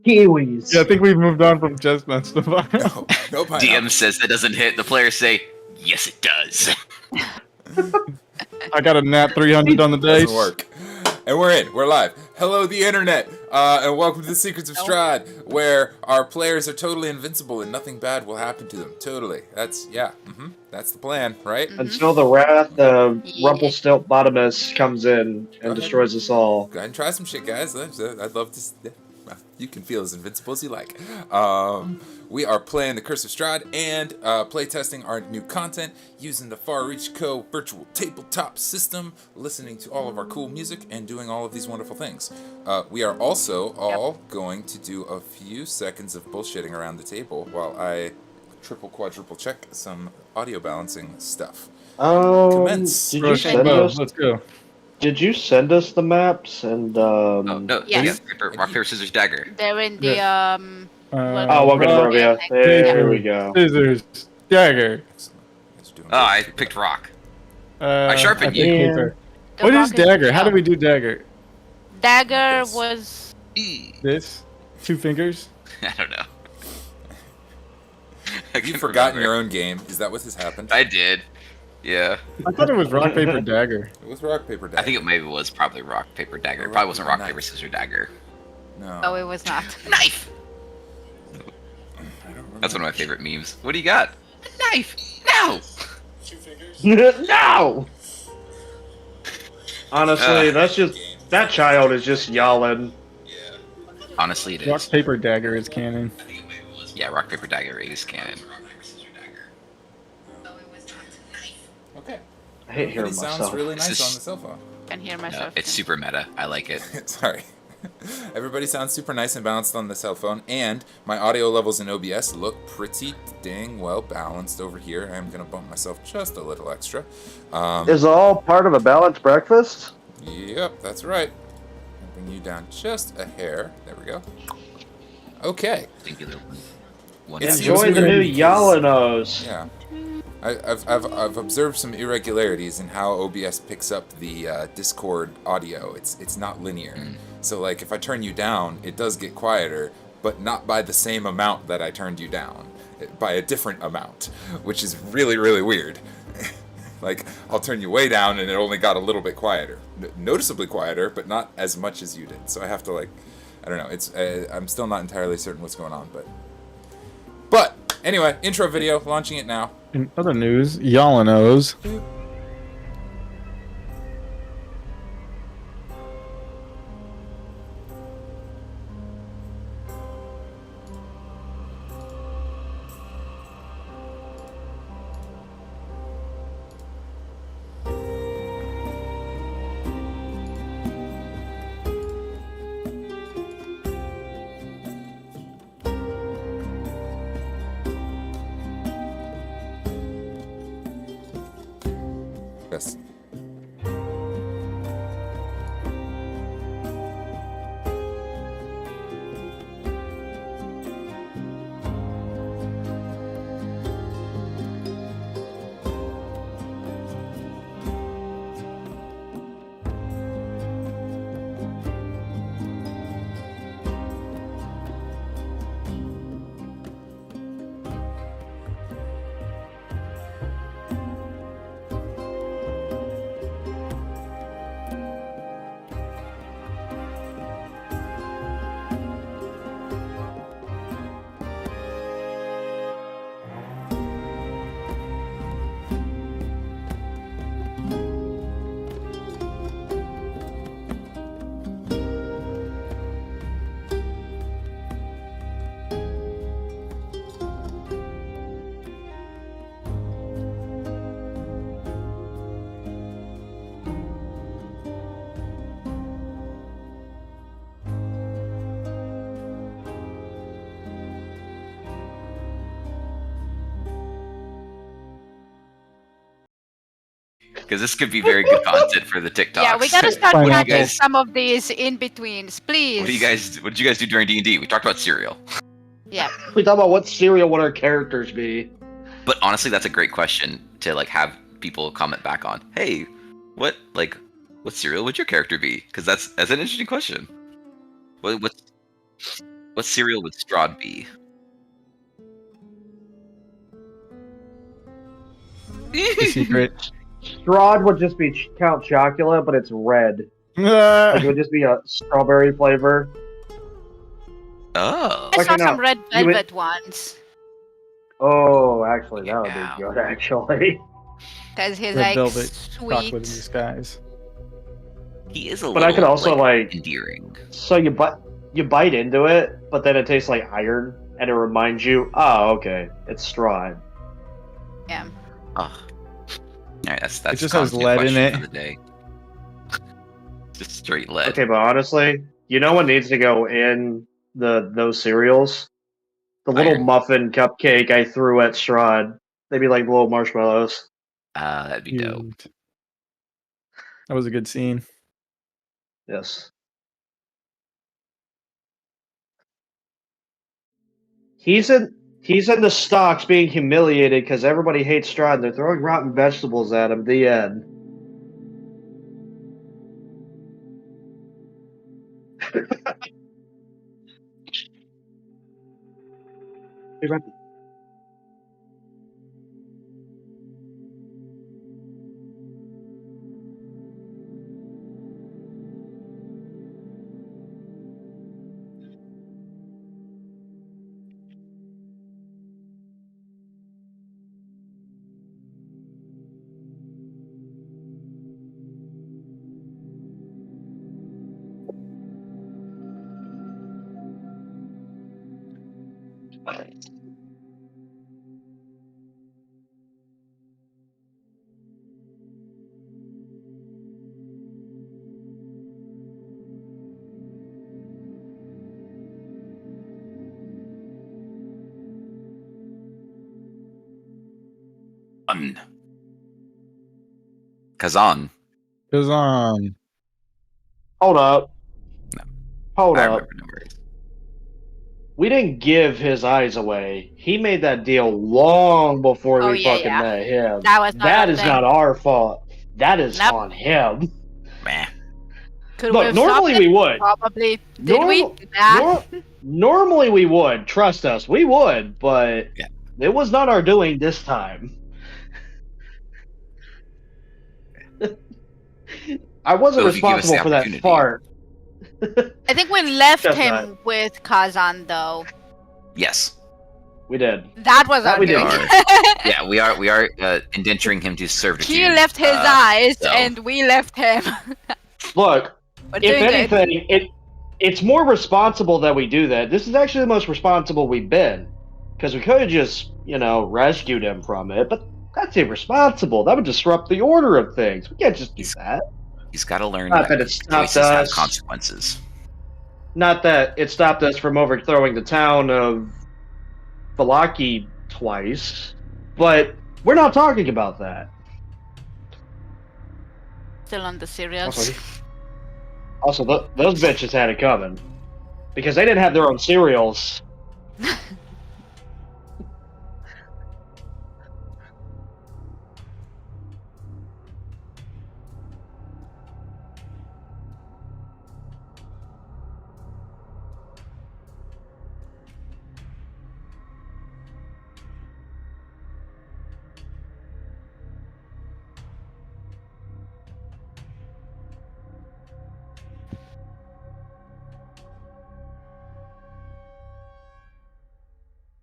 Kiwis. Yeah, I think we've moved on from chestnuts to vine. No pineapple. DM says that doesn't hit. The players say, yes, it does. I got a nat 300 on the dice. Doesn't work. And we're in. We're live. Hello, the internet, and welcome to the Secrets of Strahd, where our players are totally invincible and nothing bad will happen to them. Totally. That's that's the plan, right? Until the wrath of Rumpelstiltskin comes in and destroys us all. Go ahead and try some shit, guys. I'd love to. You can feel as invincible as you like. We are playing the Curse of Strahd and playtesting our new content using the Far Reach Co. virtual tabletop system, listening to all of our cool music, and doing all of these wonderful things. We are also all going to do a few seconds of bullshitting around the table while I triple, quadruple check some audio balancing stuff. Commence. Did you send us? Let's go. Did you send us the maps and? Oh, no, Yes. rock, paper, scissors, dagger. They're in the welcome to Barovia. There we go. Scissors, dagger. Oh, I picked rock. I sharpened you. Paper. The What rock is dagger? How do no. we do dagger? Dagger was This? 2 fingers? I don't know. You've forgotten your own game. Is that what has happened? I did. Yeah. I thought it was rock, paper, dagger. It was rock, paper, dagger. I think it maybe was probably rock, paper, dagger. It probably wasn't rock, paper, scissors, dagger. No. Oh, it was not. Knife! I don't remember. That's one of my favorite memes. What do you got? A knife! No! No! Honestly, that's just that child is just Jalin. Honestly, it Rock, is. paper, dagger is canon. Yeah, rock, paper, dagger is canon. Okay. I hate hearing It sounds myself. really nice This is- on the cell phone. Can hear No, myself. it's super meta. I like it. Sorry. Everybody sounds super nice and balanced on the cell phone, and my audio levels in OBS look pretty dang well balanced over here. I'm going to bump myself just a little extra. Is all part of a balanced breakfast? Yep, that's right. I'll bring you down just a hair. There we go. Okay. Singular one. It's- Enjoy the new Yalinos. Yeah. I've observed some irregularities in how OBS picks up the Discord audio. It's not linear. So like if I turn you down, it does get quieter, but not by the same amount that I turned you down. By a different amount, which is really, really weird. Like I'll turn you way down and it only got a little bit quieter. Noticeably quieter, but not as much as you did. So I have to I don't know. It's I'm still not entirely certain what's going on, but anyway, intro video, launching it now. In other news, Yalinos. Yes. Because this could be very good content for the TikToks. Yeah, we gotta start Pineapple. having some of these in betweens, please. What did you guys do during D&D? We talked about cereal. Yeah. We talk about what cereal would our characters be. But honestly, that's a great question to have people comment back on. Hey, what cereal would your character be? Because that's an interesting question. What's What cereal would Strahd be? The secret. Strahd would just be Count Chocula, but it's red. Like it would just be a strawberry flavor. Oh. I saw Okay, some now, red you would- velvet ones. Oh, actually, that would Yeah. be good. Actually, Because he's Red like velvet sweet. chocolate in disguise. He is a but little I could also like. endearing. So you bite into it, but then it tastes like iron, and it reminds you, oh, okay, it's Strahd. Yeah. Oh. Alright, that's just Kahn's has new lead in question it. for the day. Just straight lead. Okay, but honestly, you know what needs to go in those cereals? The little Iron. muffin cupcake I threw at Strahd. They'd be like little marshmallows. That'd be dope. Cute. That was a good scene. Yes. He's in the stocks being humiliated because everybody hates Strahd. And they're throwing rotten vegetables at him. The end. Hey, Red. Kazan. Goes Hold up. No. Hold I up. remember numbers. We didn't give his eyes away. He made that deal long before Oh, we yeah, fucking yeah. met him. That was not That our is thing. not our fault. That is Nope. on him. Meh. Could we Look, have normally stopped we it? would. Probably. Did we? Normal- Nah. Normally we would. Trust us, we would. But Yeah. it was not our doing this time. I wasn't So if you give us responsible the for that opportunity. fart. I think we left Just him not. with Kazan though. Yes. We did. That was That our we doing. did. Yeah, we are indenturing him to servitude. He left his eyes so- and we left him. Look, We're if doing good. anything, it's more responsible that we do that. This is actually the most responsible we've been. Because we could have just, rescued him from it, but that's irresponsible. That would disrupt the order of things. We can't just do that. He's got to learn Not that that it stopped choices have us. consequences. Not that it stopped us from overthrowing the town of Valaki twice, but we're not talking about that. Still on the cereals. Also, those bitches had it coming. Because they didn't have their own cereals.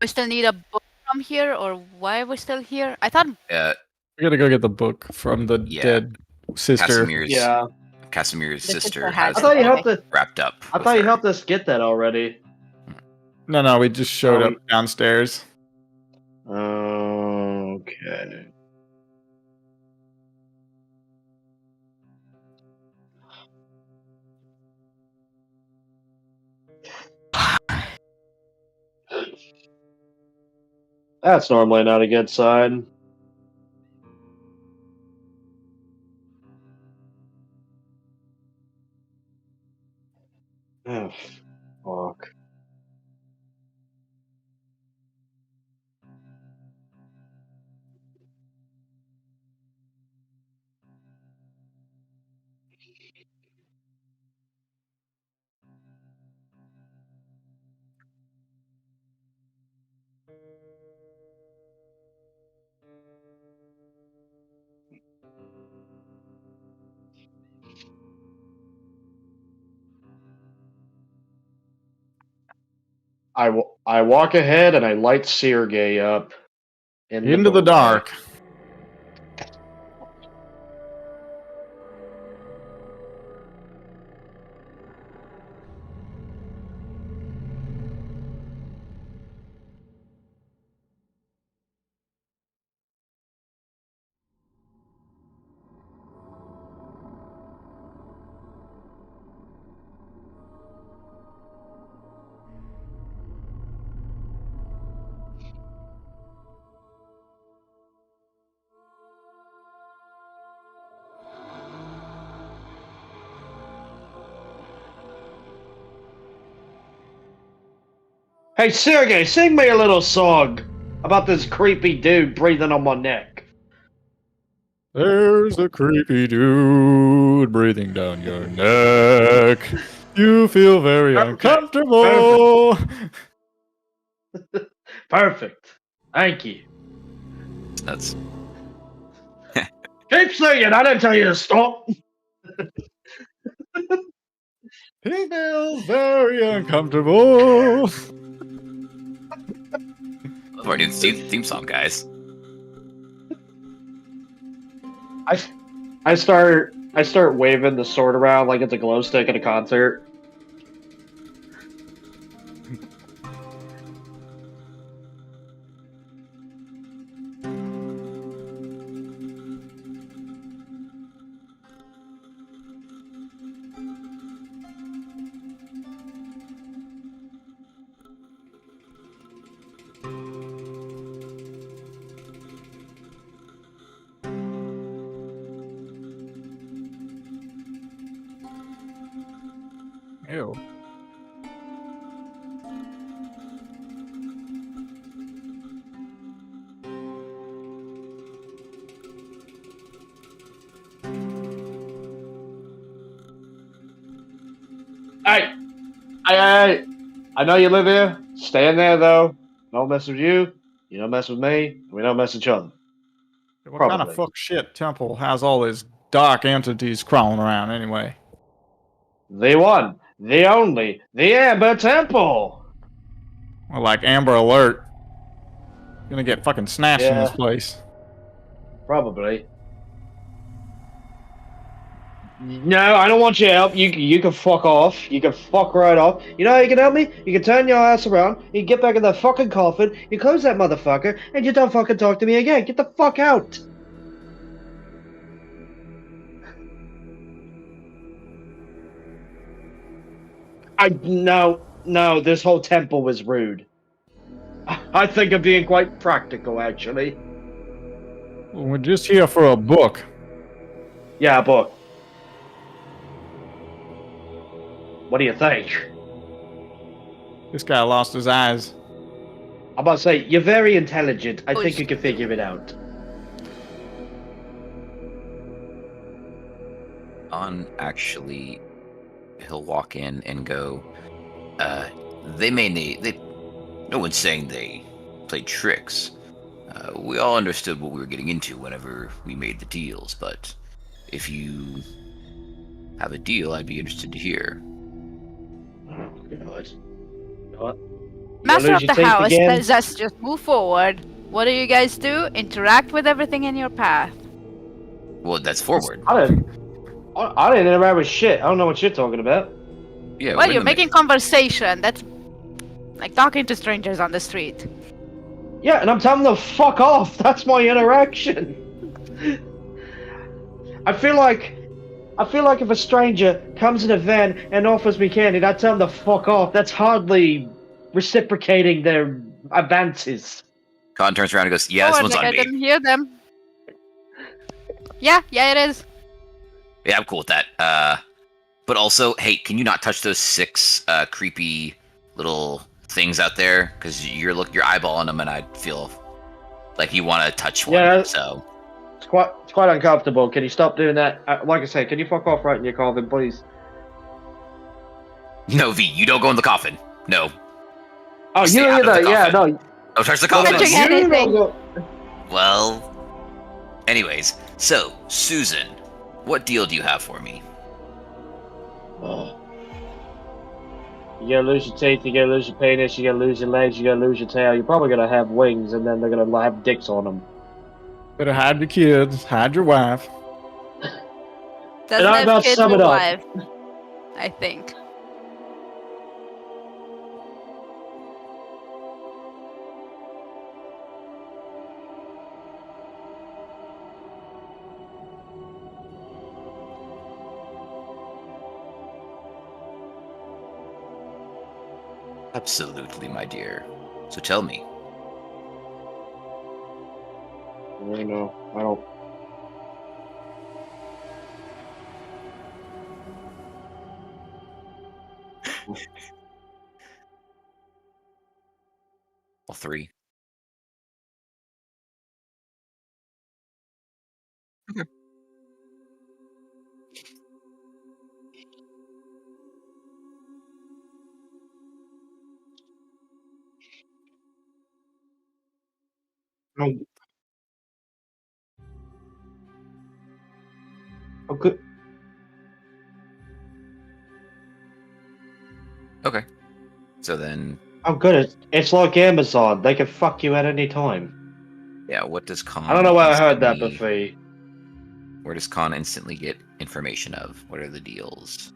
We still need a book from here, or why are we still here? I thought Uh, We gotta go get the book from the Yeah. dead sister. Casimir's The sister sister has has I thought you Okay. helped us. wrapped up. I with thought you her. helped us get that already. No, we just showed Oh, up downstairs. Okay. That's normally not a good sign. Oh, fuck. I walk ahead and I light Sergey up Into the doorway. dark. Hey Sergey, sing me a little song about this creepy dude breathing on my neck. There's a creepy dude breathing down your neck. You feel very Perfect. uncomfortable. Perfect. Thank you. That's Keep singing. I didn't tell you to stop. He feels very uncomfortable. our new theme song, guys. I start waving the sword around like it's a glow stick at a concert. Ew. Hey, I know you live here. Stay in there though. Don't mess with you. You don't mess with me. We don't mess with each other. What kind of Probably. fuck shit temple has all these dark entities crawling around anyway? The one, the only, the Amber Temple. Well, like Amber Alert. Gonna get fucking snatched in this Yeah. place. Probably. No, I don't want your help. You can fuck off. You can fuck right off. You know how you can help me? You can turn your ass around, you get back in that fucking coffin, you close that motherfucker, and you don't fucking talk to me again. Get the fuck out. No, this whole temple was rude. I think I'm being quite practical, actually. We're just here for a book. Yeah, but what do you think? This guy lost his eyes. I'm about to say, you're very intelligent. I Oh, think you can figure it out. Actually, he'll walk in and go, no one's saying they played tricks. We all understood what we were getting into whenever we made the deals, but if you have a deal, I'd be interested to hear. Oh, God. You know what? Master of lose the your teeth house again? tells us just move forward. What do you guys do? Interact with everything in your path. Well, that's forward. I didn't interact with shit. I don't know what you're talking about. Yeah, Well, we're you're in the making conversation. That's like talking to strangers on the street. Yeah, and I'm telling them to fuck off. That's my interaction. I feel like if a stranger comes in a van and offers me candy, I tell them to fuck off. That's hardly reciprocating their advances. Kahn turns around and goes, "Yeah, this Forward, one's like on I me. didn't hear them. Yeah, it is. Yeah, I'm cool with that. But also, hey, can you not touch those 6 creepy little things out there? Because you're eyeballing them, and I feel like you want to touch one. Yeah. So It's quite uncomfortable. Can you stop doing that? Like I say, can you fuck off right in your coffin, please? no, V, you don't go in the coffin. No, Oh, Stay you out hear of the that? Yeah, coffin. no. don't touch the No, coffin. Touching you anything. don't go. Well, anyways, so Susan, what deal do you have for me? Oh. You're gonna lose your teeth, you're gonna lose your penis, you're gonna lose your legs, you're gonna lose your tail. You're probably gonna have wings, and then they're gonna have dicks on them. Better hide your kids, hide your wife. Doesn't I have about kids sum or it up. wife, I think. Absolutely, my dear. So tell me, I know. I don't. all three. Okay. I'm, I'm good. Okay. So then, I'm good. It's like Amazon. They can fuck you at any time. yeah, what does I don't know Kahn why I heard that instantly? before. Where does Kahn instantly get information of? What are the deals?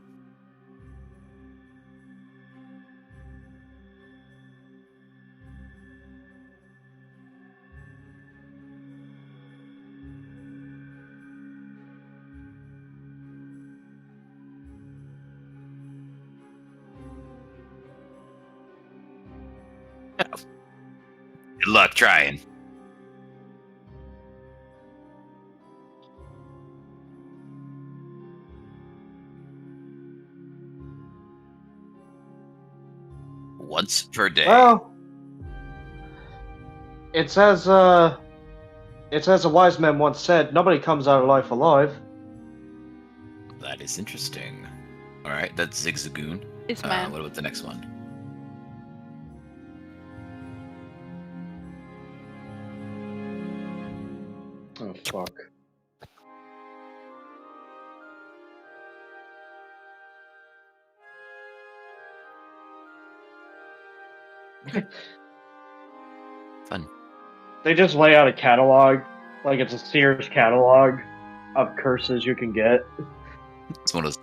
Good luck trying. Once per day. Well, it's as a wise man once said, nobody comes out of life alive. That is interesting. All right, that's Zigzagoon. This man. What about the next one? Oh fuck. Fun. They just lay out a catalog, like it's a Sears catalog of curses you can get. It's one of those.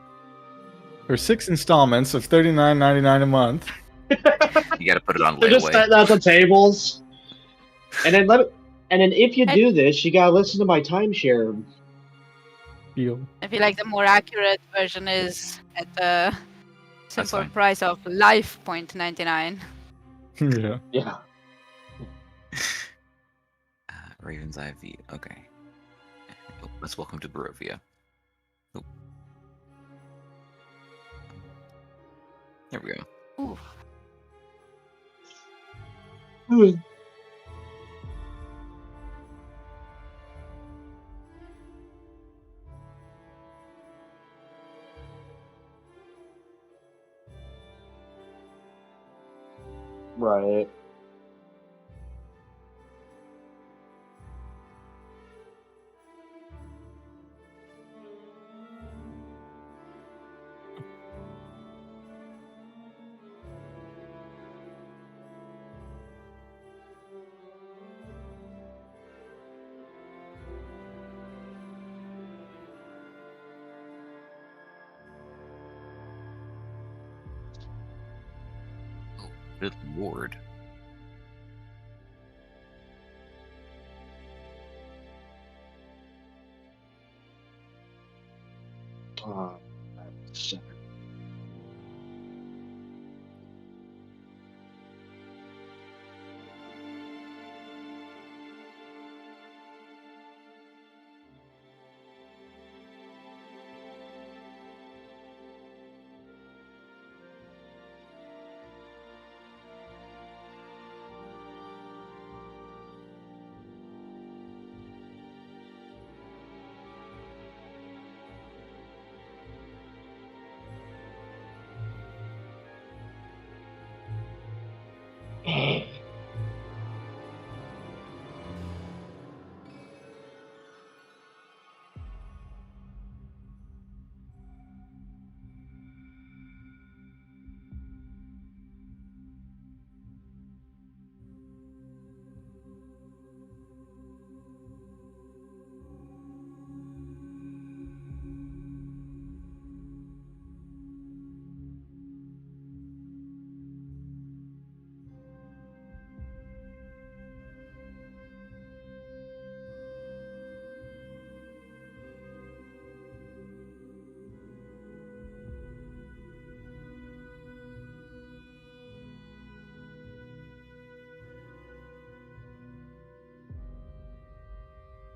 For 6 installments of $39.99 a month. You got to put it on They're just layaway. setting out the tables. And then if you do this, you gotta listen to my timeshare. Deal. I feel like the more accurate version is at the simple fine. price of life.99. Yeah. Yeah. Raven's Eye View. Okay. Oh, let's welcome to Barovia. Oh. There we go. Ooh. Right. Oh, good lord. Shit.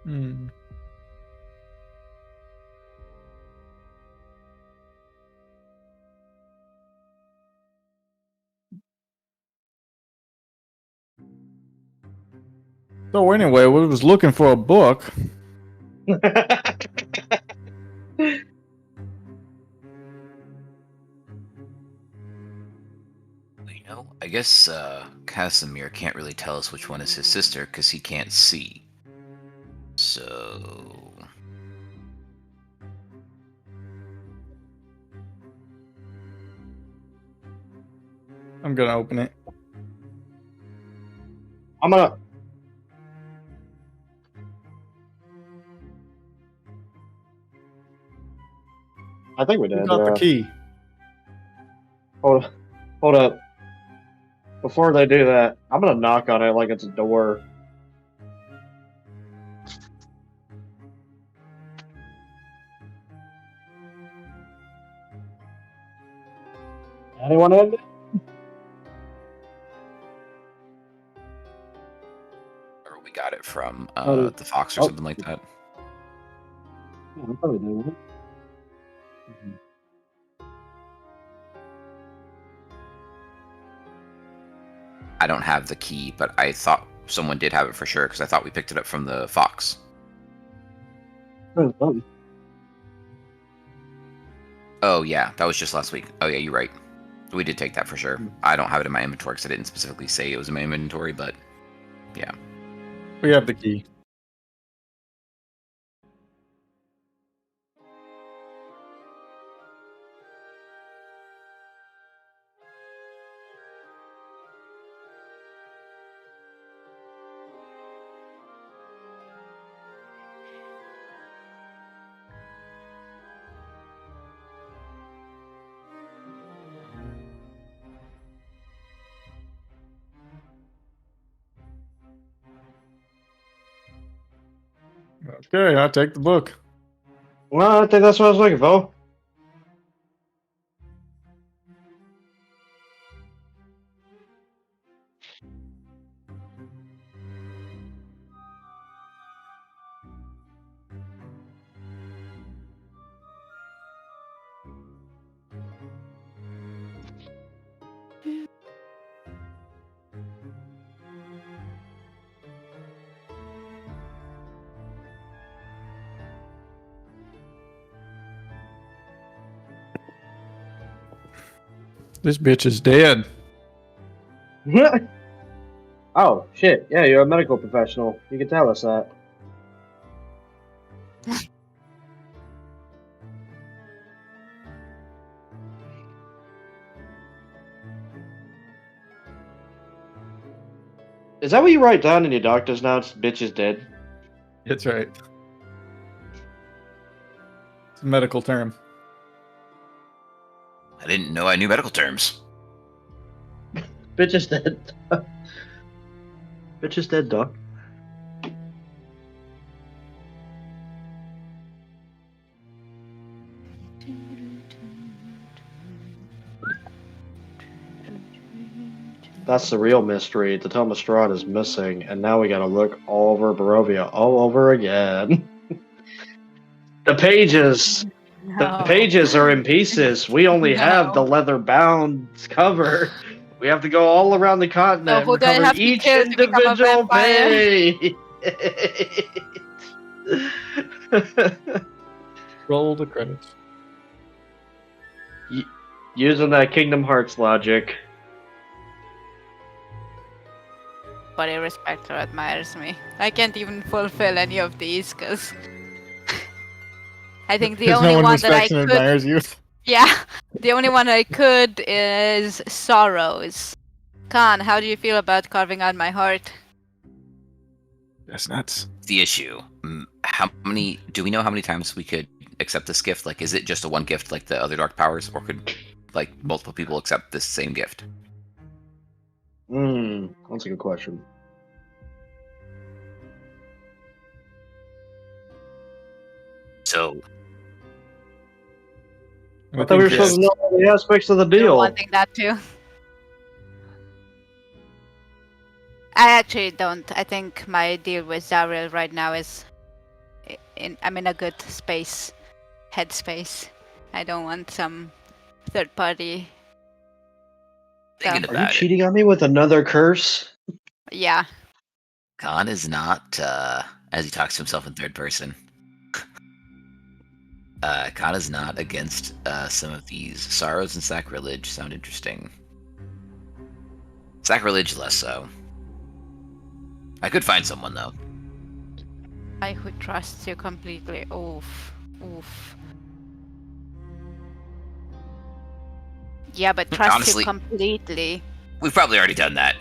Hmm. So anyway, we was looking for a book. You know, I guess Casimir can't really tell us which one is his sister because he can't see. So I'm gonna open it. I'm gonna. I think we Who did. got the key? Hold up. Before they do that, I'm gonna knock on it like it's a door. Anyone in? or we got it from Oh, the Fox or oh. something like that. Yeah, I'm probably doing it. I don't have the key, but I thought someone did have it for sure because I thought we picked it up from the Fox. Oh yeah, that was just last week. Oh yeah, you're right. We did take that for sure. I don't have it in my inventory because I didn't specifically say it was in my inventory, but yeah. We have the key. Okay, I'll take the book. Well, I think that's what I was looking for. This bitch is dead. Oh, shit. Yeah, you're a medical professional. You can tell us that. Is that what you write down in your doctor's notes? Bitch is dead. That's right. It's a medical term. I didn't know I knew medical terms. Bitch is dead. Bitch is dead, doc. That's the real mystery. The Tome of Strahd is missing, and now we gotta look all over Barovia all over again. The pages are in pieces. We only have the No. leather-bound cover. We have to go all around the continent and who do I recover have to each kill to become a individual vampire? page. Roll the credits. Using that Kingdom Hearts logic. Nobody respects or admires me. I can't even fulfill any of these because I think the Because only no one one that I respects and could, admires you. yeah, the only one I could is Sorrows. Kahn, how do you feel about carving out my heart? That's nuts. The issue. How many? Do we know how many times we could accept this gift? Like, is it just a one gift like the other dark powers, or could like multiple people accept this same gift? That's a good question. So I thought we were supposed to know all the aspects of the You're deal. wanting that too. I actually don't. I think my deal with Zariel right now is I'm in a good space, headspace. I don't want some third party. Thinking Yeah. Are you about it, cheating on me with another curse? Yeah. Kahn is not, as he talks to himself in third person, Kahn is not against some of these. Sorrows and sacrilege sound interesting. Sacrilege less so. I could find someone though. I who trusts you completely. Oof. Oof. Yeah, but trust Honestly- you completely. We've probably already done that.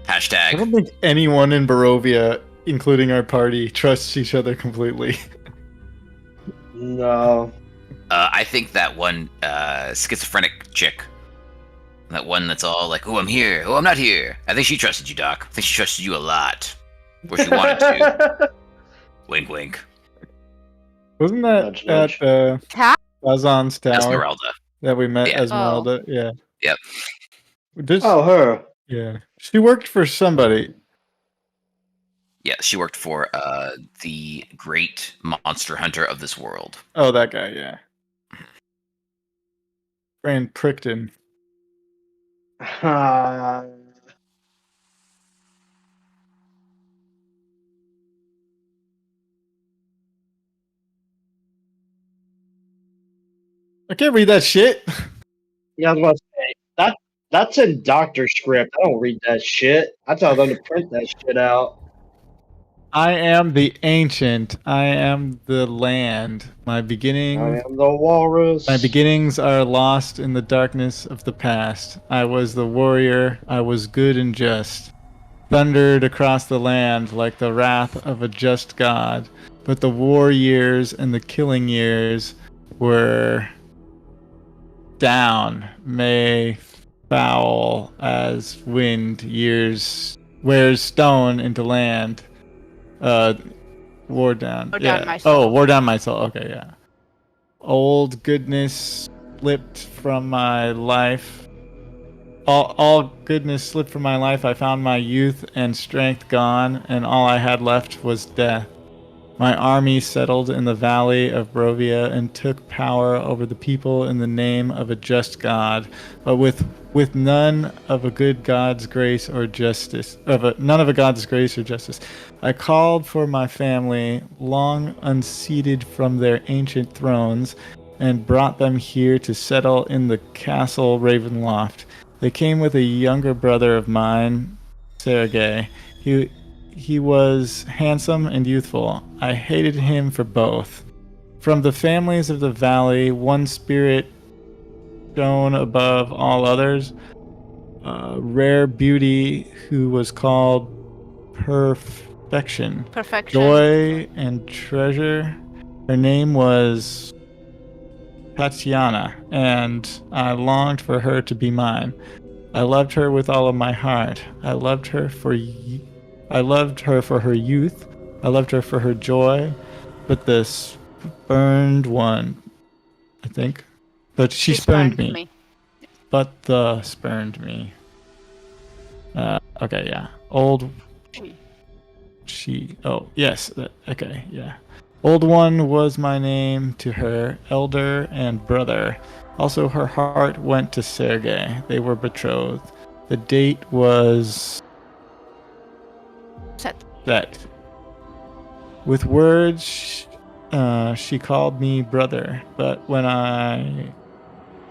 I Hashtag. don't think anyone in Barovia, including our party, trusts each other completely. No. I think that one schizophrenic chick, that one that's all like, "Oh, I'm here. Oh, I'm not here." I think she trusted you, Doc. I think she trusted you a lot, or she wanted to. Wink, wink. Wasn't that Nudge, nudge. at Ta- Azan's tower Esmeralda. that we met Yeah. Esmeralda? Yeah. Yep. Oh, her. Yeah. She worked for somebody. Yeah, she worked for the great monster hunter of this world. Oh, that guy, yeah. Brain pricked him. I can't read that shit. Yeah, I was about to say that's in doctor script. I don't read that shit. I tell them to print that shit out. I am the ancient. I am the land. My I beginnings am the walrus. My beginnings are lost in the darkness of the past. I was the warrior. I was good and just. Thundered across the land like the wrath of a just god. But the war years and the killing years were down. May foul as wind years wears stone into land. Wore down. Wore yeah. down my soul. Oh, wore down my soul. Okay, yeah. Old goodness slipped from my life. All goodness slipped from my life. I found my youth and strength gone, and all I had left was death. My army settled in the valley of Barovia and took power over the people in the name of a just God, but with none of a good God's grace or justice. None of a God's grace or justice. I called for my family, long unseated from their ancient thrones, and brought them here to settle in the castle Ravenloft. They came with a younger brother of mine, Sergei. He was handsome and youthful. I hated him for both. From the families of the valley, one spirit shone above all others. Rare beauty who was called Perfection. Perfection. Joy and treasure. Her name was Kathian, and I longed for her to be mine. I loved her with all of my heart. I loved her for her youth. I loved her for her joy. But the spurned one, I think. But she spurned me. But the spurned me. Okay, yeah. Old. She. Oh, yes. Okay, yeah. Old one was my name to her, elder and brother. Also, her heart went to Sergei. They were betrothed. The date was set. With words, she called me brother, but when I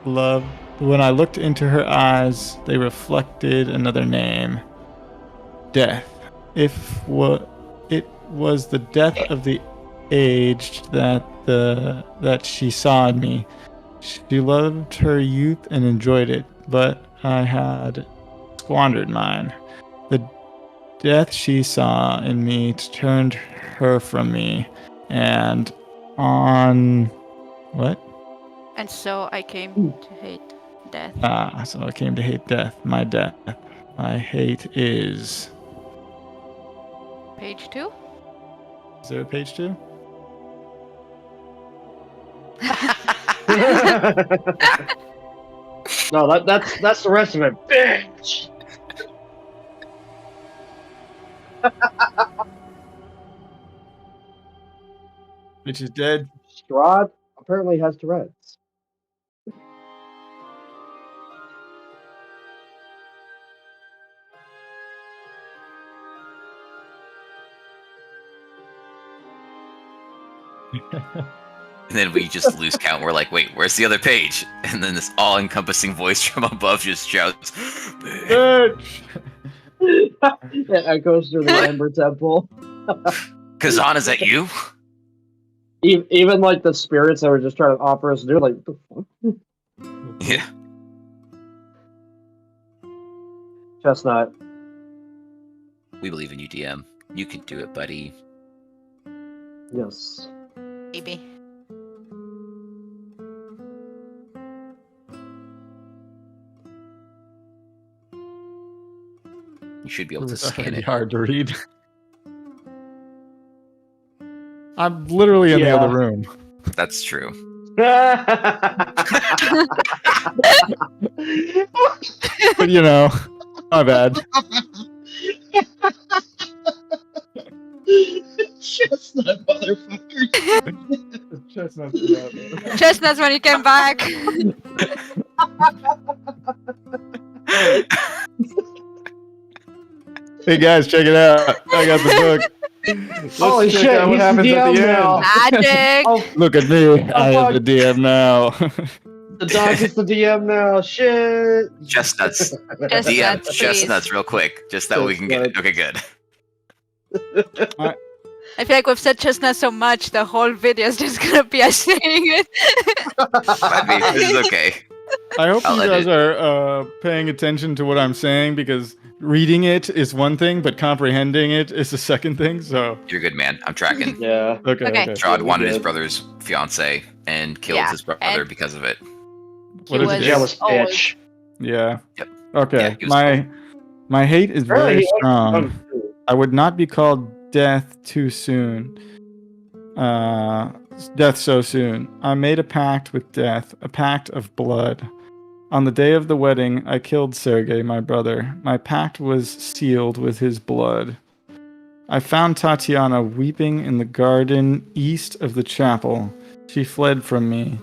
looked into her eyes, they reflected another name. Death. It was the death of the aged that she saw in me. She loved her youth and enjoyed it, but I had squandered mine. The death she saw in me turned her from me, and on what? And so I came to hate death. So I came to hate death. My death. My hate is. Page 2? Is there a page 2? No, that's the rest of it. Bitch. Bitch is dead. Strahd apparently has Tourette's. And then we just lose count. We're like, wait, where's the other page? And then this all-encompassing voice from above just shouts, Bitch! It echoes through the Amber Temple. Kazan, is that you? Even like the spirits that were just trying to offer us do, like, what the fuck? Yeah. Chestnut. We believe in you, DM. You can do it, buddy. Yes. Maybe. You should be able to It's scan already it. hard to read. I'm literally in the Yeah. other room. That's true. But you know, my bad. Chestnut motherfucker. Chestnuts when you came back. Hey guys, check it out. I got the book. Let's Holy check shit, out what he's the happens at DM the now. end. Magic. Oh, Look at me. I am the fuck. DM now. the dog is the DM now. Shit. Chestnuts. DM, Chestnuts, please. chestnuts, real quick. Just that we can get it. Okay, good. I feel like we've said chestnuts so much, the whole video is just gonna be us saying it. Might be. This is okay. I hope I'll you guys edit. are paying attention to what I'm saying, because reading it is one thing, but comprehending it is the second thing. So You're good, man. I'm tracking. Yeah. okay. Okay. okay. Strahd we wanted his did. brother's fiance and killed Yeah, his brother and- because of it. What He is it? was Jealous old. bitch. Yeah. Yep. Okay. Yeah, he was my hate is Apparently very he likes strong. dogs, too. I would not be called death too soon. Death so soon. I made a pact with death, a pact of blood. On the day of the wedding, I killed Sergei, my brother. My pact was sealed with his blood. I found Tatiana weeping in the garden east of the chapel. She fled from me.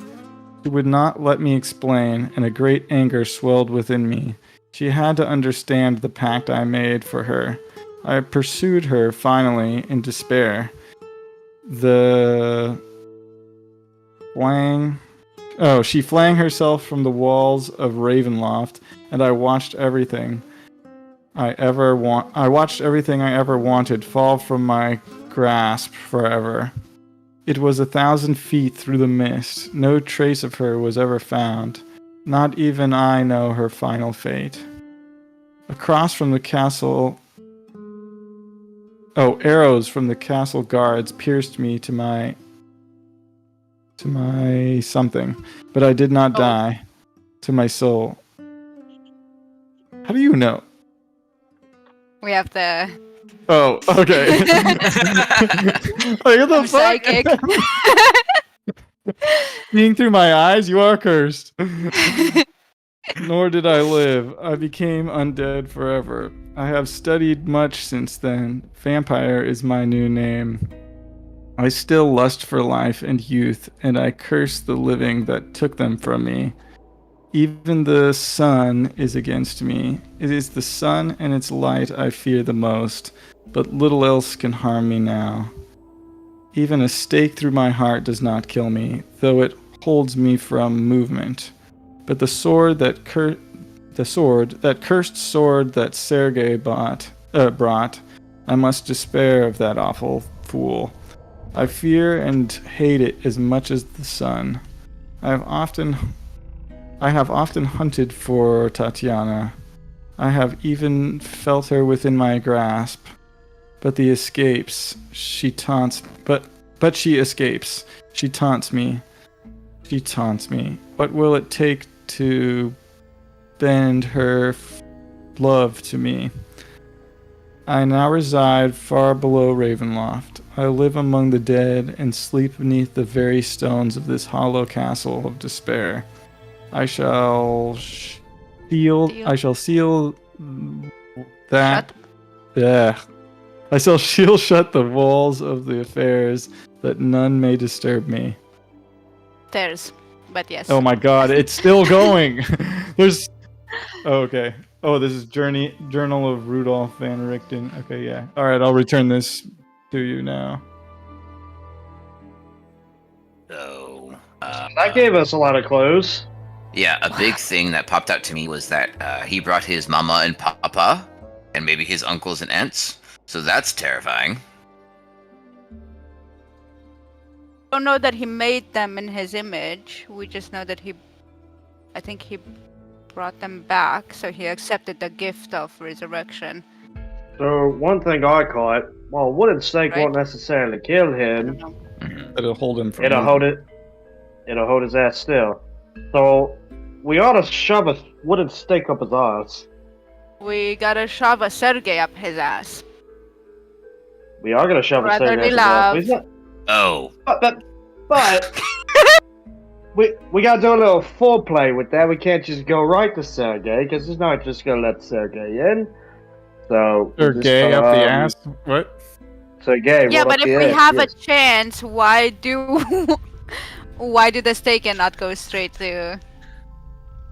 She would not let me explain, and a great anger swelled within me. She had to understand the pact I made for her. I pursued her finally in despair. She flang herself from the walls of Ravenloft, and I watched everything I ever wanted fall from my grasp forever. It was 1,000 feet through the mist. No trace of her was ever found. Not even I know her final fate. Across from the castle... arrows from the castle guards pierced me to my something, but I did not die. To my soul. How do you know? We have the Oh, okay. Like, what the I'm fuck? psychic. Seeing through my eyes, you are cursed. Nor did I live. I became undead forever. I have studied much since then. Vampire is my new name. I still lust for life and youth, and I curse the living that took them from me. Even the sun is against me. It is the sun and its light I fear the most, but little else can harm me now. Even a stake through my heart does not kill me, though it holds me from movement. But the cursed sword that Sergei brought, I must despair of that awful fool. I fear and hate it as much as the sun. I have often hunted for Tatiana. I have even felt her within my grasp. But she escapes. She taunts me. She taunts me. What will it take to bend her love to me? I now reside far below Ravenloft. I live among the dead and sleep beneath the very stones of this hollow castle of despair. I shall seal that. Shut. Yeah. I shall seal shut the walls of the affairs that none may disturb me. Stairs. But yes. Oh my god, it's still going! There's... Oh, okay. Oh, this is Journal of Rudolph Van Richten. Okay, yeah. Alright, I'll return this to you now. So, That gave us a lot of clues. yeah, a big thing that popped out to me was that he brought his mama and papa, and maybe his uncles and aunts. So that's terrifying. Don't know that he made them in his image. We just know that I think he brought them back, so he accepted the gift of resurrection. So one thing I caught, well, wooden stake won't necessarily kill I him. don't know. Mhm. It'll hold him from It'll hold his ass still. So we ought to shove a wooden stake up his ass. We gotta shove a Sergei up his ass. We are gonna shove a stake up Brotherly his ass. He's love. not- Oh, But we gotta do a little foreplay with that. We can't just go right to Sergei because he's not just gonna let Sergei in. So Or just, gay up the ass? What? Sergei, Yeah, right but up if the we ass, have yes. a chance, why do why do the stake and not go straight to?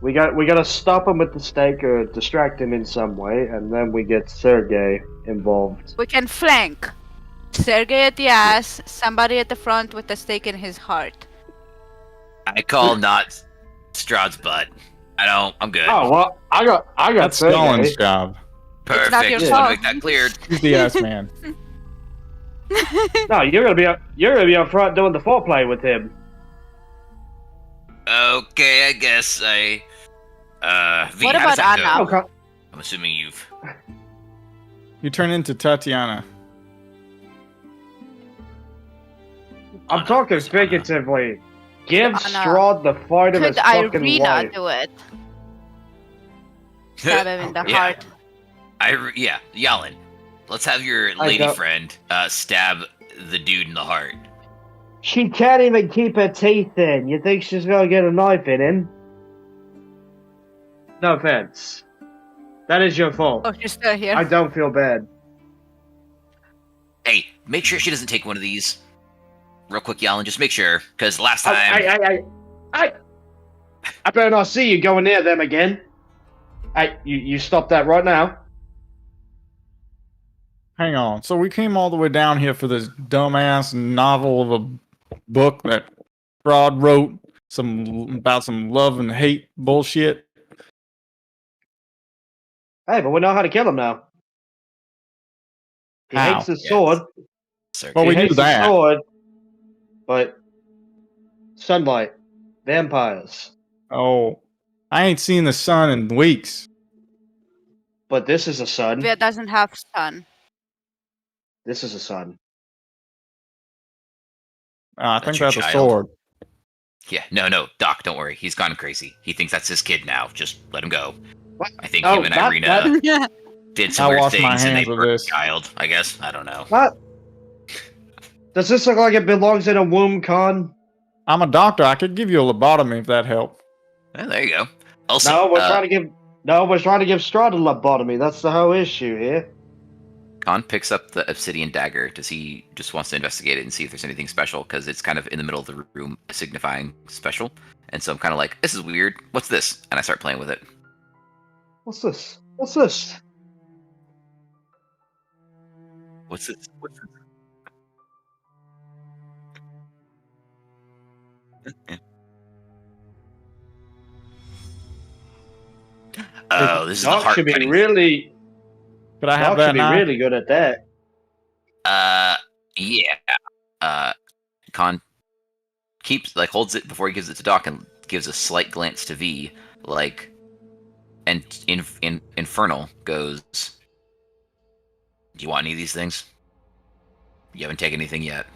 We gotta stop him with the stake or distract him in some way, and then we get Sergei involved. We can flank Sergei at the ass, somebody at the front with the stake in his heart. I call not Strahd's butt. I'm good. Oh well, I got That's Sergei. Stalin's job. Perfect. not your Just want to fault. make that clear. He's the ass man. No, you're gonna be up front doing the foreplay with him. Okay, I guess I. V, What how does about that Anna? go? Okay. I'm assuming you've. You turn into Tatiana. I'm Anna, talking who's Anna? figuratively. Give Anna. Strahd the fight of his Could fucking Irina life. do it? Stab him in the Yeah. heart. Yeah, Jalin. Let's have your I lady got- friend stab the dude in the heart. She can't even keep her teeth in. You think she's gonna get a knife in him? No offense. That is your fault. Oh, she's still here. I don't feel bad. Hey, make sure she doesn't take one of these. Real quick, Jalin, just make sure, because last Oh, time. I better not see you going near them again. Hey, you stop that right now. Hang on. So we came all the way down here for this dumbass novel of a book that Strahd wrote about some love and hate bullshit. Hey, but we know how to kill him now. He How? hates his Yes. sword. Sir, Well, we He knew hates his that. sword, but sunlight, vampires. Oh, I ain't seen the sun in weeks. But this is a sun. Via doesn't have sun. This is a sun. I That's think your that's a child. sword. Yeah, no, Doc, don't worry. He's gone crazy. He thinks that's his kid now. Just let him go. What? I think Oh, him and that- Irina that- Yeah. did some I weird wash my things and they hands with birthed this. a child, I guess. I don't know. What? Does this look like it belongs in a womb, Kahn? I'm a doctor. I could give you a lobotomy if that helped. Well, there you go. Also, No, we're trying to give Strahd a lobotomy. That's the whole issue here. Kahn picks up the obsidian dagger. Does he just wants to investigate it and see if there's anything special? Because it's kind of in the middle of the room, signifying special. And so I'm kind of like, this is weird. What's this? And I start playing with it. What's this? What's this? What's this? What's this? Oh, this is the Doc heart should be cutting. really. Could I have Doc that should be knife? really good at that. Yeah. Kahn keeps holds it before he gives it to Doc and gives a slight glance to V, and Infernal goes, "Do you want any of these things? You haven't taken anything yet.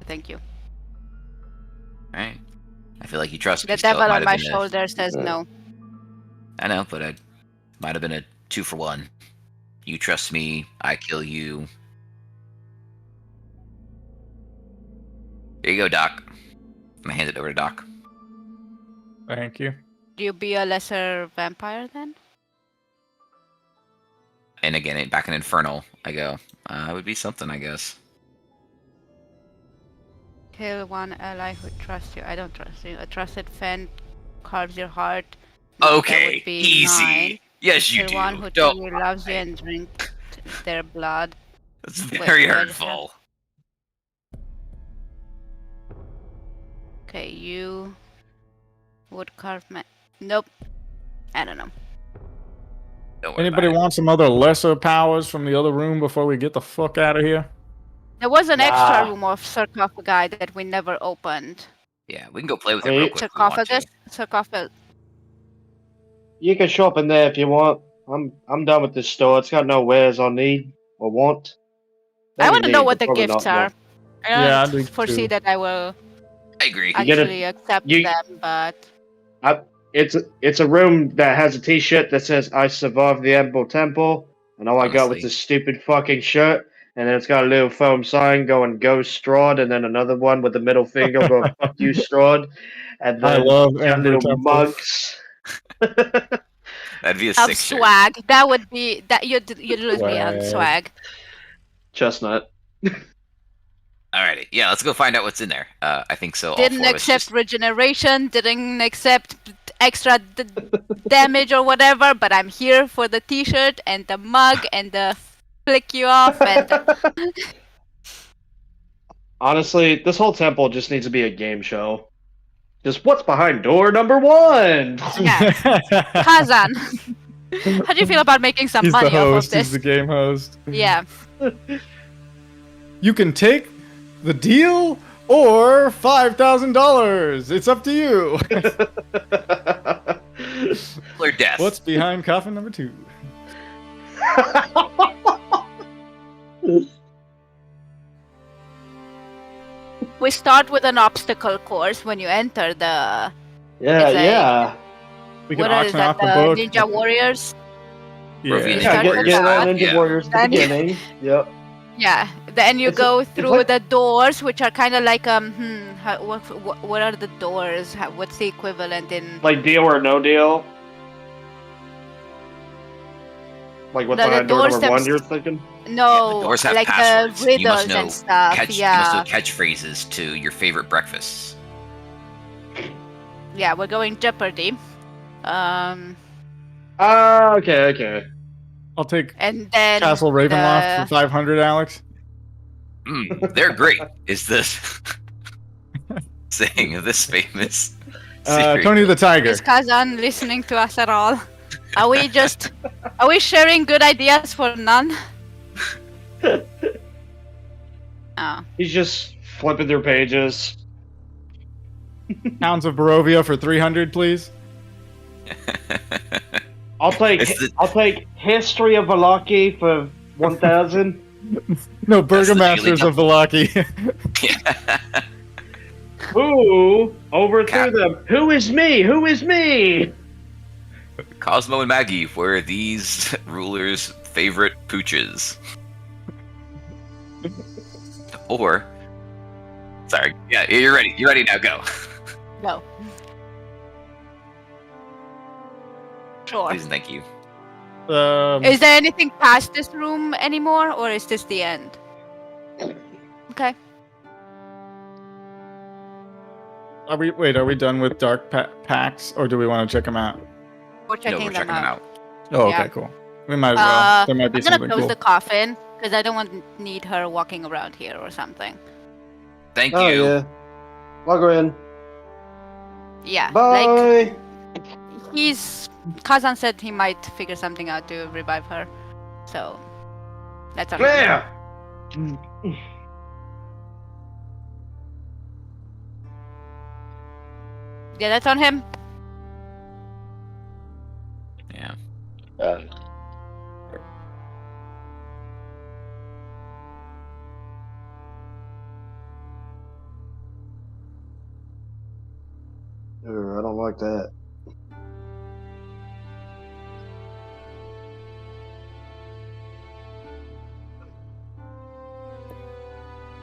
Thank you. All right. I feel like you trust The me. Still, it devil might on have my been shoulder says no. I know, but it might have been a 2-for-1. You trust me, I kill you. Here you go, Doc. I'm gonna hand it over to Doc. Thank you. Do you be a lesser vampire then? And again, back in Infernal, I go, it would be something, I guess. Kill one ally who trusts you. I don't trust you. A trusted friend carves your heart. Okay, that would be easy. 9. Yes, you Kill do. one who Don't. truly loves you and drink their blood. That's very do I just have- hurtful. Okay, you would carve my. Nope. I don't know. Don't worry Anybody about want some other lesser powers from the other room before we get the fuck out of here? There was an Nah. extra room of sarcophagi that we never opened. it. Yeah, we can go play with it real Wait. quick if we want to. Sarcophagus. You can shop in there if you want. I'm done with this store. It's got no wares I need or want. I want to Maybe know need, what but the probably gifts not, are. no. I Yeah, I don't do foresee too. that I will I agree. You get it- actually accept you- them, but It's a room that has a T-shirt that says "I survived the Emble Temple," and all I got was Honestly. this stupid fucking shirt, and then it's got a little foam sign going "Go Strahd," and then another one with the middle finger going "Fuck you, Strahd," and I then love got Amber little Temple. mugs. That'd be a of sick shirt. swag. That would be that you'd lose me on Swag. swag. Chestnut. Alrighty, yeah, let's go find out what's in there. I think so. All Didn't four of us accept just- regeneration. Didn't accept extra damage or whatever. But I'm here for the T-shirt and the mug and the flick you off and. Honestly, this whole temple just needs to be a game show. Just what's behind door number 1? Yeah. Kazan, how do you feel about making some He's money the off of host. this? He's the game host. Yeah. You can take the deal or $5,000. It's up to you. Clear death. What's behind coffin number 2? We start with an obstacle course when you enter the. Yeah, It's a- yeah. We can What is auction that? off the The book. Ninja Warriors. Yeah. Ravine Yeah, Warriors get stuff, on Ninja yeah. Warriors at the Then you- beginning. Yep. Yeah. Then you It's go it's through like- the doors, which are kind of like what are the doors? What's the equivalent in? Like deal or no deal. Like what's No, the behind door doors number 1 thems- you're thinking? No, the doors have like passwords. the You must riddles know and stuff. You must Yeah. know catchphrases to your favorite breakfasts. Yeah, we're going Jeopardy. Okay. I'll take And then Castle Ravenloft the- for 500, Alex. They're great. Is this saying of this famous series? Tony the Tiger. Is Kazan listening to us at all? Are we sharing good ideas for none? Oh. He's just flipping through pages. Hounds of Barovia for 300, please. I'll take It's the- I'll take History of Valaki for 1,000. No, That's the Burgomasters Julian- of Valaki. Yeah. Who overthrew Cat. them? Who is me? Who is me? Cosmo and Maggie were these rulers' favorite pooches. Or, sorry, yeah, you're ready. You're ready now. Go. No. Sure. Please and thank you. Is there anything past this room anymore, or is this the end? Okay. Are we done with Dark Pacts, or do we want to check them out? We're No, checking we're checking them out. Oh, Yeah. okay, cool. We might as well. There might be I'm gonna something close cool. the coffin because I don't need her walking around here or something. Thank Oh you. yeah. Log her in. Yeah. Bye. Like Kazan said he might figure something out to revive her. So that's on him. Claire. Yeah, that's on him. Yeah. I don't like that.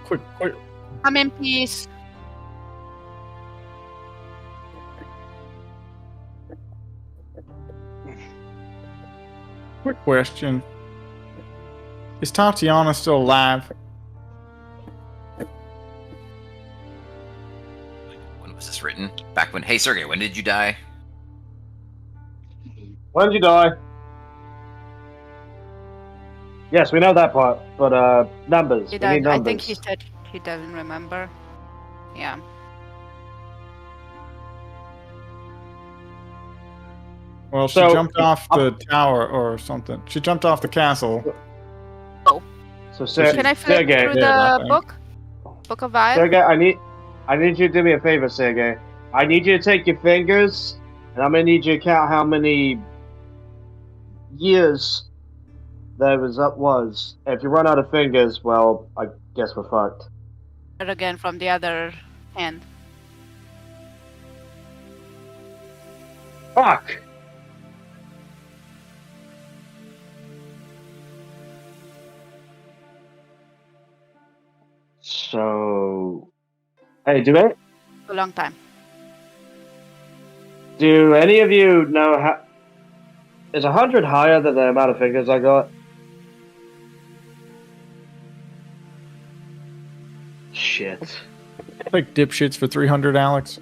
Quick. Come in peace. Quick question. Is Tatiana still alive? Hey, Sergey, when did you die? When did you die? Yes, we know that part, but numbers. He We need does. I think numbers. he said he doesn't remember. Yeah. Well, she So, jumped off the tower or something. She jumped off the castle. Oh. So, Can I flip Sergey, through dead, I the think. book? Book of Vial? Sergey, I need you to do me a favor, Sergey. I need you to take your fingers, and I'm gonna need you to count how many years there was. If you run out of fingers, well, I guess we're fucked. Again from the other hand. Fuck! So, hey, A long time. do any of you know how? Is 100 higher than the amount of fingers I got? Shit. Like dipshits for 300, Alex.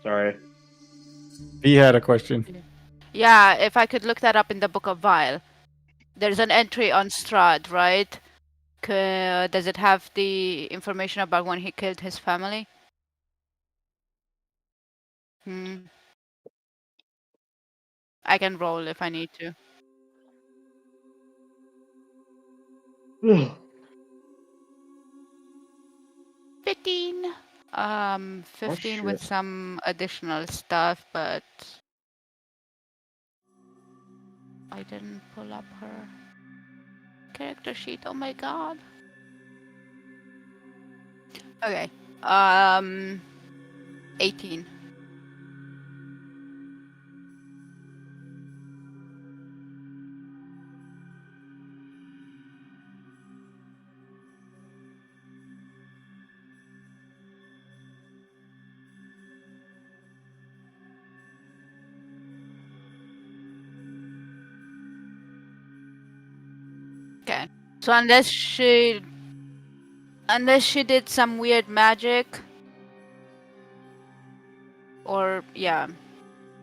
Sorry. He had a question. Yeah, if I could look that up in the Book of Vial. There's an entry on Strahd, right? Does it have the information about when he killed his family? I can roll if I need to. 15. 15 with shit. some additional stuff, but I didn't pull up her character sheet. Oh my god. Okay. 18. Okay. So unless she did some weird magic, or yeah,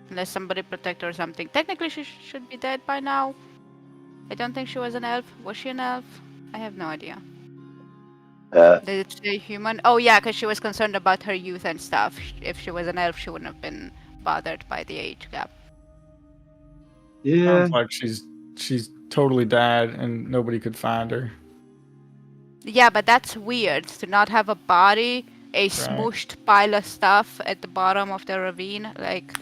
unless somebody protect her or something. Technically, she should be dead by now. I don't think she was an elf. Was she an elf? I have no idea. Did it say human? Oh yeah, because she was concerned about her youth and stuff. If she was an elf, she wouldn't have been bothered by the age gap. Yeah. Sounds like she's totally died and nobody could find her. Yeah, but that's weird to not have a body, a smooshed pile of stuff at the bottom of the ravine. Like,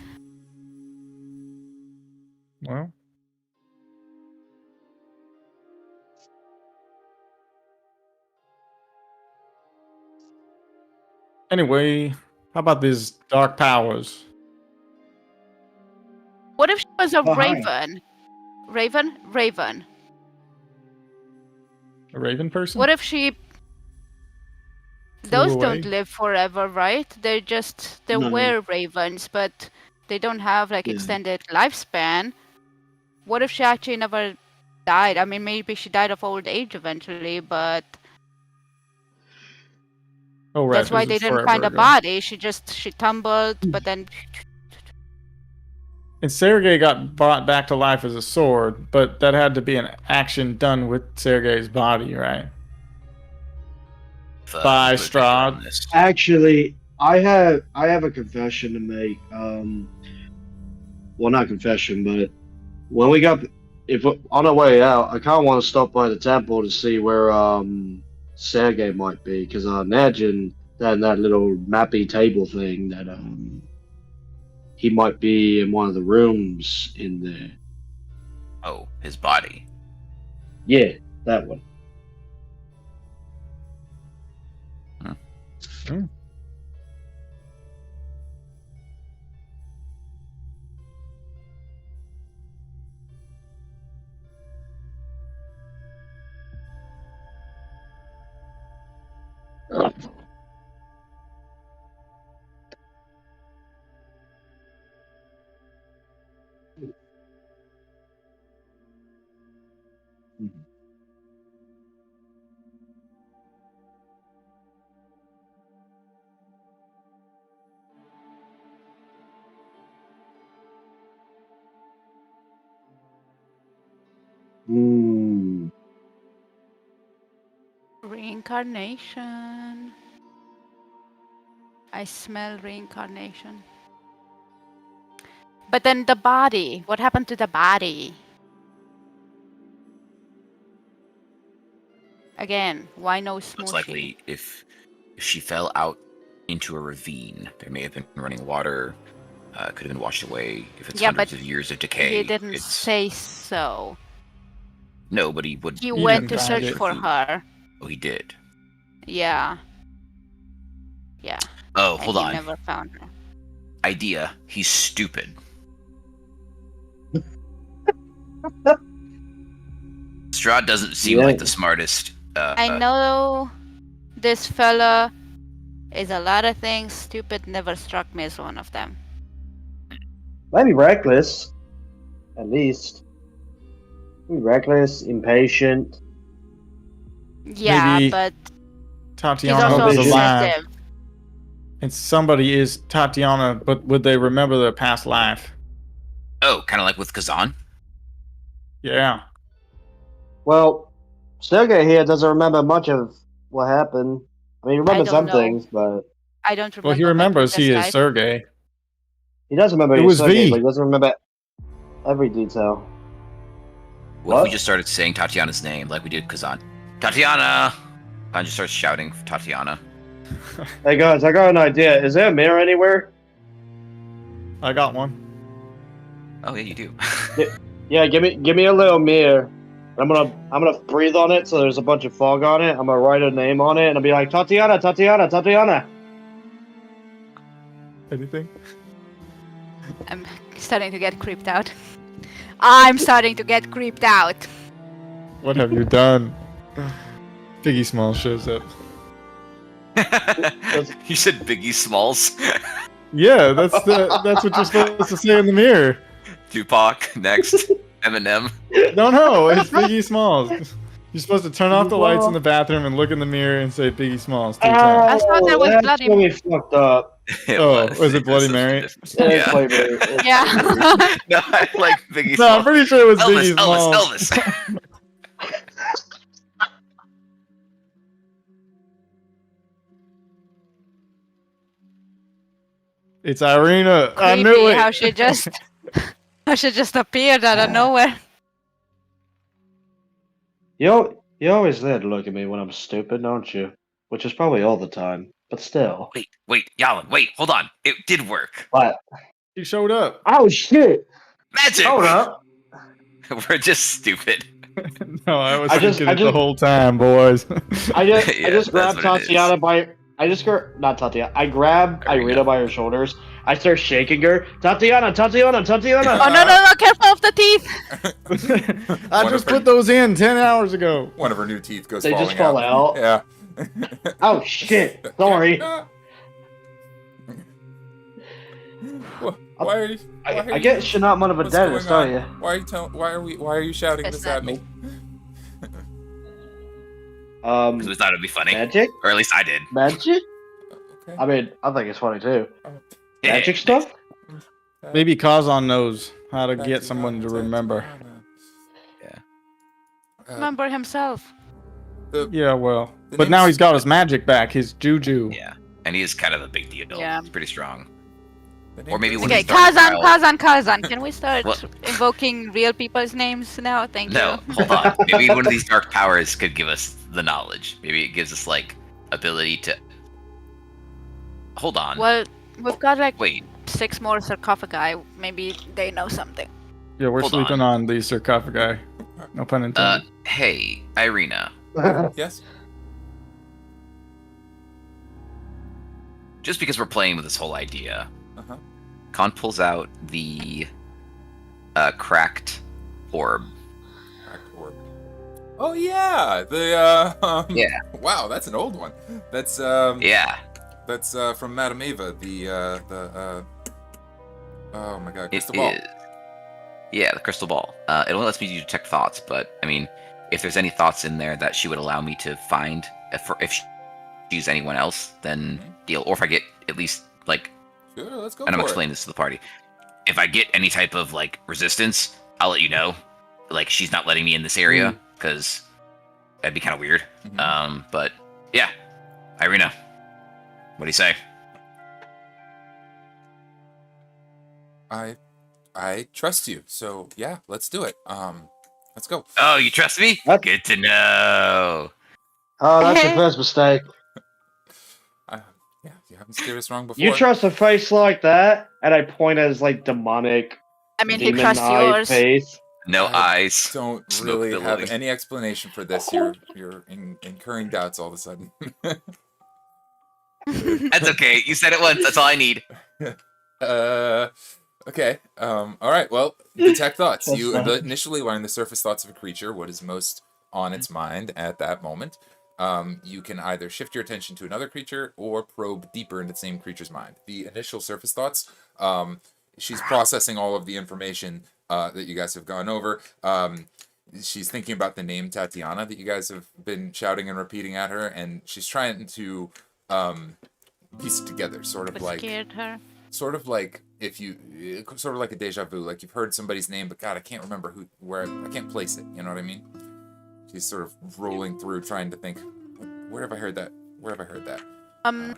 Well. Anyway, how about these dark powers? what if she was a Oh, hi. raven? Raven. A raven person? What if she? Flew Those away? don't live forever, right? They No. were ravens, but they don't have like extended lifespan. What if she actually never died? I mean, maybe she died of old age eventually, but Oh, right. that's why this they is didn't forever find a ago. body. She tumbled, but then And Sergei got brought back to life as a sword, but that had to be an action done with Sergei's body, right? By Strahd. Actually, I have a confession to make. Well, not confession, but when we got on our way out, I kind of want to stop by the temple to see where Sergey might be, because I imagine that in that little mappy table thing that he might be in one of the rooms in there. Oh, his body. Yeah, that one. Reincarnation. I smell reincarnation. But then the body. What happened to the body? Again, why no smooshy? Most likely, if she fell out into a ravine, there may have been running water. Could have been washed away. If it's hundreds of years of decay, he didn't say so. No, but he would. He went to search for her. Oh, he did. Yeah. Yeah. Oh, hold on. He never found her. Idea. He's stupid. Strahd doesn't seem like the smartest. I know this fella is a lot of things. Stupid never struck me as one of them. Maybe reckless, at least. Maybe reckless, impatient. Yeah, Maybe but Tatiana he's also was alive. obsessive. And somebody is Tatiana, but would they remember their past life? Oh, kind of like with Kazan? Yeah. Well, Sergei here doesn't remember much of what happened. I mean, he remembers some things, but... I don't remember. Well, he remembers he is Sergei. He does remember it he was Sergei, V. but he doesn't remember every detail. What if we just started saying Tatiana's name like we did Kazan? Tatiana! Khan just starts shouting for Tatiana. Hey guys, I got an idea. Is there a mirror anywhere? I got one. Oh yeah, you do. Yeah, give me a little mirror. I'm gonna breathe on it so there's a bunch of fog on it. I'm gonna write a name on it and I'll be like Tatiana, Tatiana, Tatiana. Anything? I'm starting to get creeped out. I'm starting to get creeped out. What have you done? Biggie Small shows up. You said Biggie Smalls. Yeah, that's what you're supposed to say in the mirror. Tupac next. Eminem. No, it's Biggie Smalls. You're supposed to turn off the lights in the bathroom and look in the mirror and say Biggie Smalls 2 times. I thought that was Bloody Mary. We fucked up. Was it Bloody Mary? Yeah. Yeah. No, I like Biggie Smalls. No, I'm pretty sure it was Elvis, Biggie Smalls. Elvis. It's Irina. I Creepy knew it. how she just appeared out of nowhere. You always there to look at me when I'm stupid, don't you? Which is probably all the time, but still. Wait, Jalin, wait, hold on. It did work. What? He showed up. Oh shit! Magic! Hold up. We're just stupid. No, I was thinking it the whole time, boys. I just grabbed Tatiana by... not Tatiana. I grab Irina by her shoulders. I start shaking her. Tatiana, Tatiana, Tatiana! Oh, no, careful of the teeth! I just put those in 10 hours ago. One of her new teeth goes They falling just fall out? Yeah. Oh shit! Sorry. Why are you? I get Shanat of a dentist, don't you? Why are you shouting this at me? Because we thought it'd be funny. Magic? Or at least I did. Magic? Okay. I mean, I think it's funny too. Magic stuff? Maybe Kazan knows how to get someone to remember. Remember himself. Yeah, well. But now he's got his magic back, his juju. Yeah, and he is kind of a big deal. Yeah. He's pretty strong. Or maybe when Okay, he started Kazan. Can we start invoking real people's names now? Thank you. No, hold on. Maybe one of these dark powers could give us the knowledge. Maybe it gives us, like, ability to... Hold on. Well, we've got, like, 6 more sarcophagi. Maybe they know something. Yeah, we're sleeping on these sarcophagi. No pun intended. Hey, Irina. Yes? Just because we're playing with this whole idea, Kahn pulls out the cracked orb. Cracked orb. Oh yeah, the yeah. Wow, that's an old one. That's yeah. That's from Madame Eva. Oh my god, crystal ball. Yeah, the crystal ball. It only lets me detect thoughts, but I mean, if there's any thoughts in there that she would allow me to find, if she's anyone else, then deal. Or if I get at least like. Sure, let's go. And I'm explaining this to the party. If I get any type of like resistance, I'll let you know. like she's not letting me in this area because that'd be kind of weird. But yeah, Irina, what do you say? I trust you, so yeah, let's do it. Let's go. Oh, you trust me? What? Good to know. Oh, that's your first mistake. Yeah, you haven't steered us wrong before. You trust a face like that, and I point at his like demonic, I mean, he demon trusts eye yours. face. No eyes. Don't Smoke really have billowing. any explanation for this. You're incurring doubts all of a sudden. That's okay. You said it once. That's all I need. Okay. All right. Well, detect thoughts. That's You fine. initially learn the surface thoughts of a creature, what is most on its mind at that moment. You can either shift your attention to another creature or probe deeper into the same creature's mind. The initial surface thoughts, she's processing all of the information that you guys have gone over. She's thinking about the name Tatiana that you guys have been shouting and repeating at her, and she's trying to piece it together, sort of What like scared her? sort of like sort of like a deja vu, like you've heard somebody's name, but God, I can't remember I can't place it. You know what I mean? She's sort of rolling through, trying to think, where have I heard that? Where have I heard that?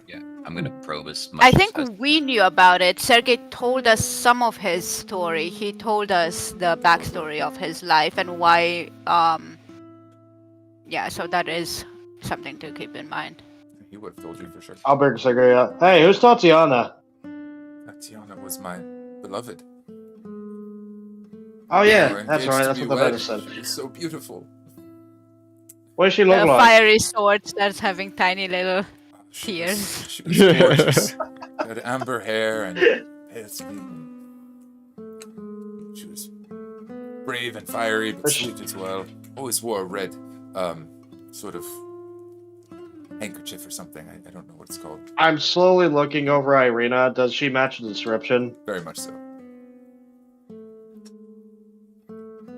Yeah, I'm gonna probe as much. I think as we knew about it. Sergei told us some of his story. He told us the backstory of his life and why. Yeah, so that is something to keep in mind. He would have told you for sure. I'll bring a cigarette out. Hey, who's Tatiana? Tatiana was my beloved. Oh We yeah, were that's engaged right. to That's be what the wed. letter said. She was so beautiful. What does she look The like? fiery sword starts having tiny little She was, tears. she was gorgeous. She had amber hair and pale skin. She was brave and fiery, but sweet as well. Always wore a red, sort of handkerchief or something. I don't know what it's called. I'm slowly looking over Irina. Does she match the description? Very much so.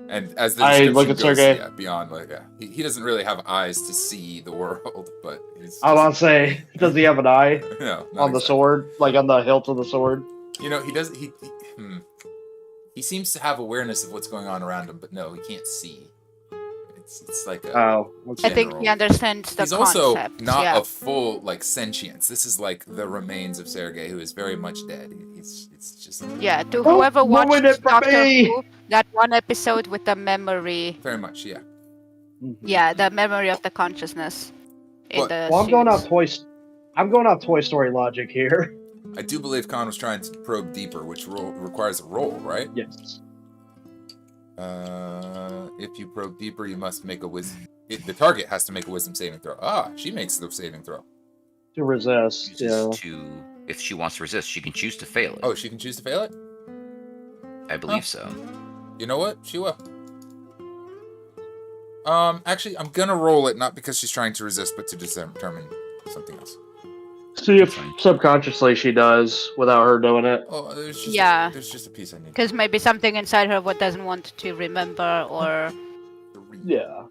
And as the I description look at goes, Sergei. yeah, beyond like, yeah, he doesn't really have eyes to see the world, but he's. I was about to say, does he have an eye No, not on the exactly. sword, like on the hilt of the sword? You know, he does. He seems to have awareness of what's going on around him, but no, he can't see. It's like a. Oh, I think he general- understands the He's concept. also not yeah. a full like sentience. This is like the remains of Sergei, who is very much dead. It's just Yeah, to Oh, whoever ruin watched it for Doctor me! Who, that one episode with the memory. very much, yeah. Yeah, the memory of the consciousness. In What? the Well, I'm going suits. off Toy Story logic here. I do believe Kahn was trying to probe deeper, which requires a roll, right? Yes. If you probe deeper, you must make a wisdom. The target has to make a wisdom saving throw. Ah, she makes the saving throw. To resist. Yeah. if she wants to resist, she can choose to fail it. Oh, she can choose to fail it? I believe so. You know what? She will. Actually, I'm gonna roll it, not because she's trying to resist, but to determine something else. See if subconsciously she does without her doing it. Oh, there's just there's just a piece I need. Because maybe something inside her what doesn't want to remember or. Yeah.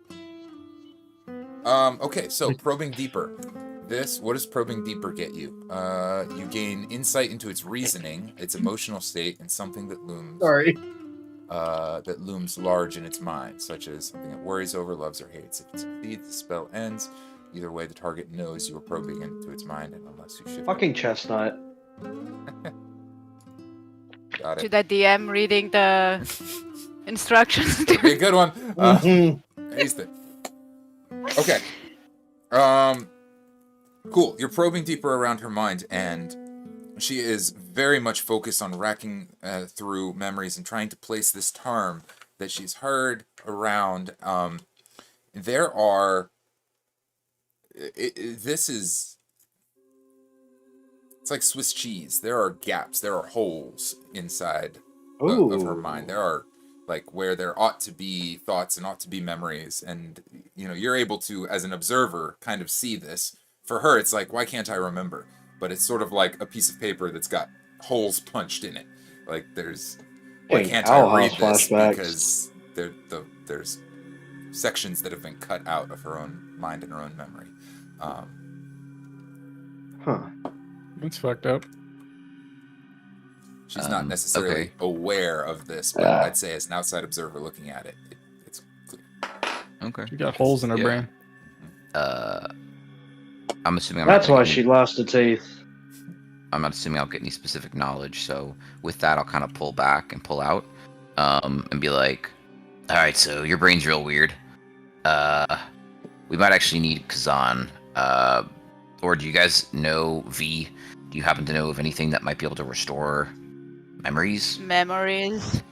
Okay, so probing deeper. What does probing deeper get you? You gain insight into its reasoning, its emotional state, and something that looms. Sorry. That looms large in its mind, such as something it worries over, loves, or hates. If it succeeds, the spell ends. Either way, the target knows you are probing into its mind, and unless you shift. Fucking chestnut. Got To it. the DM reading the instructions. Okay, good one. Aced it. Okay. Cool. You're probing deeper around her mind, and she is very much focused on racking through memories and trying to place this term that she's heard around. There are. This is. It's like Swiss cheese. There are gaps. There are holes inside of her mind. There are like where there ought to be thoughts and ought to be memories, and you're able to, as an observer, kind of see this. For her, it's like, why can't I remember? But it's sort of like a piece of paper that's got holes punched in it. Like why can't I read this? Because there's sections that have been cut out of her own mind and her own memory. It's fucked up. She's not necessarily okay. aware of this, but I'd say as an outside observer looking at it, Okay. She got holes in her Yeah. brain. I'm assuming That's why she lost the teeth. I'm not assuming I'll get any specific knowledge. So with that, I'll kind of pull back and pull out, and be like, "All right, so your brain's real weird. We might actually need Kazan. Or do you guys know V? Do you happen to know of anything that might be able to restore memories?" Memories.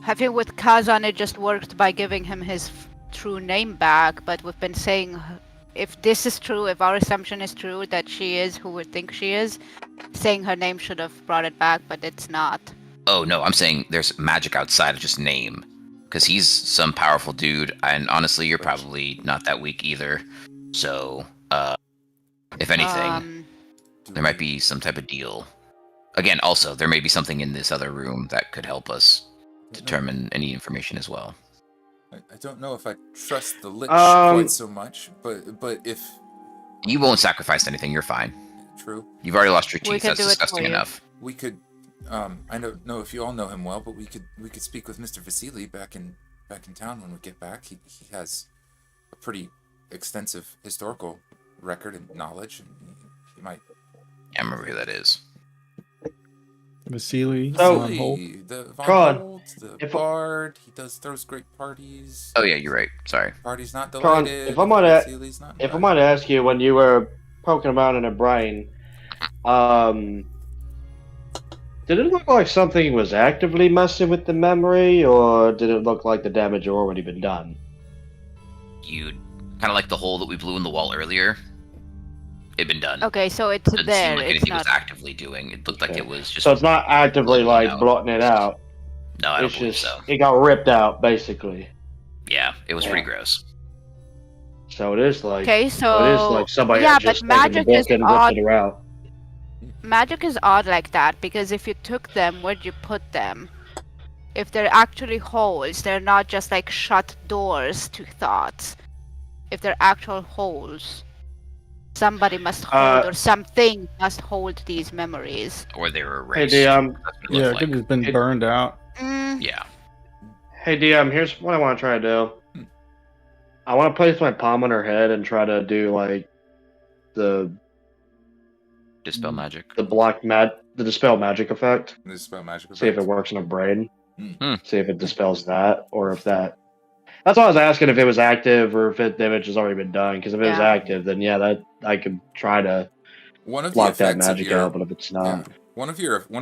I think with Kazan it just worked by giving him his true name back, but we've been saying if this is true, if our assumption is true that she is who we think she is, saying her name should have brought it back, but it's not. Oh no, I'm saying there's magic outside of just name, because he's some powerful dude, and honestly, you're probably not that weak either. So, if anything, there might be some type of deal. Again, also, there may be something in this other room that could help us determine any information as well. I don't know if I trust the Lich quite so much, but if... You won't sacrifice anything, you're fine. True. You've already lost your We teeth, can that's do it for disgusting you. enough. We could... I don't know if you all know him well, but we could speak with Mr. Vasily back in town when we get back. He has a pretty extensive historical record and knowledge, and he might... I remember who that is. Vasily. Vasily, the Von Kahn, Holt, the if- bard. He throws great parties. Oh yeah, you're right. Sorry. Parties not Kahn, delighted. if I might ask you, when you were poking around in her brain, did it look like something was actively messing with the memory, or did it look like the damage had already been done? You kind of like the hole that we blew in the wall earlier. It'd been done. Okay, so it's It didn't there. seem like It's anything not. was actively doing. It looked like it was just. So it's not actively blotting it like out. blotting it out. No, I don't It's believe just so. it got ripped out basically. Yeah, it was Yeah. pretty gross. So it is like Okay, so it is like somebody yeah, had but just taken the magic book is and odd. ripped it out. Magic is odd like that because if you took them, where'd you put them? If they're actually holes, they're not just like shut doors to thoughts. If they're actual holes, somebody must hold or something must hold these memories. Or they were Hey erased. DM, That's what it Yeah, looked it could like. have been burned out. Yeah. hey DM, here's what I want to try to do. I want to place my palm on her head and try to do like the Dispel magic. the dispel magic effect. Dispel magic. See if it works in her brain. Hmm. See if it dispels that, or if that. That's why I was asking if it was active or if the damage has already been done. Because if it was Yeah. active, then yeah, that I could try to One of the block that effects of magic your out. But if it's not, yeah, one of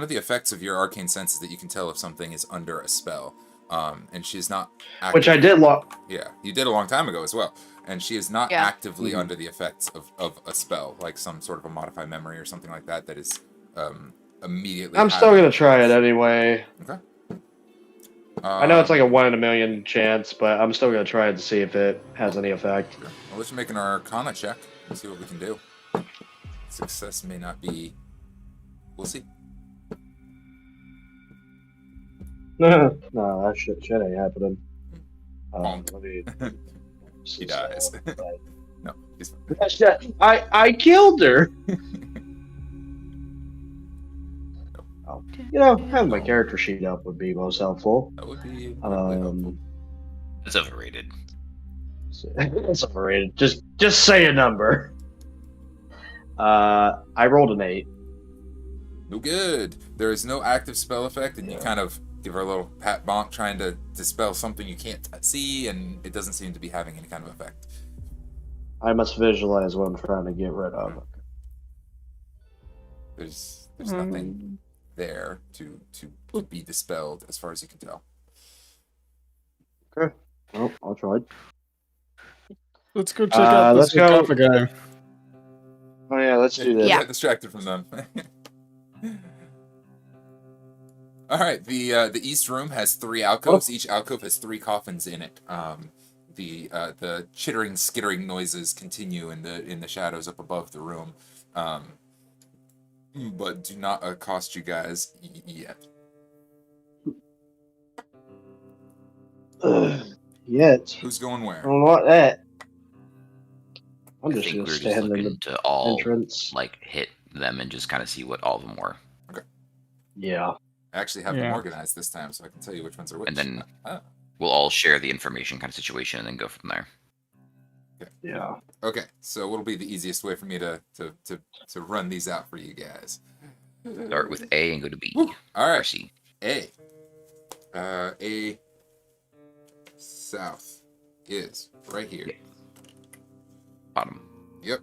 the effects of your arcane sense is that you can tell if something is under a spell. And she's not. which I did lock. Yeah, you did a long time ago as well. And she is not Yeah. actively under the effects of a spell, like some sort of a modified memory or something like that is immediately. I'm still gonna try it anyway. Okay. I know it's like a 1 in a million chance, but I'm still gonna try it to see if it has any effect. Well, let's make an Arcana check and see what we can do. Success may not be. We'll see. No, that shit ain't happening. Let me. He dies. No, he's fine. I killed her. You know, having my character sheet up would be most helpful. That would be incredibly helpful. It's overrated. It's overrated. Just say a number. I rolled an 8. No good. There is no active spell effect, and you kind of give her a little pat bonk trying to dispel something you can't see, and it doesn't seem to be having any kind of effect. I must visualize what I'm trying to get rid of. There's nothing there to be dispelled as far as you can tell. Okay. Well, I'll try. Let's go check out the let's go. sarcophagi. Oh yeah, let's do this. Yeah. Get distracted from them. All right, the east room has 3 alcoves. Each alcove has 3 coffins in it. The chittering, skittering noises continue in the shadows up above the room, but do not accost you guys yet. Yet. Who's going I where? don't want that. I'm I just think gonna we were just stand in looking the to all entrance. like hit them and just kind of see what all of them were. Yeah. I actually have them organized this time, so I can tell you which ones are which. And then we'll all share the information kind of situation and then go from there. Yeah. Okay, so what'll be the easiest way for me to run these out for you guys? Start with A and go to B. Woo. All Or right, C. A. A south is right here. Yeah. Bottom. Yep.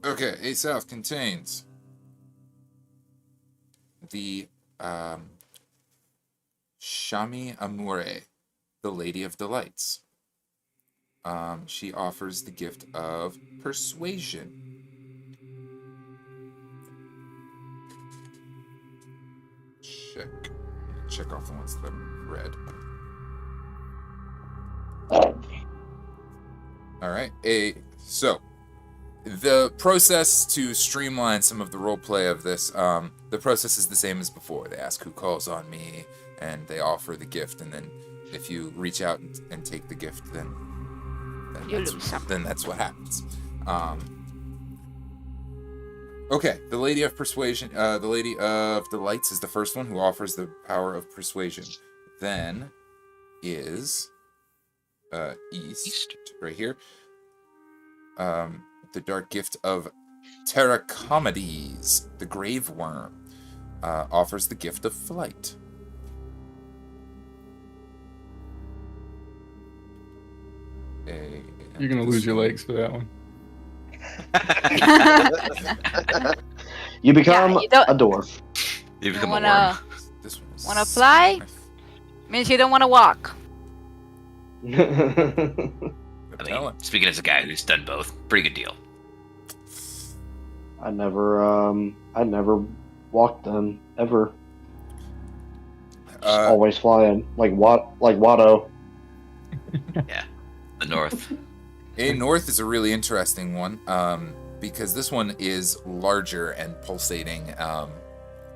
Okay, A south contains the Shami Amure, the Lady of Delights. She offers the gift of persuasion. Check off the ones that I've read. All right. So the process to streamline some of the roleplay of this, the process is the same as before. They ask who calls on me, and they offer the gift, and then if you reach out and take the gift, then that's what happens. Okay, the Lady of Persuasion, the Lady of Delights is the first one who offers the power of persuasion. Then is east right here. The dark gift of Terracomedes, the Grave Worm, offers the gift of flight. You're gonna lose your legs for that one. You become a dwarf. You become a wanna worm. This one is wanna fly? Means you don't want to walk. I mean, speaking as a guy who's done both, pretty good deal. I never walked them ever. Just always flying like Watto. Yeah, the north. A north is a really interesting one, because this one is larger and pulsating,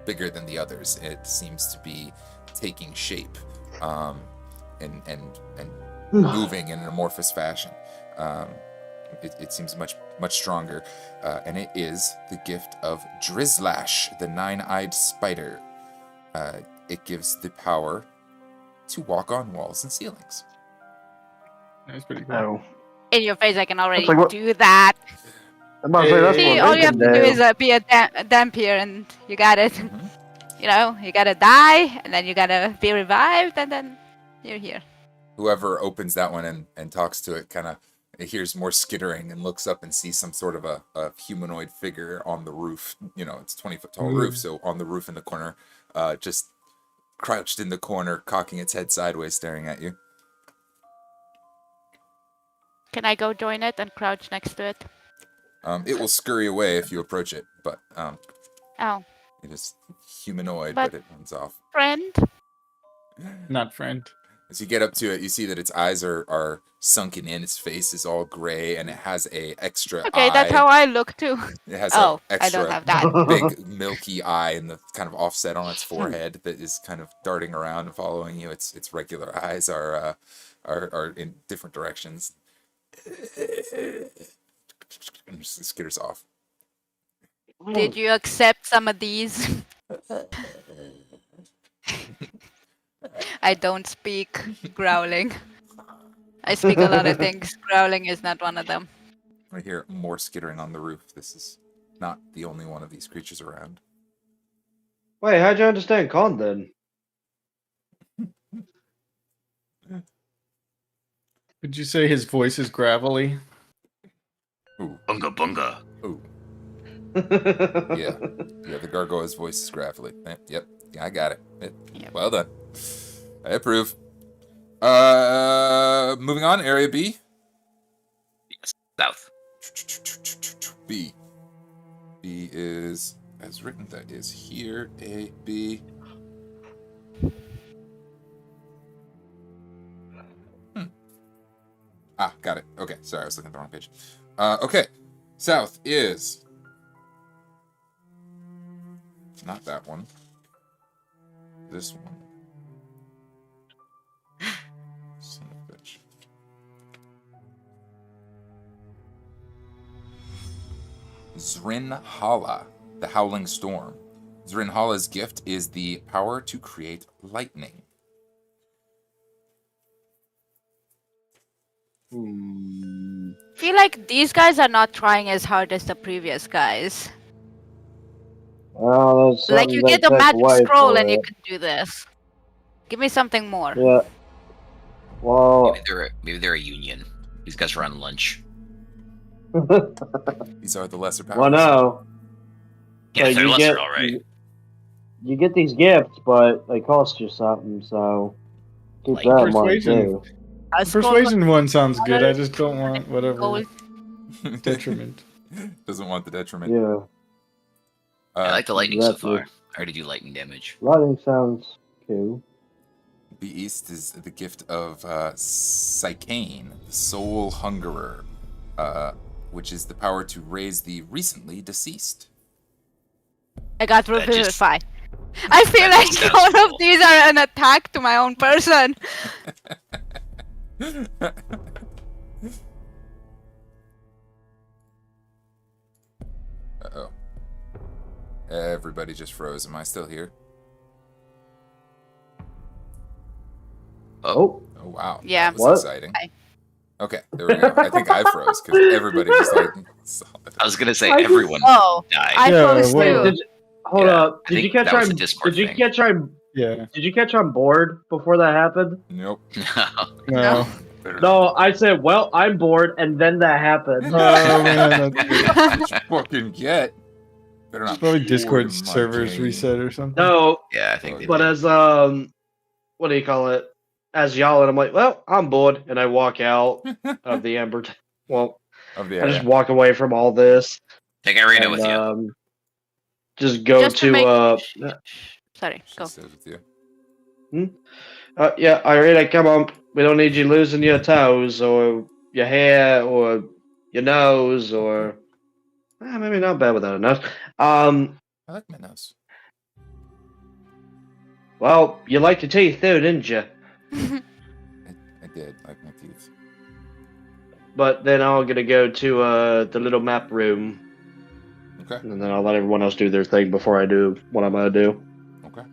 bigger than the others. It seems to be taking shape, and moving in an amorphous fashion. It seems much stronger, and it is the gift of Drizlash, the nine-eyed spider. It gives the power to walk on walls and ceilings. That's pretty cool. Oh. In your face, I can already That's like what- do that. I'm about to say that's See, what all they you have can to do do. is be a Dhampir and you got it. Mm-hmm. You know, you gotta die, and then you gotta be revived, and then you're here. Whoever opens that one and talks to it kind of hears more skittering and looks up and sees some sort of a humanoid figure on the roof. You know, it's 20-foot tall roof, so on the roof in the corner, just crouched in the corner, cocking its head sideways, staring at you. Can I go join it and crouch next to it? It will scurry away if you approach it, but Oh, it is humanoid, But- but it runs off. friend? Not friend. As you get up to it, you see that its eyes are sunken in. Its face is all gray, and it has a extra Okay, eye. that's how I look too. It has Oh, an I extra don't have that. big milky eye and the kind of offset on its forehead that is kind of darting around and following you. Its regular eyes are in different directions. And just skitters off. Did you accept some of these? I don't speak growling. I speak a lot of things. Growling is not one of them. I hear more skittering on the roof. This is not the only one of these creatures around. Wait, how'd you understand Kahn then? Would you say his voice is gravelly? Ooh, Bunga bunga. ooh. Yeah, the gargoyle's voice is gravelly. Yep, yeah, I got it. Yep. Well done. I approve. Moving on, area B. Yes, south. B. B is, as written, that is here. A, B. Ah, got it. Okay, sorry, I was looking at the wrong page. Okay, south is not that one. This one. Son of a bitch. Zrinhala, the Howling Storm. Zrinhala's gift is the power to create lightning. I feel like these guys are not trying as hard as the previous guys. Well, that's Like you get a magic scroll and you can do this. Give me something more. Yeah. Well, Maybe they're a union. These guys are on lunch. These are the lesser powers. well, no. Yeah, So they're you lesser, get- all right. You get these gifts, but they cost you something, so keep Like that in mind persuasion. too. A scroll Persuasion one sounds good. I just don't want whatever gold. detriment. Doesn't want the detriment. Yeah, I like the lightning so exactly. far. I already do lightning damage. lightning sounds cool. The East is the gift of Psychane, the Soul Hungerer, which is the power to raise the recently deceased. I got That just- Revivify. I feel that like just sounds all of cool. these are an attack to my own person. Uh-oh. Everybody just froze. Am I still here? Oh, Oh, wow. Yeah. That was What? exciting. Hi. Okay, there we go. I think I froze because everybody just like saw it. I was gonna say I just- everyone Oh, died. I Yeah, froze wait, too. hold Yeah, up. I Did you think catch that was on? a Discord Did you thing. catch on? Yeah. Did you catch on board before that happened? Nope. No. Better No, I said, "Well, I'm bored," and then that happened. Oh man, that's not fucking get. Better not. probably board Discord in my servers game. reset or something. No, Yeah, I think they but did. as what do you call it? As Jalin, I'm like, "Well, I'm bored," and I walk out of the Ember. Well, Of the I area. just walk away from all this. Take Irina and, with you. Just go Just to to make- Sorry, She go. stays with you. yeah, Irina, come on. We don't need you losing your toes or your hair or your nose or maybe not bad without a nose. I like my nose. Well, you liked your teeth too, didn't you? I did like my teeth. But then I'm gonna go to the little map room, Okay. and then I'll let everyone else do their thing before I do what I'm gonna do. Okay.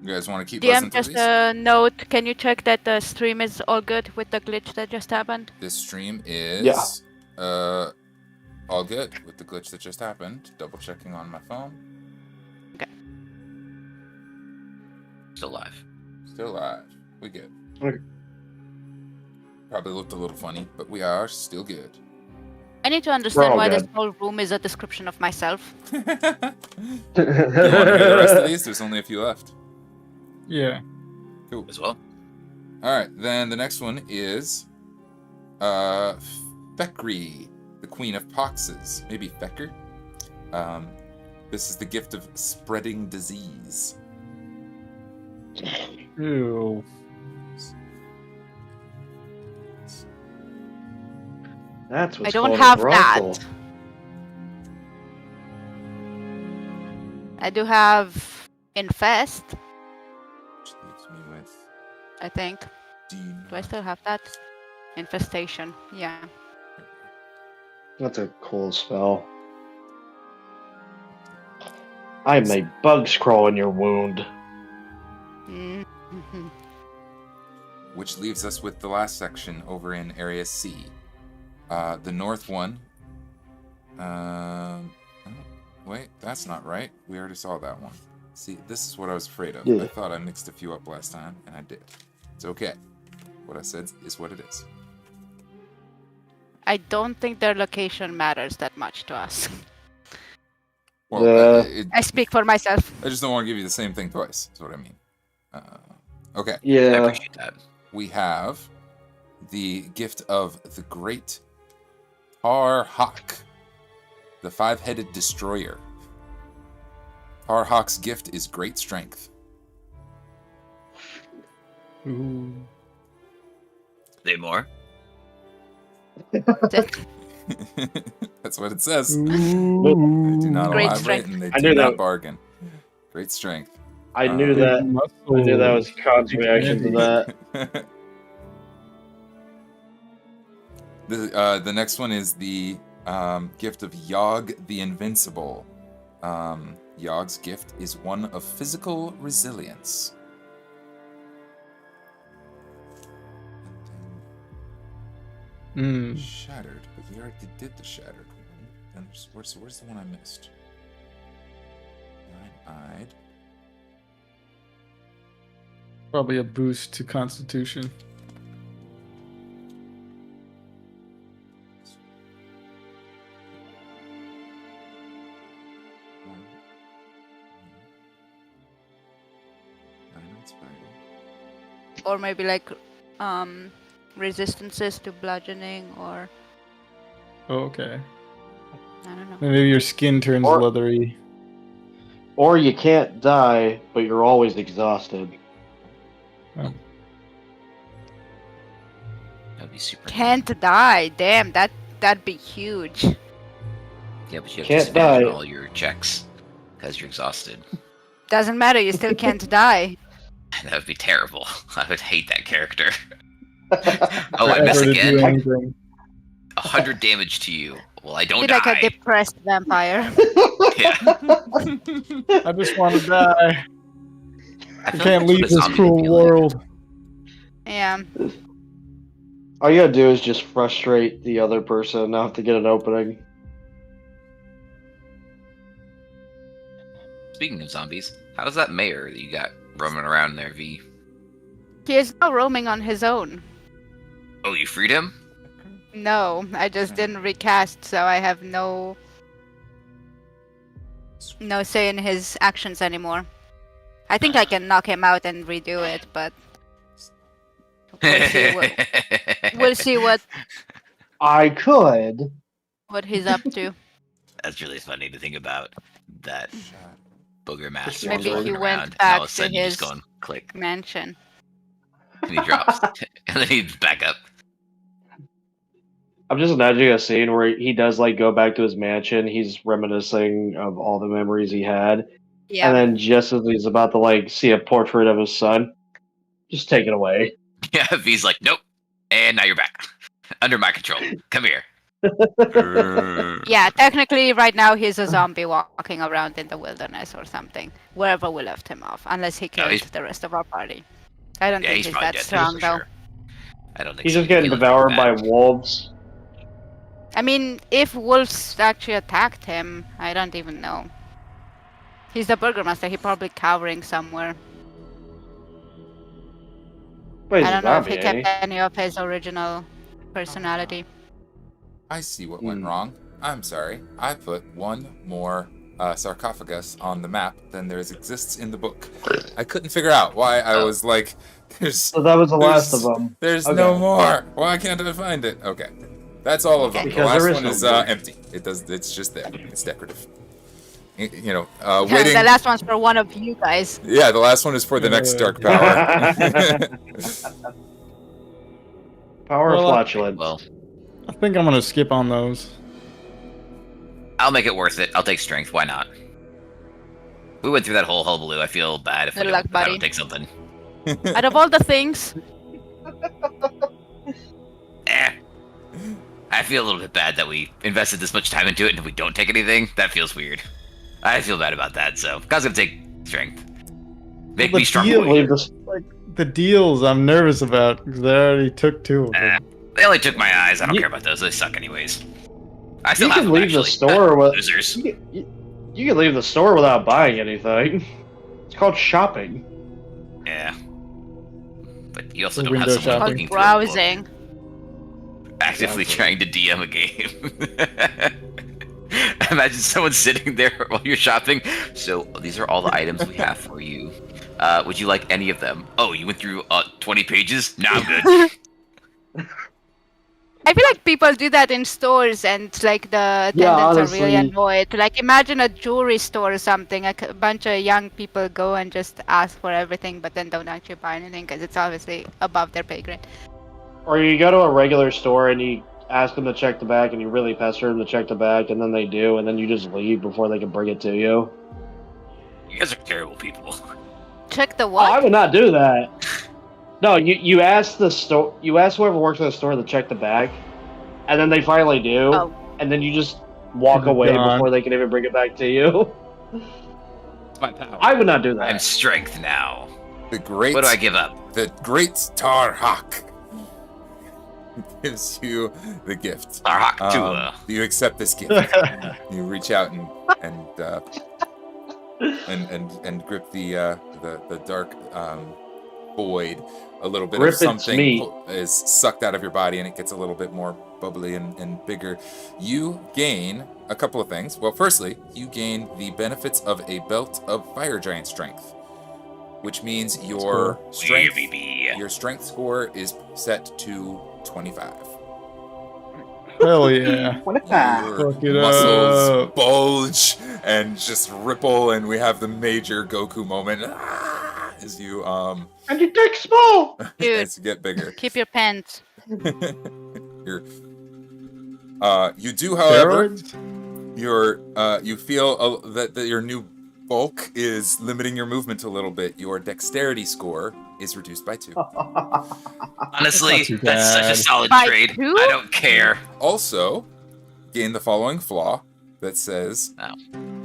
You guys want to keep DM, listening to just these? a note. Can you check that the stream is all good with the glitch that just happened? This stream is all good with the glitch that just happened. Double checking on my phone. Still alive. Still live. We good. Okay. Probably looked a little funny, but we are still good. I need to understand all why this good. whole room is a description of myself. You want to hear the rest of these? There's only a few left. Yeah. Cool. As well. Alright, then the next one is Fekri, the Queen of Poxes. Maybe Fecker? This is the gift of spreading disease. Ew. That's what's I don't called have a brothel. that. I do have Infest, Which leaves me with. I think. Do you Do I still have that? Infestation, yeah. That's a cool spell. I made bugs crawl in your wound. Mm. Which leaves us with the last section over in Area C. The north one. Oh, wait, that's not right. We already saw that one. See, this is what I was afraid of. Yeah. I thought I mixed a few up last time, and I did. It's okay. What I said is what it is. I don't think their location matters that much to us. Well, Yeah. I speak for myself. I just don't want to give you the same thing twice, is what I mean. Okay. I Yeah. appreciate that. We have the gift of the Great Tar-Hawk, the five-headed destroyer. Tar-Hawk's gift is great strength. Ooh. They more? That's what it says. They Ooh. do not Great elaborate strength. and they I do knew not that. bargain. Great strength. I knew Big that. muscle. I knew that was Kahn's Big reaction to candy. that. The next one is the gift of Yogg the Invincible. Yogg's gift is one of physical resilience. Shattered, but we already did the shattered one. And where's the one I missed? Nine-eyed. Probably a boost to Constitution. Nine-eyed spider. Or maybe like resistances to bludgeoning, or Oh, okay. I don't know. Maybe your skin turns Or- leathery. Or you can't die, but you're always exhausted. Oh. That'd be super. Can't die. Damn, that'd be huge. Yeah, but you have Can't disadvantage on die. all your checks because you're exhausted. Doesn't matter. You still can't die. That would be terrible. I would hate that character. Oh, I miss Forever to do again. anything. 100 damage to you. Well, I don't Be die. like a depressed vampire. Yeah. I just want to die. I I feel can't like leave that's what this a zombie cruel would be like. world. Yeah. All you gotta do is just frustrate the other person, not have to get an opening. Speaking of zombies, how's that mayor that you got roaming around there, V? He is now roaming on his own. Oh, you freed him? No, I just didn't recast, so I have no say in his actions anymore. I think I can knock him out and redo it, but we'll see what I could. he's up to. That's really funny to think about. That booger master Maybe just walking he went around, and back all of a to sudden you just his- going click, Mansion. and he drops, and then he's back up. I'm just imagining a scene where he does like go back to his mansion. He's reminiscing of all the memories he had, Yeah. and then just as he's about to like see a portrait of his son, just take it away. Yeah, V's like, nope, and now you're back, under my control. Come here. Yeah, technically right now he's a zombie walking around in the wilderness or something, wherever we left him off, unless he killed he's- the rest of our party. I don't Yeah, think he's he's probably that dead strong for though. sure. I don't think He's so. just getting He looks devoured pretty by bad. wolves. I mean, if wolves actually attacked him, I don't even know. He's the burgomaster, he's probably cowering somewhere. But he's I a don't know if zombie, he kept ain't he? any of his original personality. I see what went Hmm. wrong. I'm sorry. I put one more sarcophagus on the map than there exists in the book. I couldn't figure out why I was like, there's So that was the last of there's- them. there's Okay. no more. Why can't I find it? Okay. That's all of them. Okay. The Because last there is one no is more. empty. It's just there. It's decorative. You know, the waiting. last one's for one of you guys. Yeah, the last one is for the next dark power. Power of Well, flatulence. Well, I think I'm gonna skip on those. I'll make it worth it. I'll take strength. Why not? We went through that whole hullabaloo. I feel bad if, Good I luck, don't buddy. take something. Out of all the things, I feel a little bit bad that we invested this much time into it and if we don't take anything, that feels weird. I feel bad about that, so God's gonna take strength. Make Well, me the strong. deal- boy. Leave this. The deals I'm nervous about because they already took 2 of them. They only took my eyes. I don't You- care about those. They suck anyways. I still You have can them, leave the actually. store with. Losers. You can leave the store without buying anything. It's called shopping. Yeah. But you also The don't have window someone shopping. looking through a book, browsing. actively trying to DM a game. Imagine someone sitting there while you're shopping. So these are all the items we have for you. Would you like any of them? Oh, you went through 20 pages? Nah, I'm good. I feel like people do that in stores, and like the attendants are really honestly. annoyed. Like imagine a jewelry store or something. Like a bunch of young people go and just ask for everything, but then don't actually buy anything because it's obviously above their pay grade. Or you go to a regular store and you ask them to check the bag, and you really pester them to check the bag, and then they do, and then you just leave before they can bring it to you. You guys are terrible people. Check the Oh, I what? would not do that. No, you ask the store. You ask whoever works at the store to check the bag, and then they finally do, Oh. and then you just walk They're away gone. before they can even bring it back to you. It's my power. I would not do I'm that. strength now. The great, What do I give up? the great Tar Hawk. gives you the gift. Arctua. You accept this gift. You reach out and grip the dark void. A little bit Grip of its something meat. is sucked out of your body, and it gets a little bit more bubbly and bigger. You gain a couple of things. Well, firstly, you gain the benefits of a belt of fire giant strength, which means your strength score is set to 25. Hell yeah. Your Fuck it muscles up. bulge and just ripple, and we have the major Goku moment as you And your dick small. Dude, as you get bigger. keep your pants. You're, you do, however, Steroids? you feel that your new bulk is limiting your movement a little bit. Your dexterity score is reduced by 2. Honestly, That's not too that's such a bad. solid By trade. 2? I don't care. Also, gain the following flaw that says, Oh.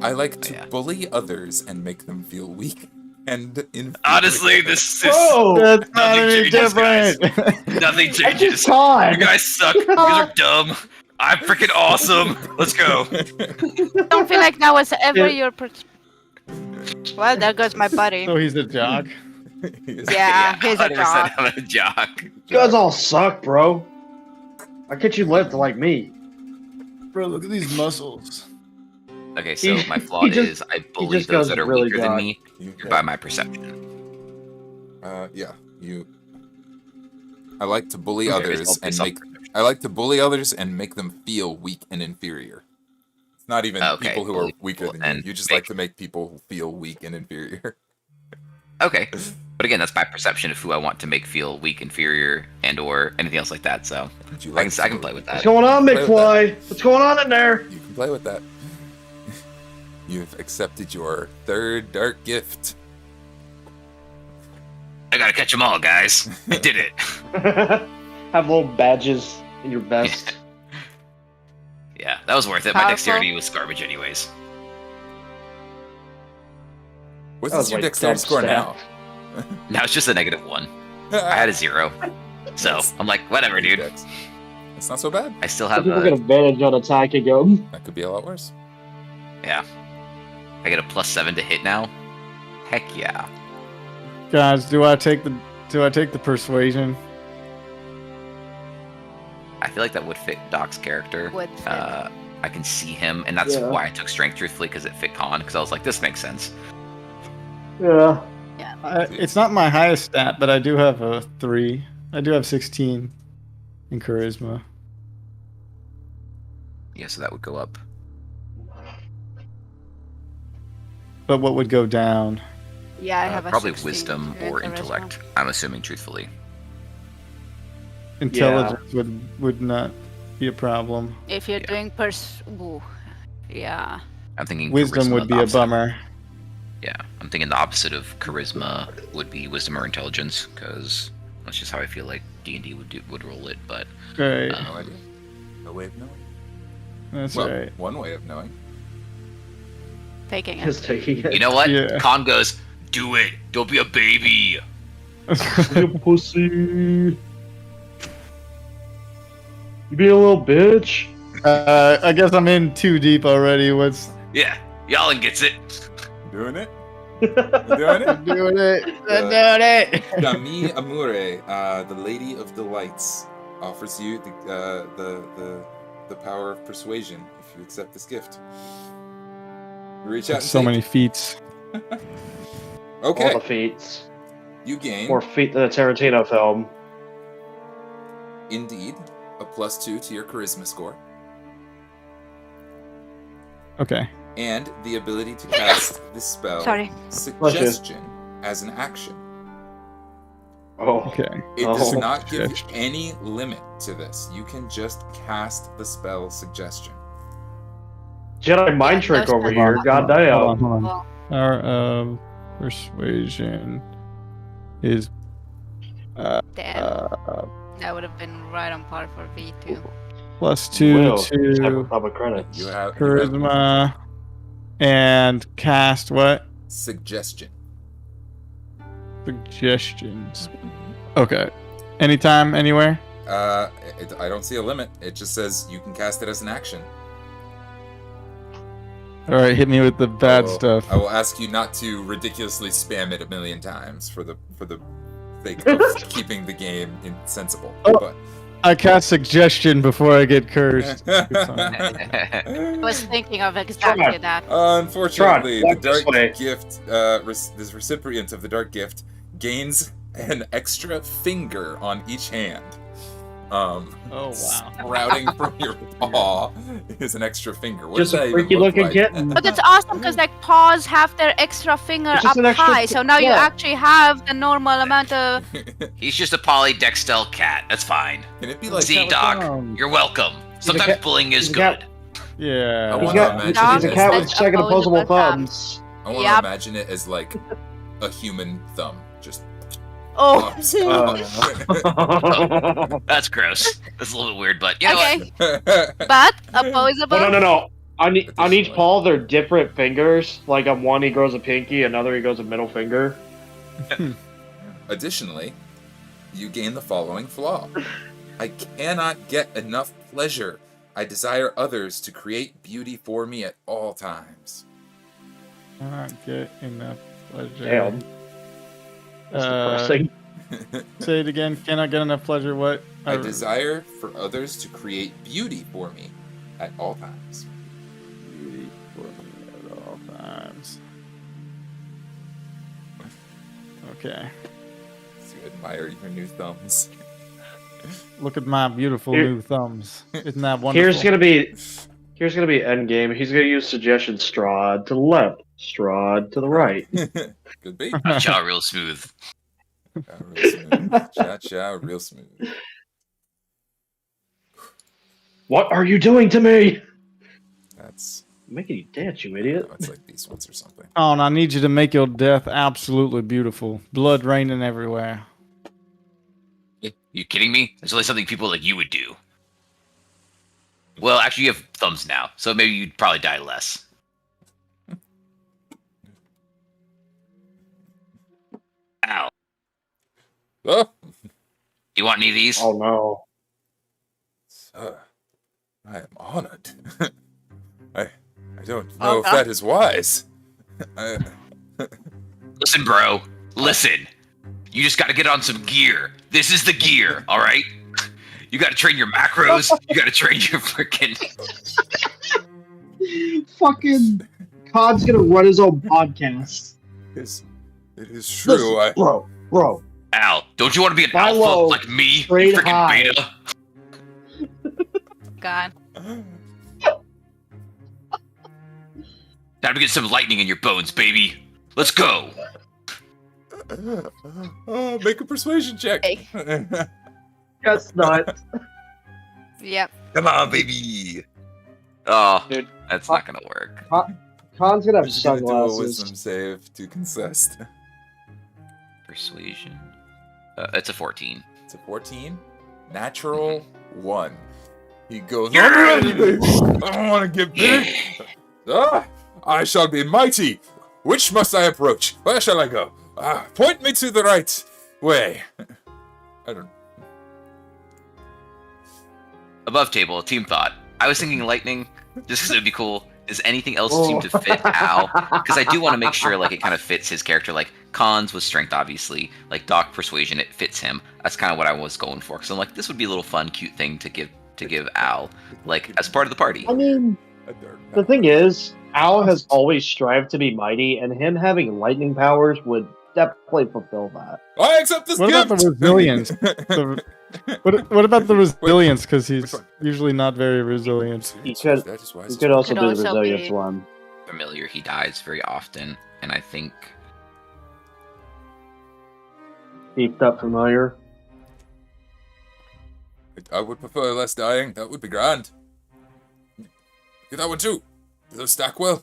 I like to Yeah. bully others and make them feel weak and inferior. Honestly, this is Whoa! That's not Nothing any changes, guys. different. nothing That's changes. just Kahn. You guys suck. You guys are dumb. I'm freaking awesome. Let's go. I don't feel like that was ever your. Well, there goes my buddy. So he's a jock. Yeah, he's a 100% jock. I'm a jock. You guys all suck, bro. Why can't you live like me? Bro, look at these muscles. Okay, so He- my flaw he just- is I bully just those goes that are really weaker than dark. me by my perception. I like to bully Okay, others it's and all make perception. I like to bully others and make them feel weak and inferior. It's not even Okay, people who are bully weaker people than you. and You just make- like to make people feel weak and inferior. Okay, but again, that's my perception of who I want to make feel weak, inferior, and or anything else like that. So Would you I like can to- play with What's that. going on, Play with McFly? What's going on in there? You can play with that. You've accepted your third dark gift. I gotta catch them all, guys. I did it. Have little badges in your vest. Yeah, that was worth it. My Powerful. dexterity was garbage, anyways. What's That was this your like dexterity dumb score stuff. Now it's just a -1. I had a 0, so I'm like, whatever, dude. Dex. It's not so bad. I still Some have people get a advantage on attack and go. That could be a lot worse. yeah. I get a +7 to hit now. Heck yeah. Guys, do I take the persuasion? I feel like that would fit Doc's character. Would fit. I can see him, and that's Yeah. why I took strength, truthfully, because it fit Kahn. Because I was like, this makes sense. Yeah. It's not my highest stat, but I do have a 3. I do have 16 in charisma. Yeah, so that would go up. But what would go down? Yeah, I have a Probably 16 wisdom in or charisma. intellect. I'm assuming, truthfully. Intelligence would not be a problem. If you're Yeah. doing ooh, yeah. I'm thinking Wisdom charisma, would be the a opposite. bummer. Yeah, I'm thinking the opposite of charisma would be wisdom or intelligence, because that's just how I feel like D&D would roll it. But Right. No idea. No way of knowing. That's Well, right. one way of knowing. Taking it. Just taking it. you know what? Yeah. Kahn goes, do it. Don't be a baby. You pussy. You being a little bitch. I guess I'm in too deep already. What's Yeah, Jalin gets it. Doing it? You doing it? doing it? I'm doing it. Dami Amure, the Lady of Delights, offers you the power of persuasion if you accept this gift. You reach out and So take many it. feats. Okay, All the feats. you gain More feet than a Tarantino film. indeed a +2 to your charisma score Okay. and the ability to cast the spell Sorry. Suggestion as an action. Oh. Okay. It does Oh. not give you Suggestion. any limit to this. You can just cast the spell Suggestion. Jedi mind Yeah, trick no over spell. here. Hold Goddamn. on, hold on. Well, Our persuasion is damn. That would have been right on par for V2. +2 Will. to Public credits. You have charisma and cast what? Suggestion. Suggestions. Okay. Anytime, anywhere? I don't see a limit. It just says you can cast it as an action. All right, hit me with the bad stuff. I will ask you not to ridiculously spam it 1,000,000 times for the sake of keeping the game sensible. Oh. But I cast suggestion before I get cursed. I was thinking of exactly that. Unfortunately, Strahd, the walk dark gift, this recipient of the dark gift gains an extra finger on each hand. Oh wow! Sprouting from your paw is an extra finger. What Just does a that even freaky look looking like? kitten. But it's awesome because like paws have their extra finger It's up just an extra high, so now you yeah. actually have the normal amount of. He's just a polydextel cat. That's fine. Can it be like See, Doc, you're welcome. Sometimes cat- bullying is he's a good. cat. Yeah. I He's wanna got, imagine he's a it cat as with like- second opposable opposable thumbs. I want to Yep. imagine it as like a human thumb, just Oh. pops That's gross. That's a little bit weird, but you know Okay, what? but opposable. No. On each paw, they're different fingers. Like on one, he grows a pinky, another, he grows a middle finger. Additionally, you gain the following flaw. I cannot get enough pleasure. I desire others to create beauty for me at all times. Not get enough pleasure. Damn. That's depressing. Say it again. Cannot get enough pleasure. What? I desire for others to create beauty for me at all times. Beauty for me at all times. Okay. So you admire your new thumbs. Look at my beautiful Here- new thumbs. Isn't that wonderful? Here's gonna be end game. He's gonna use suggestion Strahd to the left, Strahd to the right. Could be. Cha real smooth. Real smooth. Cha real smooth. What are you doing to me? That's I'm making you dance, you idiot. it's like these ones or something. Oh, and I need you to make your death absolutely beautiful. Blood raining everywhere. You kidding me? That's only something people like you would do. Well, actually, you have thumbs now, so maybe you'd probably die less. Ow. Oh, You want any of these? Oh no. sir, I am honored. I don't know if Okay. that is wise. Listen, bro. Listen. You just gotta get on some gear. This is the gear, alright? You gotta train your macros. You gotta train your freaking... Fucking Kahn's gonna run his own podcast. It is true. Listen, bro. Al, don't you want to be an Buy alpha low, like me, you trade freaking high. beta? God. Time to get some lightning in your bones, baby. Let's go. Oh, make a persuasion check. Hey. That's not. Yep. Come on, baby. Oh, Dude, that's not gonna work. Kahn's gonna have Just gonna do a sunglasses. wisdom save to consist. Persuasion. It's a 14. It's a 14. Natural 1. He goes, Yeah. I'm ready. I don't want to get big. I shall be mighty. Which must I approach? Where shall I go? Point me to the right way. I don't. Above table, team thought. I was thinking lightning, just because it would be cool. Does anything else seem to fit Al? Because I do want to make sure like it kind of fits his character. Like Kahn's was strength, obviously. Like Doc persuasion, it fits him. That's kind of what I was going for. Because I'm like, this would be a little fun, cute thing to give Al, like as part of the party. I mean, the thing is, Al has always strived to be mighty, and him having lightning powers would definitely fulfill that. I accept this What gift. about the resilience? What about the resilience? Because he's Which one? usually not very resilient. He could- That is wise. You could also Could do the also resilience be- one. Familiar, he dies very often, and I think Beefed up familiar. I would prefer less dying. That would be grand. Get that one too. Do those stack well?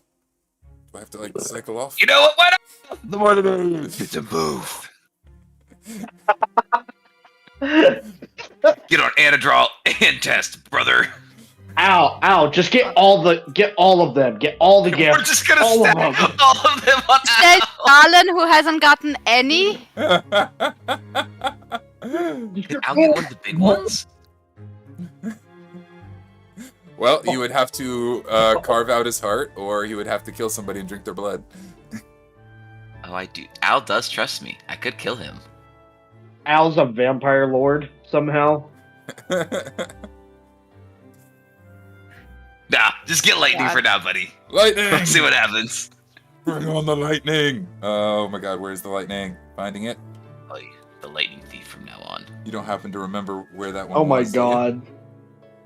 Do I have to like cycle off? you know what? Why not? The more the merrier. It's a move. Get on Anadrol and test, brother. Al, just get all of them. Get all the We're gifts. just gonna all of stack them. all of them on There's Al. Jalin who hasn't gotten any. Did Al get one of the big ones? Well, you would have to carve out his heart, or he would have to kill somebody and drink their blood. Oh, I do. Al does trust me. I could kill him. Al's a vampire lord somehow. Nah, just get lightning God. for now, buddy. Lightning! Let's see what happens. Bring on the lightning! Oh my god, where's the lightning? Finding it? Oh, yeah, the lightning thief from now on. You don't happen to remember where that one Oh my was, do you?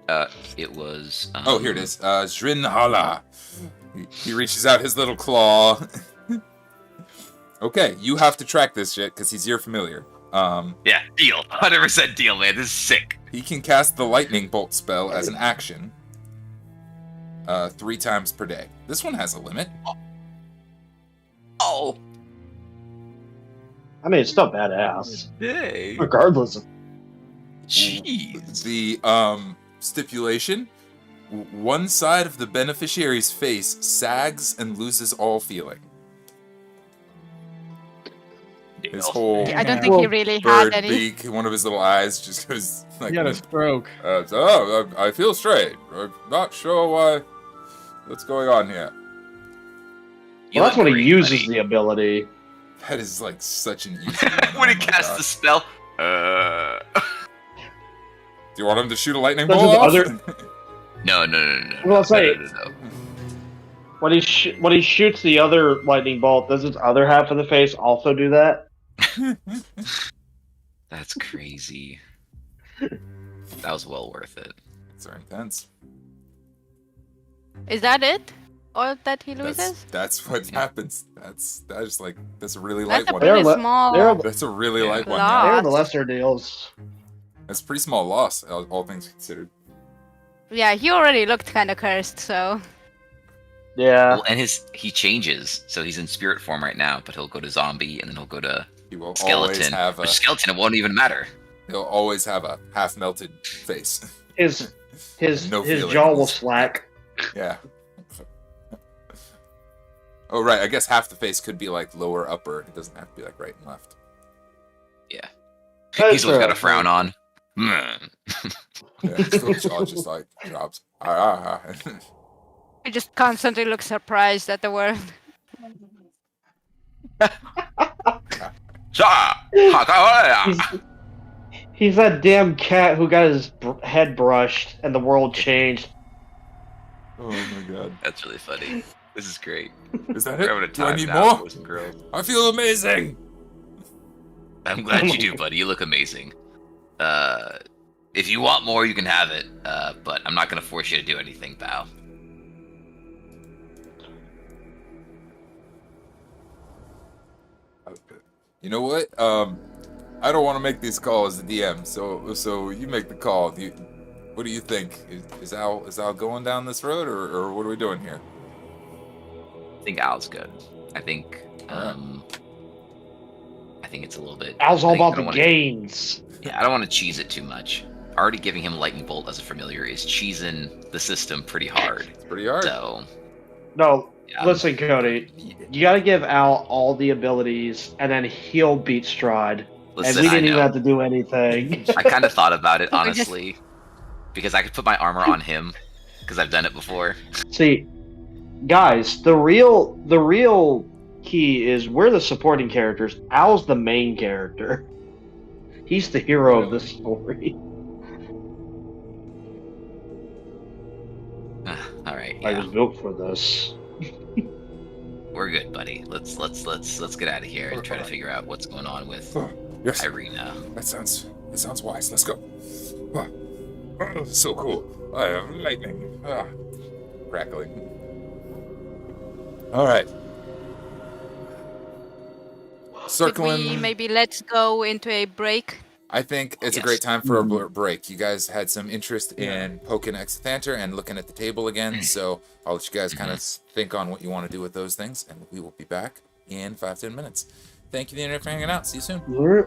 god. It was. Oh, here it is. Zrinhala. He reaches out his little claw. Okay, you have to track this shit, because he's your familiar. Yeah, deal. 100% deal, man. This is sick. He can cast the lightning bolt spell as an action 3 times per day. This one has a limit. Oh. I mean, it's still badass. Hey. Regardless of. Jeez. The stipulation: one side of the beneficiary's face sags and loses all feeling. His whole I don't think he really had bird any. beak, one of his little eyes just goes like. He had a stroke. I feel straight. I'm not sure why. What's going on here? Well, that's when he uses the ability. That is like such an easy one. When he Oh my casts God. the spell. Do you want him to shoot a lightning Does bolt his off? other- No. Well, I'll say- No. When he shoots the other lightning bolt, does his other half of the face also do that? That's crazy. That was well worth it. It's very intense. Is that it? Or that he loses? That's what happens. That's a really That's light a one. They're pretty li- small. they're- That's a really light one. Lot. Yeah. They're the lesser deals. That's a pretty small loss, all things considered. Yeah, he already looked kind of cursed, so. Yeah. Well, and he changes, so he's in spirit form right now, but he'll go to zombie, and then he'll go to He will always skeleton. have Which skeleton, it won't even matter. He'll always have a half melted face. His No his feelings. jaw will slack. Yeah. Oh right, I guess half the face could be like lower upper. It doesn't have to be like right and left. Yeah. That's He's always got a right. frown on. Hmm. Yeah, his little jaw just like drops. He just constantly looks surprised at the world. He's that damn cat who got his head brushed and the world changed. Oh my god. That's really funny. This is great. Is that We're having a it? Do I time need now, more? boys and girls. I feel amazing! I'm glad you do, buddy. You look amazing. If you want more, you can have it. But I'm not gonna force you to do anything, pal. You know what? I don't want to make these calls as the DM, so you make the call. What do you think? Is Al going down this road, or what are we doing here? I think Al's good. I think Alright. I think it's a little bit. Al's I all think I about don't the wanna- gains. Yeah, I don't want to cheese it too much. Already giving him lightning bolt as a familiar is cheesing the system pretty hard. It's pretty hard. So No, yeah, listen, Cody. You gotta give Al all the abilities, and then he'll beat Strahd. listen, And we I didn't even know. have to do anything. I kind of thought about it We just- honestly, because I could put my armor on him, because I've done it before. See, guys, the real key is we're the supporting characters. Al's the main character. He's the hero of the story. All right, I yeah, was built for this. we're good, buddy. Let's get out of here and try to figure out what's going on with Oh, yes, Irina. that sounds wise. Let's go. Oh, so cool. I have lightning. Crackling. All right. Circling. Should we maybe let's go into a break? I think it's a Yes. great time for a break. You guys had some interest in poking Exathanter and looking at the table again, so I'll let you guys kind of think on what you want to do with those things, and we will be back in 5-10 minutes. Thank you, the internet, for hanging out. See you soon. We're-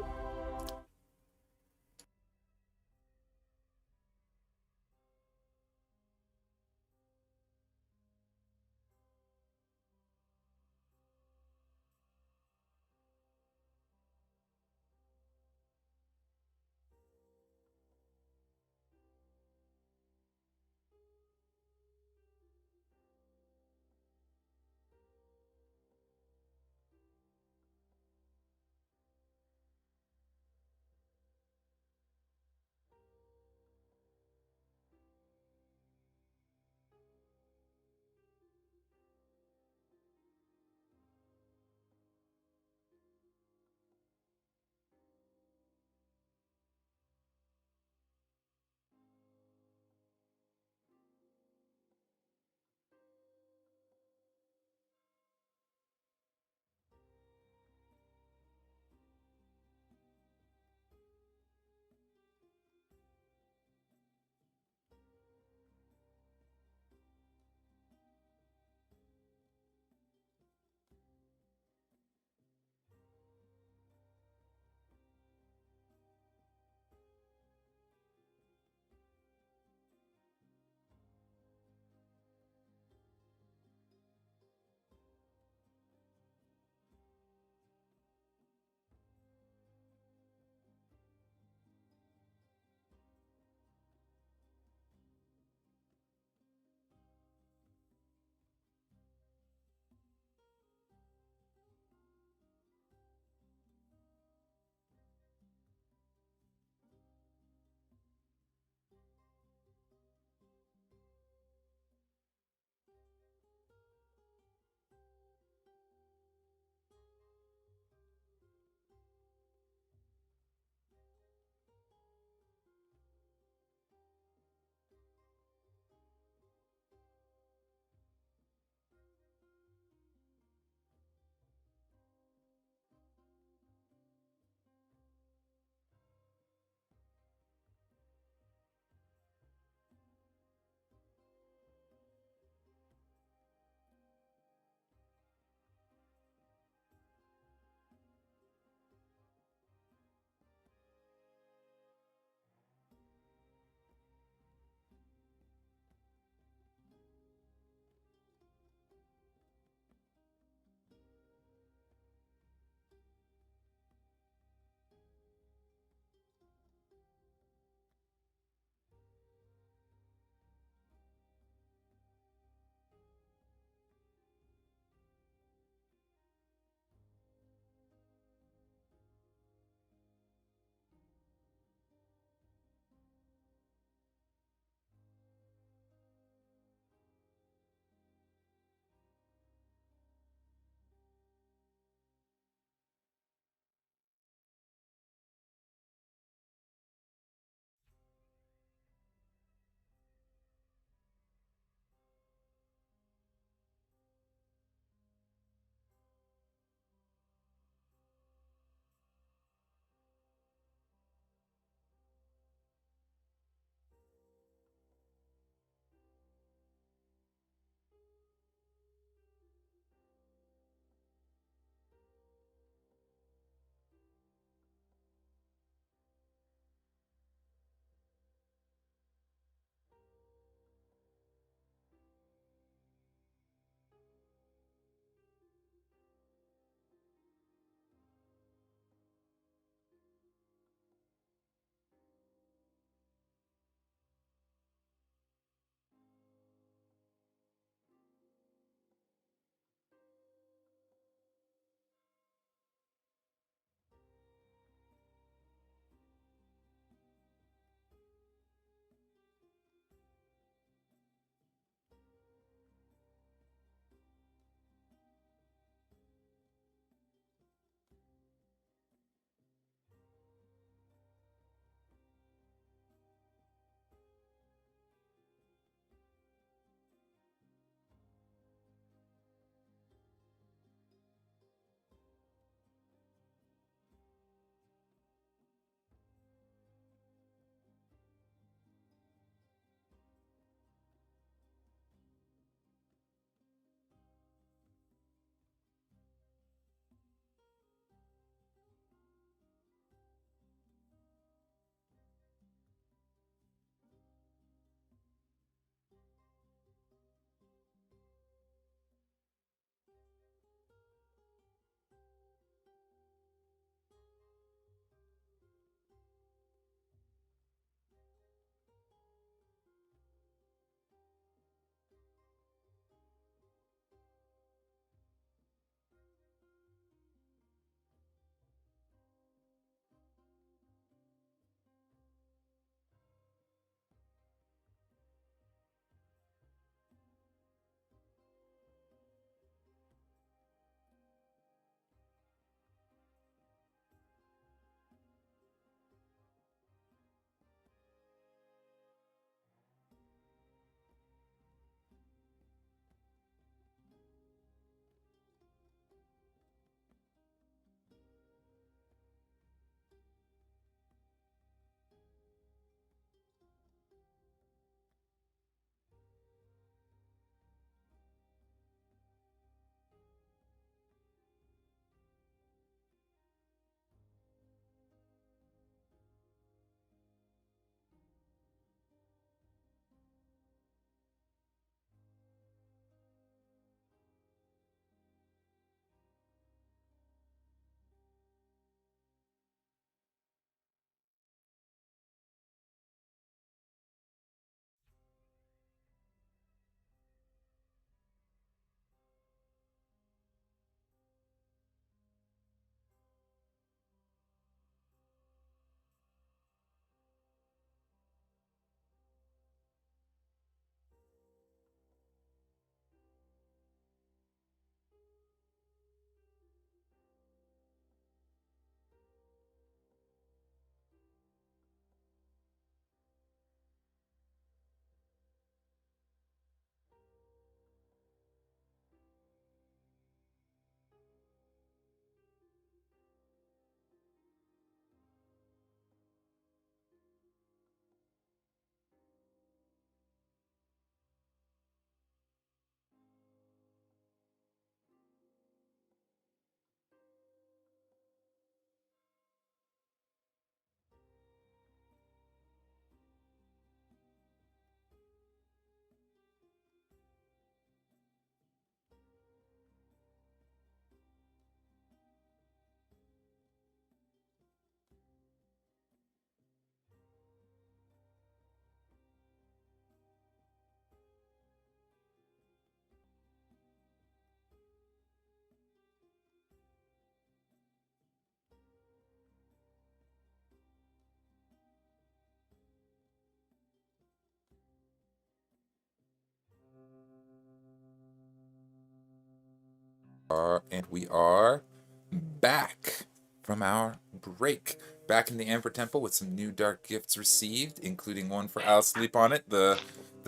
And we are back from our break. Back in the Amber Temple with some new dark gifts received, including one for I'll Sleep on It, the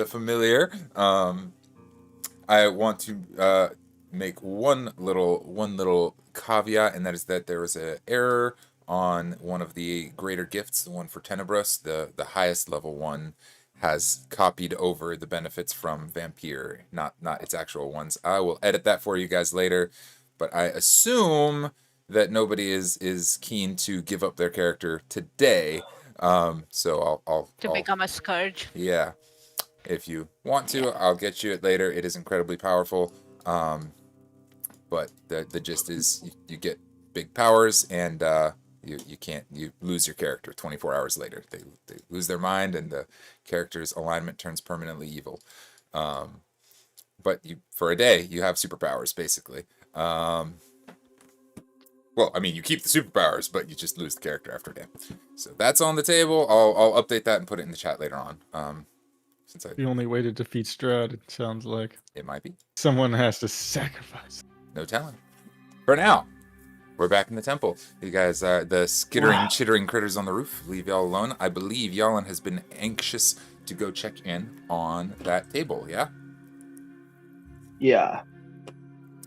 familiar. I want to make one little caveat, and that is that there was an error on one of the greater gifts, the one for Tenebris, the highest level one, has copied over the benefits from Dhampir, not its actual ones. I will edit that for you guys later, but I assume that nobody is keen to give up their character today. So I'll become a scourge. Yeah. If you want to, I'll get you it later. It is incredibly powerful. But the gist is you get big powers, and you lose your character 24 hours later. They lose their mind, and the character's alignment turns permanently evil. But for a day, you have superpowers, basically. Well, I mean, you keep the superpowers, but you just lose the character after a day. So that's on the table. I'll update that and put it in the chat later on. Since The only way to defeat Strahd, it sounds like. It might be. Someone has to sacrifice. No telling. For now, we're back in the temple. You guys, the skittering, chittering critters on the roof, leave y'all alone. I believe Jalin has been anxious to go check in on that table. Yeah. Yeah.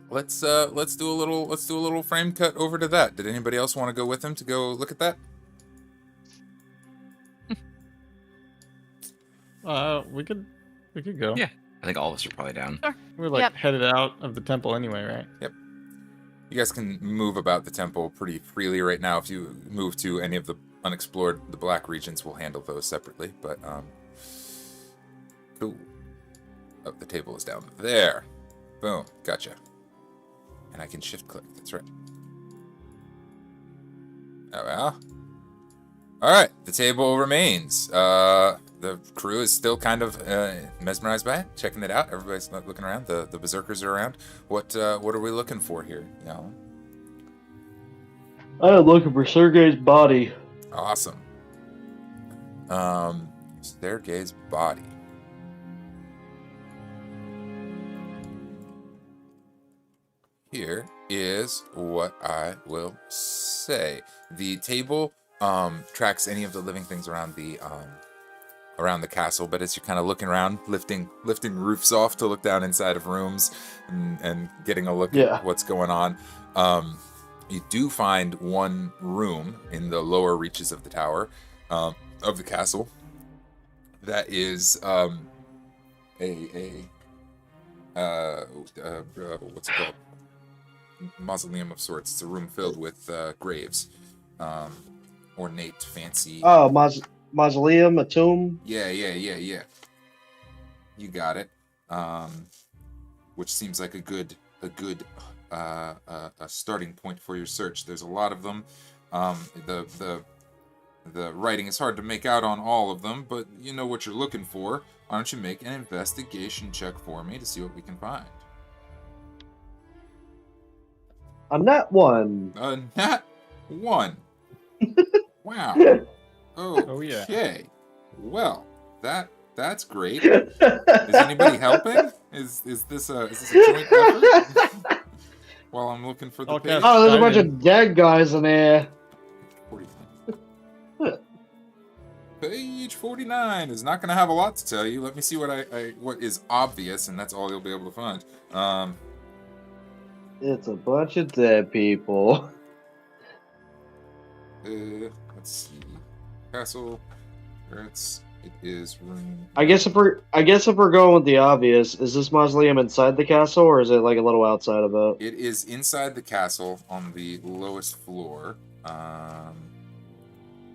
Let's do a little frame cut over to that. Did anybody else want to go with him to go look at that? We could go. Yeah. I think all of us are probably down. Sure. We're headed out of the temple anyway, right? Yep. You guys can move about the temple pretty freely right now. If you move to any of the unexplored, the black regions, we'll handle those separately. But cool. Oh, the table is down there. Boom. Gotcha. And I can shift click. That's right. Oh well. All right. The table remains. The crew is still kind of mesmerized by it, checking it out. Everybody's looking around. The berserkers are around. What are we looking for here, Jalin? I'm looking for Sergei's body. Awesome. Sergei's body. Here is what I will say. The table tracks any of the living things around the castle, but as you're kind of looking around, lifting roofs off to look down inside of rooms and getting a look at what's going on, you do find one room in the lower reaches of the tower of the castle that is what's it called? Mausoleum of sorts. It's a room filled with graves, ornate, fancy. Oh, mausoleum, a tomb. Yeah. You got it. Which seems like a good starting point for your search. There's a lot of them. The writing is hard to make out on all of them, but you know what you're looking for. Why don't you make an investigation check for me to see what we can find? A nat 1. A nat 1. Wow. Oh yeah. Okay. Well, that's great. Is anybody helping? Is this a joint effort? While I'm looking for the page. Oh, there's a bunch of dead guys in there. 49. Page 49 is not going to have a lot to tell you. Let me see what is obvious, and that's all you'll be able to find. It's a bunch of dead people. Let's see. Castle. It is room. I guess if we're going with the obvious, is this mausoleum inside the castle or is it like a little outside of it? It is inside the castle on the lowest floor.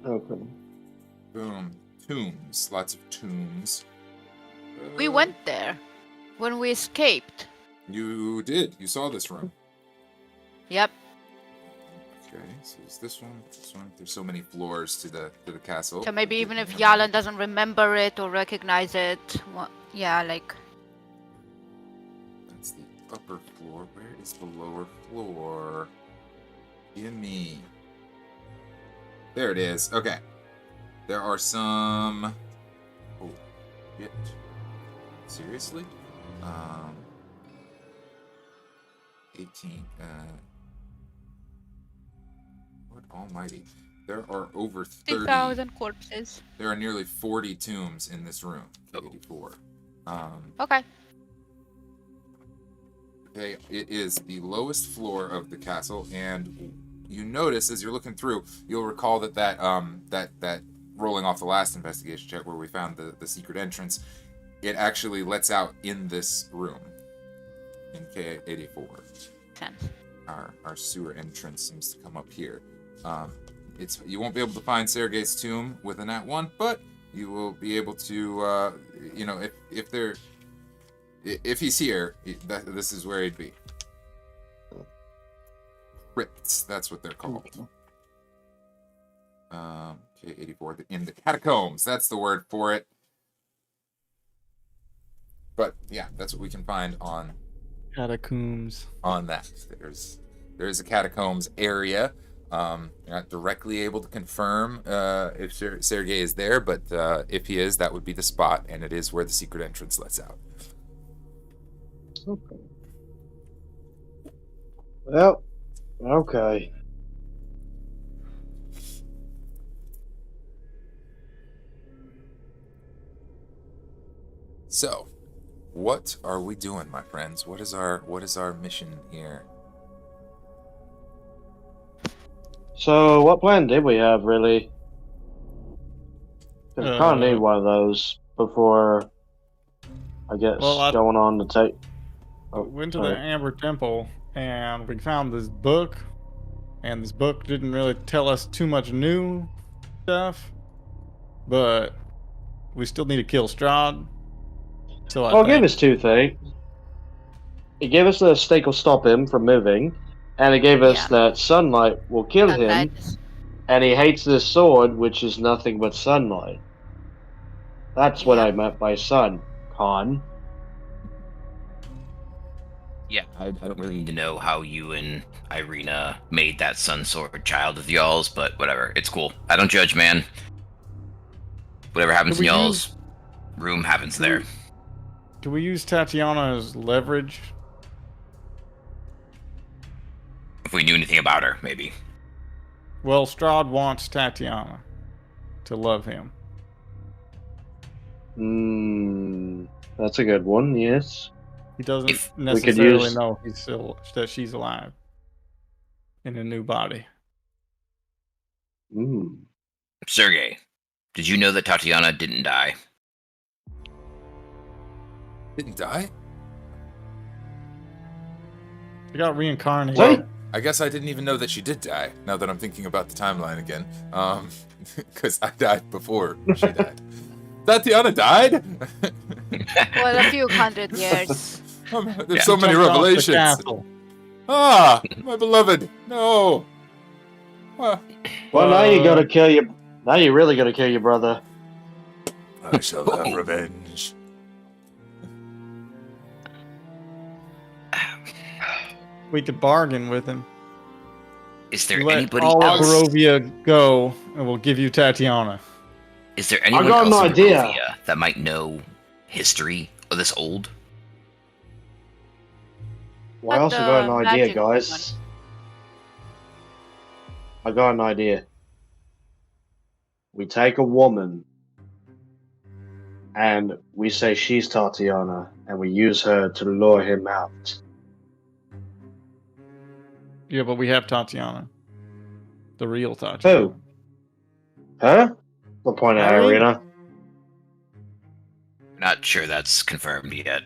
Okay. Boom. Tombs. Lots of tombs. We went there when we escaped. You did. You saw this room. Yep. Okay, so it's this one. There's so many floors to the castle. So maybe even if Jalin doesn't remember it or recognize it, like. That's the upper floor. Where is the lower floor? Gimme. There it is. Okay. There are some. Oh, shit. Seriously? 18. Lord Almighty. There are over 30. 50,000 corpses. There are nearly 40 tombs in this room. 84. Okay. Okay, it is the lowest floor of the castle, and you notice as you're looking through, you'll recall that rolling off the last investigation check where we found the secret entrance, it actually lets out in this room in K84. Our sewer entrance seems to come up here. You won't be able to find Sergei's tomb with a nat 1, but you will be able to, if he's here, this is where he'd be. Crypts, that's what they're called. K84, in the catacombs, that's the word for it. But yeah, that's what we can find on Catacombs. On that. There's a catacombs area. You're not directly able to confirm if Sergei is there, but if he is, that would be the spot, and it is where the secret entrance lets out. Okay. Well, okay. So, what are we doing, my friends? What is our mission here? So, what plan did we have, really? Because I kind of need one of those before I get going on to take... I went to the Amber Temple, and we found this book, and this book didn't really tell us too much new stuff, but we still need to kill Strahd. So I'll give us two things. It gave us the stake will stop him from moving, and it gave us that sunlight will kill him, and he hates this sword, which is nothing but sunlight. That's what I meant by sun, Kahn. Yeah, I don't really need to know how you and Irina made that sun sword child of y'all's, but whatever. It's cool. I don't judge, man. Whatever happens in y'all's room happens there. Can we use Tatiana as leverage? If we knew anything about her, maybe. Well, Strahd wants Tatiana to love him. That's a good one, yes. He doesn't necessarily know that she's alive in a new body. Sergei, did you know that Tatiana didn't die? Didn't die? She got reincarnated. Well, I guess I didn't even know that she did die, now that I'm thinking about the timeline again. Because I died before she died. Tatiana died? Well, a few hundred years. There's so many revelations. Ah, my beloved. No. Well, now you gotta kill your... Now you really gotta kill your brother. I shall have revenge. We could bargain with him. Is there Let anybody all else? of Barovia go, and we'll give you Tatiana. Is there anyone else in Barovia that might know history of this old? Well, I also got an idea, guys. I got an idea. We take a woman, and we say she's Tatiana, and we use her to lure him out. Yeah, but we have Tatiana. The real Tatiana. Who? Huh? The point of Irina. Not sure that's confirmed yet.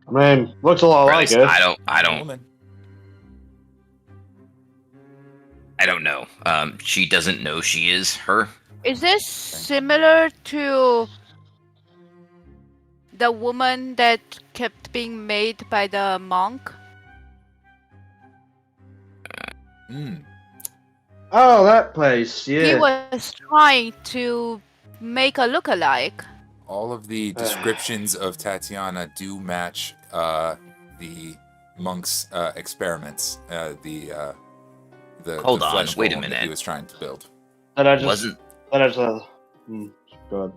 I mean, looks a lot like it. I don't know. She doesn't know she is her. Is this similar to the woman that kept being made by the monk? Oh, that place, yeah. He was trying to make a look-alike. All of the descriptions of Tatiana do match the monk's experiments. The Hold on, flesh wait a golem that minute. he was trying to build. And I just... Go ahead.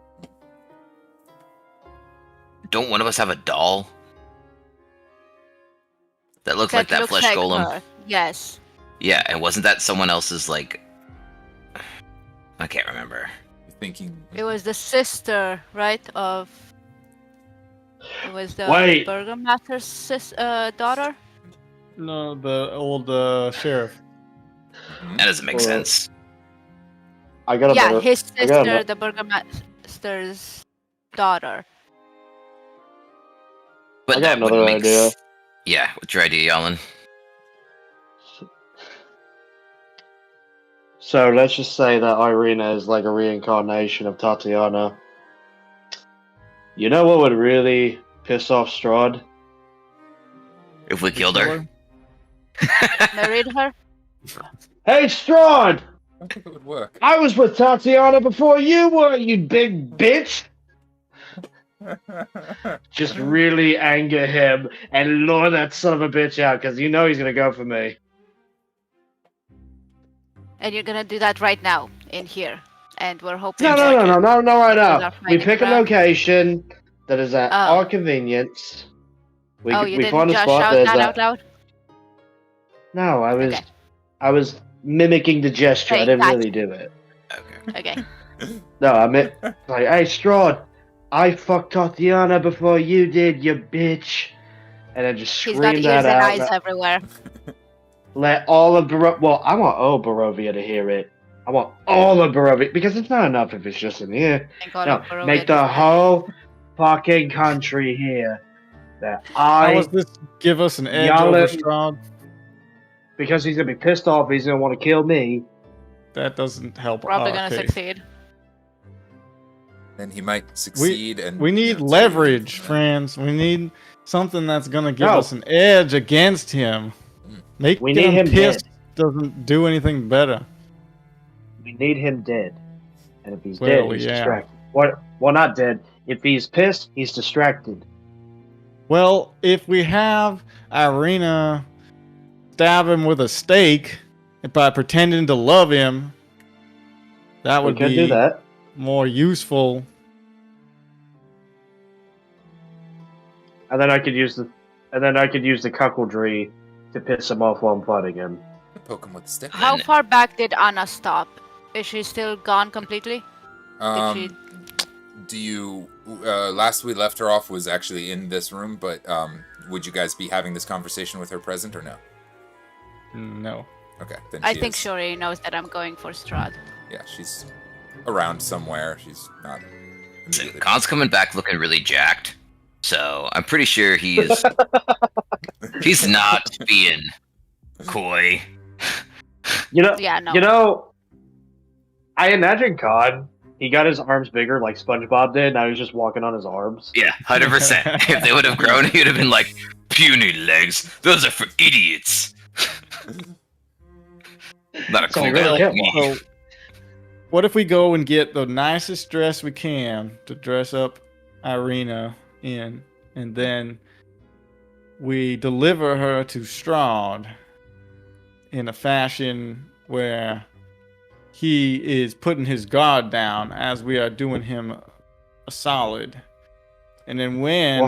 Don't one of us have a doll? That looked like that flesh golem. Her. Yes. Yeah, and wasn't that someone else's, like... I can't remember. You're thinking... It was the sister, right, of... It was the burgomaster's daughter? No, the old sheriff. That doesn't make sense. I got his sister, the burgomaster's daughter. But I got another idea. Yeah, what's your idea, Jalin? So let's just say that Irina is like a reincarnation of Tatiana. You know what would really piss off Strahd? If we killed her? Married her? Hey, Strahd! I don't think it would work. I was with Tatiana before you were, you big bitch! Just really anger him and lure that son of a bitch out, because you know he's gonna go for me. And you're gonna do that right now, in here. And we're hoping... No, right now. We pick a location that is at our convenience. You didn't just shout that out loud? No, I was mimicking the gesture. I didn't really do it. Okay. No, I meant, like, hey, Strahd, I fucked Tatiana before you did, you bitch. And then just scream that out. He's got ears and eyes everywhere. Let all of Well, I want all Barovia to hear it. I want all of Barovia, because it's not enough if it's just in here. No, make the whole fucking country hear that How does this give us an edge over Strahd? Because he's gonna be pissed off. He's gonna want to kill me. That doesn't help. Probably gonna succeed. Then he might succeed. We need leverage, friends. We need something that's gonna give us an edge against him. We need him pissed dead. Doesn't do anything better. We need him dead. And if he's dead, he's distracted. Well, not dead. If he's pissed, he's distracted. Well, if we have Irina stab him with a stake by pretending to love him, that would be more useful. And then I could use the cuckoldry to piss him off while I'm fighting him. Poke him with a stick. How far back did Anna stop? Is she still gone completely? Do you... last we left her off was actually in this room, but would you guys be having this conversation with her present or no? No. Okay, then I think Shori knows that I'm going for Strahd. Yeah, she's around somewhere. She's not... Khan's coming back looking really jacked. So I'm pretty sure he's not being coy. You know, I imagine Kahn, he got his arms bigger like SpongeBob did. Now he's just walking on his arms. Yeah, 100%. If they would have grown, he would have been like, puny legs. Those are for idiots. Not a cool so, what if we go and get the nicest dress we can to dress up Irina in, and then we deliver her to Strahd in a fashion where he is putting his guard down as we are doing him a solid, and then when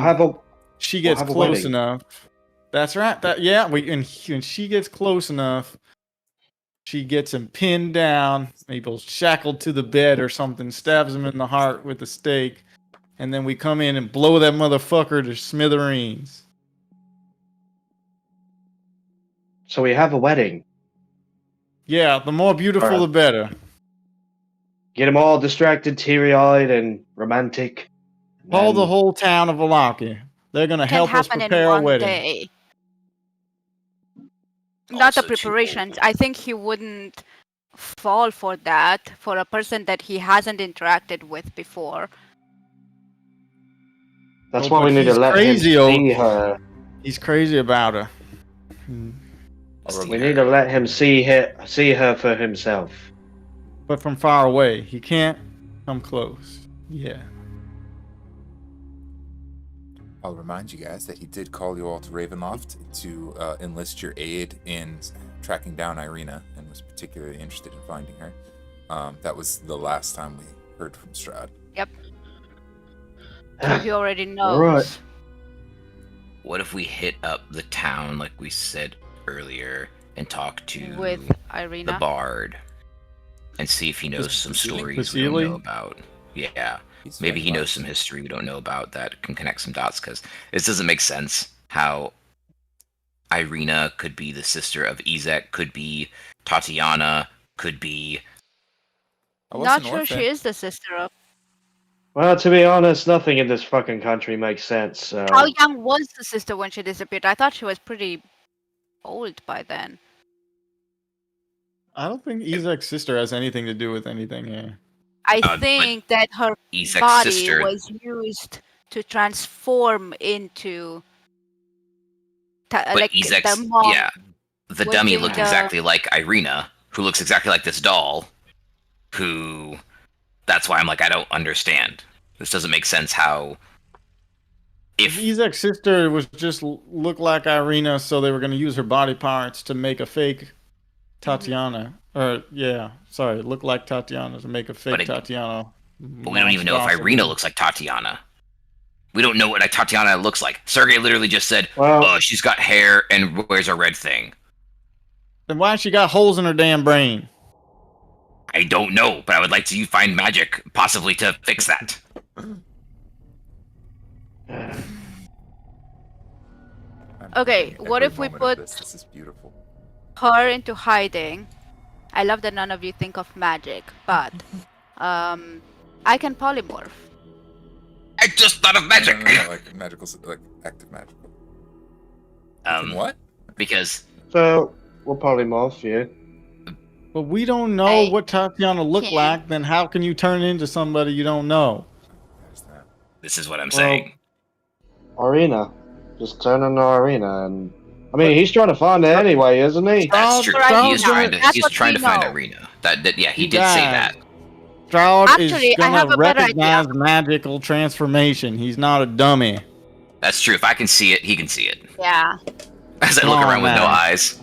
she gets close enough, that's right. When she gets close enough, she gets him pinned down, maybe shackled to the bed or something, stabs him in the heart with a stake. And then we come in and blow that motherfucker to smithereens. So we have a wedding. Yeah, the more beautiful, the better. Get them all distracted, teary-eyed, and romantic. Call the whole town of Valaki. They're going to help us prepare a wedding. Day. Not the preparations. I think he wouldn't fall for that for a person that he hasn't interacted with before. That's why we need to let him see her. He's crazy about her. We need to let him see her for himself. But from far away. He can't come close. Yeah. I'll remind you guys that he did call you all to Ravenloft to enlist your aid in tracking down Irina, and was particularly interested in finding her. That was the last time we heard from Strahd. Yep. He already knows. Right. What if we hit up the town like we said earlier and talk to With Irina? the bard and see if he knows some stories we don't know about? Yeah. Maybe he knows some history we don't know about that can connect some dots, because this doesn't make sense how Irina could be the sister of Ezek, could be Tatiana, could be... Not sure she is the sister of... Well, to be honest, nothing in this fucking country makes sense, so... How young was the sister when she disappeared? I thought she was pretty old by then. I don't think Ezek's sister has anything to do with anything here. I think that her Ezek's body sister was used to transform into... Ezek's, the mom. Yeah. The dummy looked exactly like Irina, who looks exactly like this doll, who... That's why I'm like, I don't understand. This doesn't make sense how... If Ezek's sister was just look like Irina, so they were going to use her body parts to make a fake Tatiana. Or, look like Tatiana to make a fake Tatiana. But we don't even know if Irina looks like Tatiana. We don't know what Tatiana looks like. Sergey literally just said, she's got hair and wears a red thing. Then why she got holes in her damn brain? I don't know, but I would like to find magic, possibly, to fix that. Okay, what if we put This is beautiful. her into hiding? I love that none of you think of magic, but I can polymorph. I just thought of magic! No, like magical, like active magic. What? Because... So, we'll polymorph, yeah. But we don't know what Tatiana looked like, then how can you turn into somebody you don't know? This is what I'm saying. Irina. Just turn into Irina, and... I mean, he's trying to find her anyway, isn't he? That's true. He's trying to find Irina. He did say that. Strahd is gonna recognize magical transformation. He's not a dummy. That's true. If I can see it, he can see it. Yeah. As I look around with no eyes.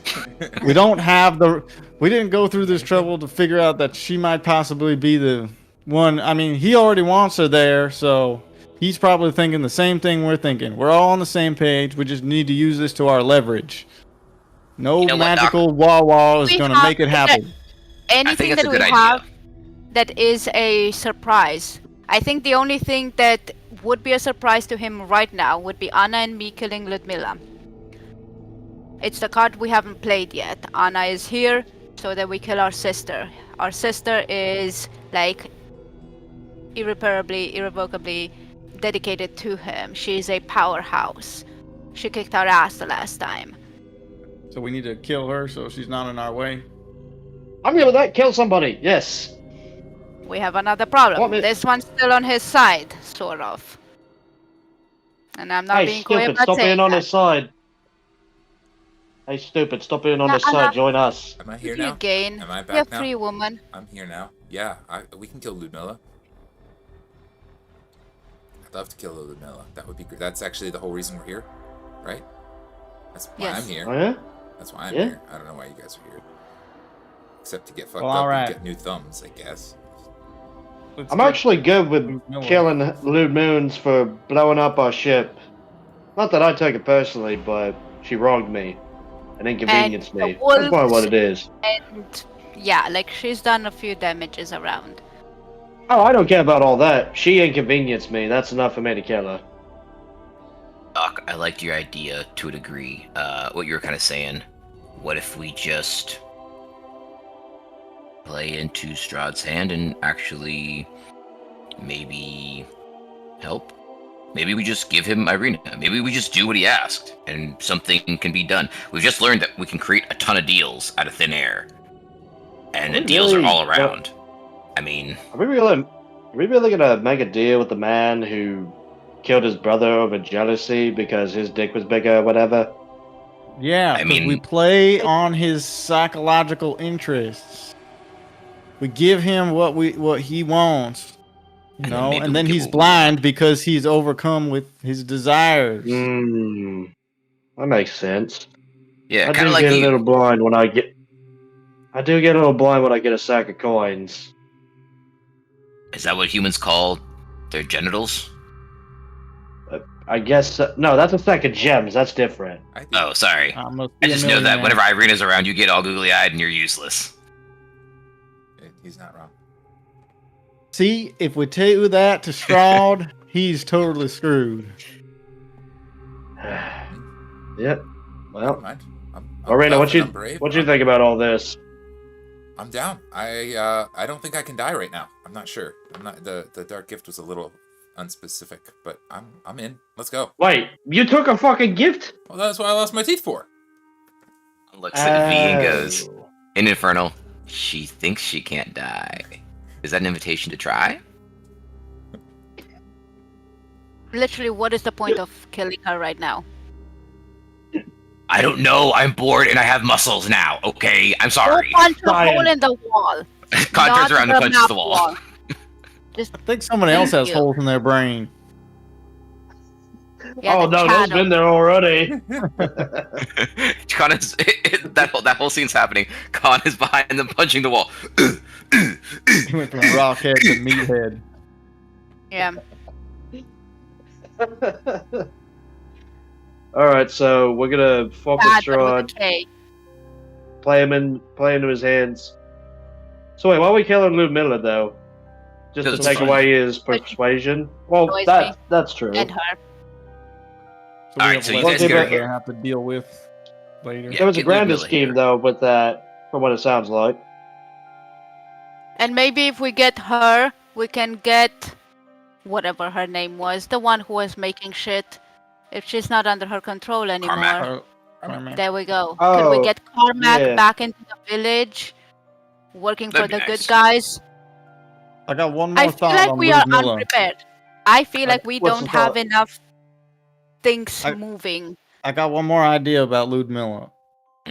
We don't have we didn't go through this trouble to figure out that she might possibly be the one. I mean, he already wants her there, so he's probably thinking the same thing we're thinking. We're all on the same page. We just need to use this to our leverage. No magical wah-wah is going to make it happen. Anything that we have that is a surprise. I think the only thing that would be a surprise to him right now would be Anna and me killing Ludmilla. It's the card we haven't played yet. Anna is here so that we kill our sister. Our sister is, like, irrevocably dedicated to him. She's a powerhouse. She kicked our ass the last time. So we need to kill her so she's not in our way? I'm good with that. Kill somebody. Yes. We have another problem. This one's still on his side, sort of. And I'm not being coy about stop saying being on his side. Hey, stupid, stop being on his side. Join us. Am I here now? Gain. Am I back You're now? free, woman. I'm here now. Yeah, we can kill Ludmilla. I'd love to kill Ludmilla. That would be great. That's actually the whole reason we're here, right? That's why I'm here. Oh, yeah? That's why I'm here. I don't know why you guys are here. Except to get fucked up and get new thumbs, I guess. I'm actually good with killing Lud Moons for blowing up our ship. Not that I took it personally, but she wronged me and inconvenienced me. That's probably what it is. And yeah, like she's done a few damages around. Oh, I don't care about all that. She inconvenienced me. That's enough for me to kill her. Doc, I liked your idea to a degree. What you were kind of saying. What if we just play into Strahd's hand and actually maybe help? Maybe we just give him Irina. Maybe we just do what he asked and something can be done. We've just learned that we can create a ton of deals out of thin air. And the deals are all around. I mean... Are we really gonna make a deal with the man who killed his brother over jealousy because his dick was bigger or whatever? Yeah, I mean, we play on his psychological interests. We give him what he wants, you know, and then he's blind because he's overcome with his desires. That makes sense. Yeah, I do get a little blind when I get a sack of coins. Is that what humans call their genitals? I guess no. That's a stack of gems. That's different. Oh, sorry. I must I be a just know that millionaire. whenever Irina's around, you get all googly-eyed and you're useless. He's not wrong. See, if we tell that to Strahd, he's totally screwed. Yep. Well, Never mind. I'm Arena, tough what and I'm brave. you think about all this? I'm down. I don't think I can die right now. I'm not sure. I'm not. The dark gift was a little unspecific, but I'm in. Let's go. Wait, you took a fucking gift? Well, that's what I lost my teeth for. Looks at V and goes, in Infernal, she thinks she can't die. Is that an invitation to try? Literally, what is the point of killing her right now? I don't know. I'm bored and I have muscles now. Okay, I'm sorry. Go punch a Science. hole in the wall. Con turns Not around and the punches map the wall. Just I think someone else has you. holes in their brain. yeah, Oh the no, those channel. been there already. Con is that whole scene's happening. Con is behind them punching the wall. He went from rockhead to meathead. Yeah. All right, so we're gonna focus Bad, but with a Strahd, K. play into his hands. So wait, why are we killing Ludmilla though? Just to Because take it's away his persuasion? Well, Noisy. that's true. And her. So All we right, so have you less guys people get- to have to deal with later. Yeah. There was a get grander Ludmilla scheme here. though with that, from what it sounds like. And maybe if we get her, we can get whatever her name was, the one who was making shit. If she's not under her control anymore. Carmack. Carmack. There we go. Could Oh, we get Carmack yeah. back into the village, working That'd for be the nice. good guys? I got one more I feel thought like on we are Ludmilla. unprepared. I feel like we What's don't the have thought? enough things I- moving. I got one more idea about Ludmilla.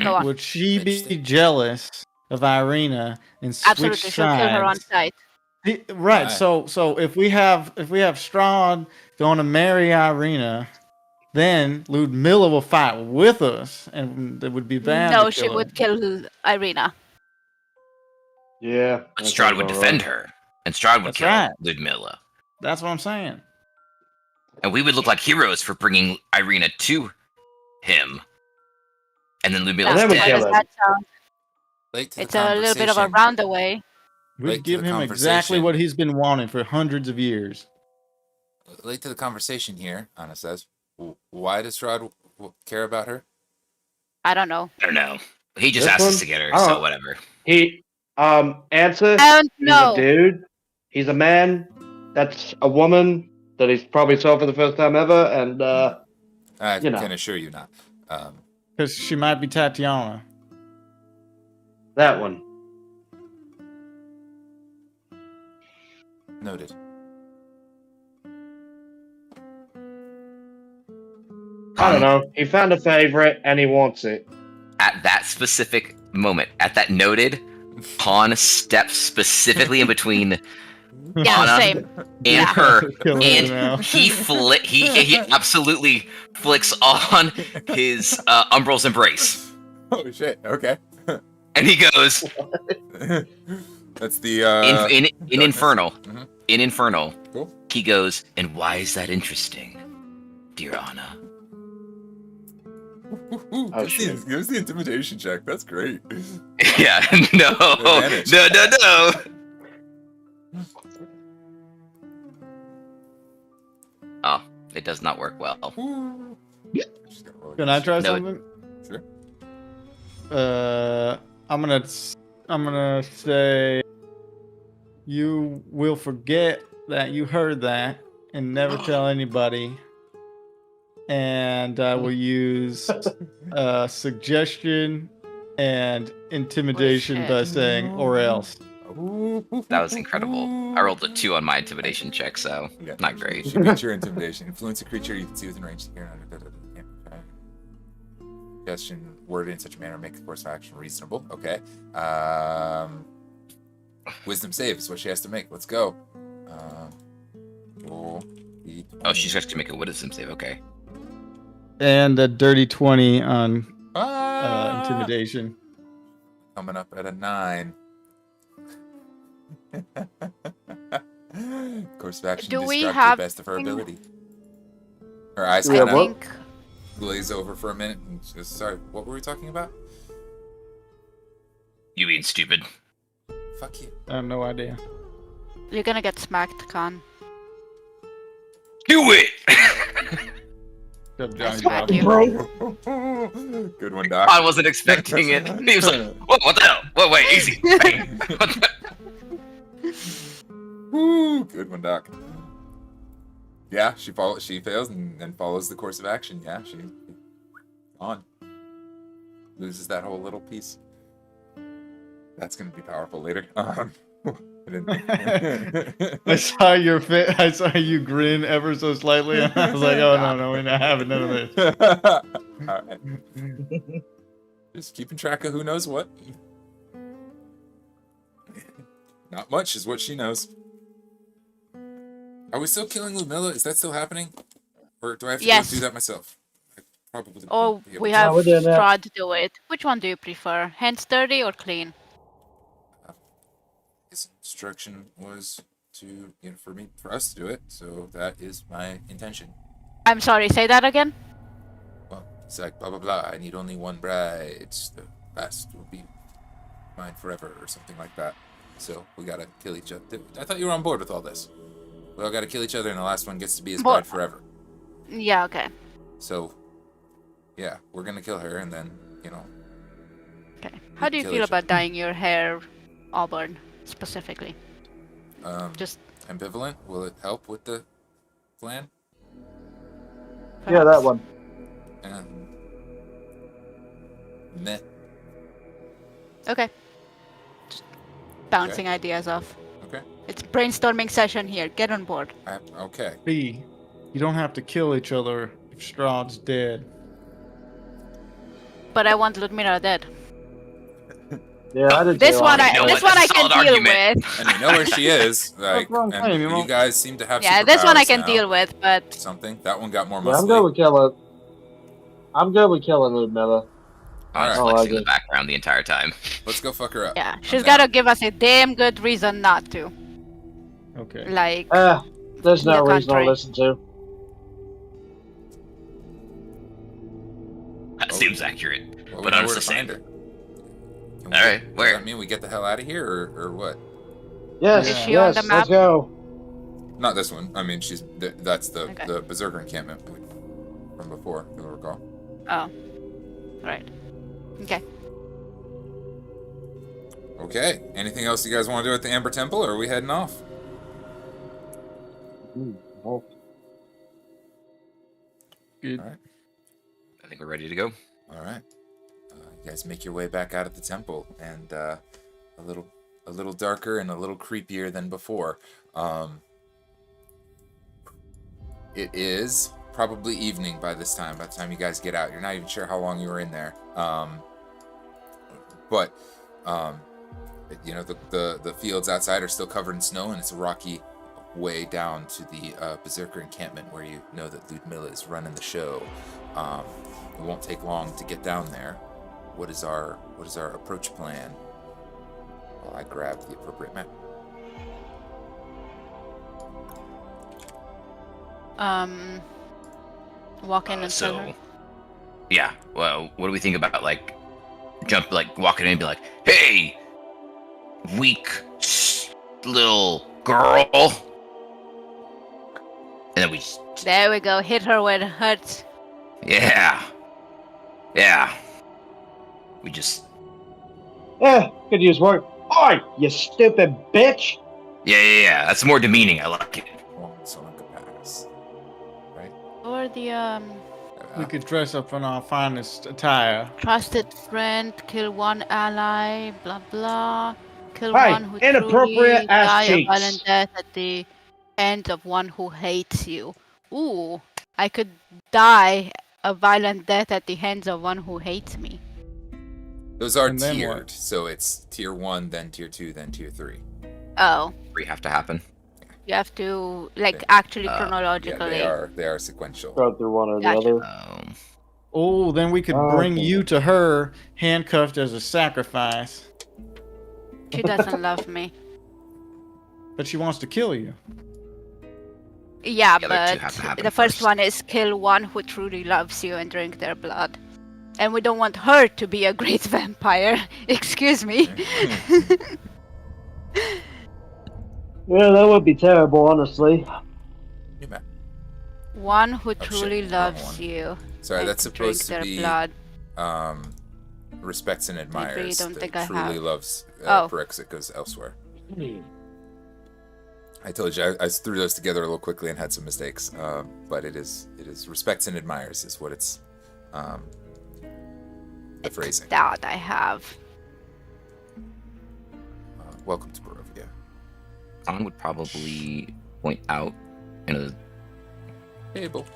Go on. Would she be Interesting. jealous of Irina and switch Absolutely, she'll kill her on sides? sight. Right. Right. So if we have Strahd going to marry Irina, then Ludmilla will fight with us, and it would be bad. No, to she kill would her. kill Irina. Yeah. But that Strahd sounds would about defend right. her, and Strahd would That's kill right. Ludmilla, That's what I'm saying. and we would look like heroes for bringing Irina to him. And then Ludmilla's then we How kill does him. that sound? Late to It's the a little bit of a conversation. roundaway. We Late to give the him exactly conversation. what he's been wanting for hundreds of years. Late to the conversation here, Anna says. Why does Strahd care about her? I don't know. I don't know. He just This asked us one? to get her, I so don't- whatever. He answer. I don't He's know. a dude. He's a man. That's a woman that he's probably saw for the first time ever, and I You know. can assure you not. Because she might be Tatiana. that one. Noted. I don't know. He found a favorite and he wants it. At that specific moment, at that noted, Kahn steps specifically in between Yeah, Anna same. and Yeah. her, Killing her and now. he absolutely flicks on his Umbral's Embrace, Oh shit. Okay. and he goes That's the in darkness. Infernal. Mhm. In Infernal, Cool. he goes, and why is that interesting, dear Anna? Ooh, Oh, give us the intimidation check. That's great. Yeah, no, Advantage. no. Oh, it does not work well. Ooh. She's gonna roll Can I against try No. something? Sure. I'm gonna say you will forget that you heard that and never tell anybody. And I will use suggestion and intimidation by Bullshit. saying or else. you. That was incredible. I rolled a 2 on my intimidation check, so Yeah. not great. Should meet your intimidation. Influence a creature you can see within range to hear. Suggestion worded in such a manner make the course of action reasonable. Okay. Wisdom save is what she has to make. Let's go. Roll the Oh, she's just gonna make a wisdom save. Okay. And a dirty 20 on Ah! intimidation. Coming up at a 9. Course of action Do we describes have the best of her anything- ability. Her eyes I kind of think glaze over for a minute. And she goes, sorry, what were we talking about? You being stupid. Fuck you. I have no idea. you're gonna get smacked, Kahn. Do it! Except I Johnny smack Bravo. you. Good one, Doc. I wasn't expecting it. He was like, what the hell? Wait, easy. Hey, what the- Woo, good one, Doc. Yeah, she fails and then follows the course of action. Yeah, she on loses that whole little piece. That's gonna be powerful later. I saw your face. I saw you grin ever so slightly, and I was like, "Oh no, we're not having none of this." All right. Just keeping track of who knows what. Not much is what she knows. Are we still killing Ludmilla? Is that still happening? Or do I have to Yes. go do that myself? I probably Oh, won't be able we to. have we're doing that. Strahd do it. Which one do you prefer? Hands dirty or clean? His instruction was to, for us to do it, so that is my intention. I'm sorry, say that again? Well, it's like blah blah blah. I need only one bride. The last will be mine forever, or something like that. So we gotta kill each other. I thought you were on board with all this. We all gotta kill each other, and the last one gets to be his Well- bride forever. Yeah, okay. So, yeah, we're gonna kill her, and then Okay. How do you kill feel each about dyeing your hair auburn, specifically? Just ambivalent. Will it help with the plan? Yeah, that perhaps. one. And meh. Okay. Just bouncing ideas off. Okay. It's brainstorming session here. Get on board. Okay. B, you don't have to kill each other if Strahd's dead. But I want Ludmilla dead. Yeah, I did. This too. one, You know this what? one I That's a can solid deal argument. with. And we know where she is. Like, wrong and claim, you you won't- guys seem to have Yeah, this one I superpowers can now. deal with, but Something. That one got more Yeah, I'm muscly. good with killing. I'm good with killing Ludmilla. I was Alright. Oh, I flexing in the get- background the entire time. Let's go fuck her up. yeah, I'm she's down. gotta give us a damn good reason not to. Okay. Like, There's no Yeah, reason I'll country. listen to. That seems accurate. Well, we but know I'm where to just find saying. her. All right, Does where? that mean we get the hell out of here, or what? Yes, Is she on yes, the let's map? go. Not this one. I mean, that's the Okay. the berserker encampment from before. If you'll recall. oh, right. Okay. Okay. Anything else you guys want to do at the Amber Temple, or are we heading off? Oh, Good. All right. I think we're ready to go. All right. You guys make your way back out of the temple, and a little darker and a little creepier than before. It is probably evening by this time. By the time you guys get out, you're not even sure how long you were in there. But the fields outside are still covered in snow, and it's a rocky way down to the berserker encampment where you know that Ludmilla is running the show. It won't take long to get down there. What is our approach plan? Well, I grabbed the appropriate map. Walk in and tell So, her. yeah. Well, what do we think about walking in and be like, "Hey, weak little girl," and then we, There we go. Hit her where it hurts. yeah. We just, could use work. Oi, you stupid bitch! yeah. That's more demeaning. I like it. Someone could pass. Right? Or the We could dress up in our finest attire. trusted friend, kill one ally, blah blah. Kill Hey, one who inappropriate truly ass die a cheeks. violent death at the hands of one who hates you. Ooh, I could die a violent death at the hands of one who hates me. Those are And then tiered, what? so it's tier 1, then tier 2, then tier 3. Oh, We have to happen. you have to like Yeah. actually Yeah, chronologically. they are sequential. Go through one or Gotcha. the other. Oh, then we could Oh, bring okay. you to her, handcuffed as a sacrifice. She doesn't love me. But she wants to kill you. Yeah, The other two have to but happen the first first. one is kill one who truly loves you and drink their blood. And we don't want her to be a great vampire. Excuse me. Yeah, that would be terrible, honestly. New map. One who shit, truly wrong loves one. you. Sorry, and that's supposed to drink be their blood. respects and admires. don't that think I truly have. loves Oh. Pyrexit goes elsewhere. I told you I threw those together a little quickly and had some mistakes. But it is respects and admires is what it's the phrasing. That I have. Welcome to Barovia. Kahn would probably point out in a Able.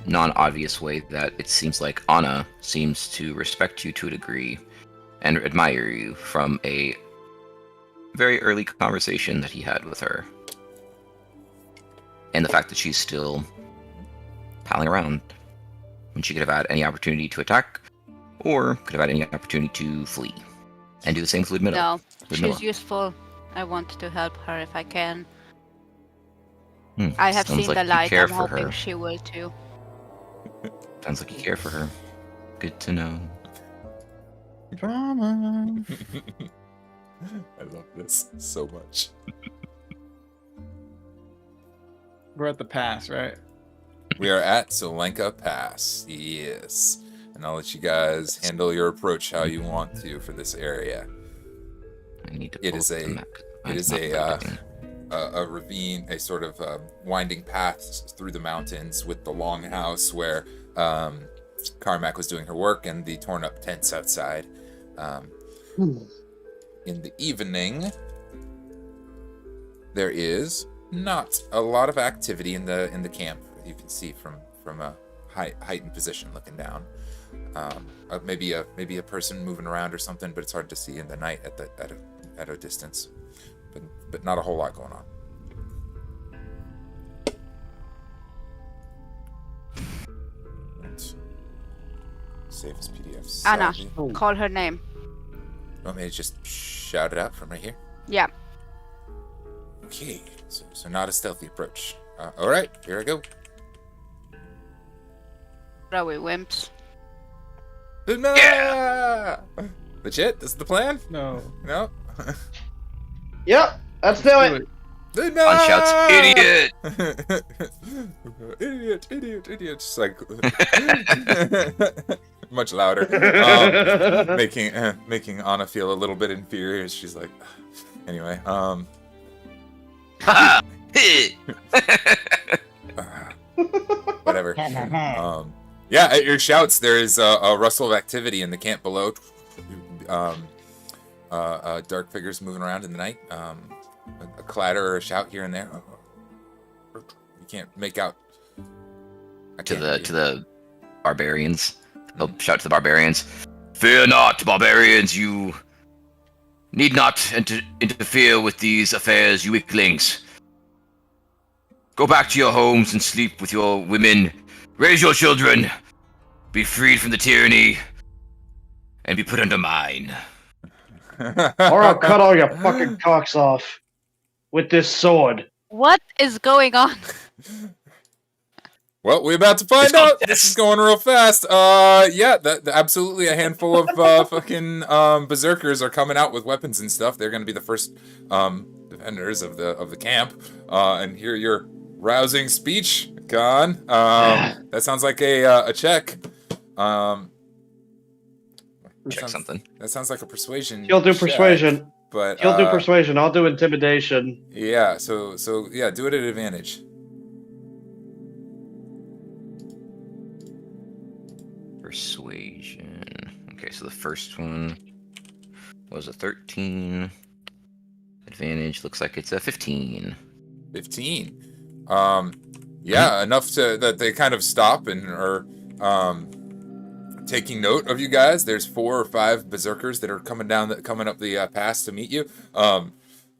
non-obvious way that it seems like Anna seems to respect you to a degree and admire you from a very early conversation that he had with her. And the fact that she's still palling around when she could have had any opportunity to attack or could have had any opportunity to flee. And do the same with Ludmilla. No, Ludmilla. she's useful. I want to help her if I can. I have Sounds seen like the you light. care I'm for hoping her. she will too. Sounds like you care for her. Good to know. Drama. I love this so much. We're at the pass, right? We are at Solenka Pass. Yes. And I'll let you guys handle your approach how you want to for this area. I need to It pull is up a- the map. it is a ravine, a sort of winding path through the mountains with the longhouse where Carmack was doing her work and the torn up tents outside. In the evening, there is not a lot of activity in the camp. You can see from a heightened position looking down. Maybe a person moving around or something, but it's hard to see in the night at a distance. But not a whole lot going on. Right. Save as PDF. Anna, Savvy. call her name. You want me to just shout it out from right here? Yeah. Okay, so not a stealthy approach. All right, here I go. Are we wimps? Yeah! Legit? This is the plan? No. No? Yep, let's do it. Kahn shouts, "Idiot!" Idiot. Just like much louder, making Anna feel a little bit inferior. She's like, anyway, whatever. Yeah, at your shouts, there is a rustle of activity in the camp below. Dark figures moving around in the night. A clatter or a shout here and there. You can't make out. to the barbarians. They'll shout to the barbarians, "Fear not, barbarians, you need not interfere with these affairs, you weaklings. Go back to your homes and sleep with your women. Raise your children. Be freed from the tyranny. And be put under mine." Or I'll cut all your fucking cocks off with this sword. What is going on? Well, we're about to find out. This is going real fast. Yeah, absolutely a handful of fucking berserkers are coming out with weapons and stuff. They're going to be the first defenders of the camp. And hear your rousing speech, Kahn. That sounds like a check. Check something. That sounds like a persuasion. He'll do check, persuasion. but He'll do persuasion. I'll do intimidation. Yeah. So yeah, do it at advantage. Persuasion. Okay, so the first one was a 13. Advantage looks like it's a 15. 15. Yeah, enough that they kind of stop and are taking note of you guys. There's 4 or 5 berserkers that are coming up the pass to meet you. Hold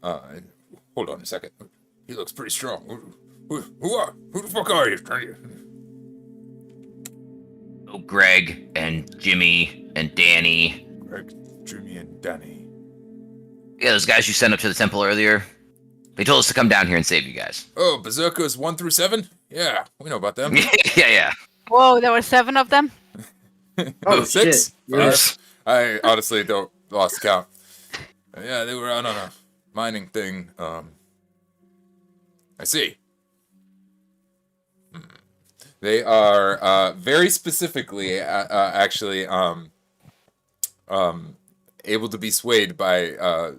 on a second. He looks pretty strong. Who the fuck are you? Oh, Greg and Jimmy and Danny. Greg, Jimmy, and Danny. Yeah, those guys you sent up to the temple earlier. They told us to come down here and save you guys. Oh, Berserkers 1 through 7? Yeah, we know about them. yeah. Whoa, there were 7 of them? Oh, 6? shit. 5? I honestly lost count. Yeah, they were out on a mining thing. I see. They are very specifically, actually, able to be swayed by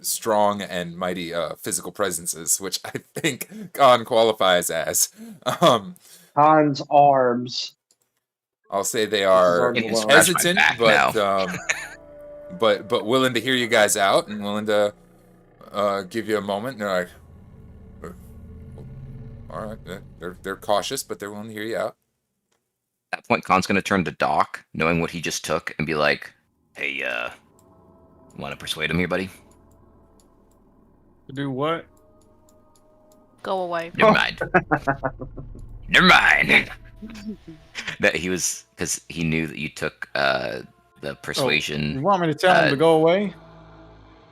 strong and mighty physical presences, which I think Kahn qualifies as. Kahn's arms. I'll say they are hesitant, but willing to hear you guys out and willing to give you a moment. And they're like, all right, they're cautious, but they're willing to hear you out. At that point, Khan's gonna turn to Doc, knowing what he just took, and be like, "Hey, want to persuade him here, buddy?" To do what? Go away. Never mind. Never mind. That he was, because he knew that you took the persuasion. You want me to tell him to go away?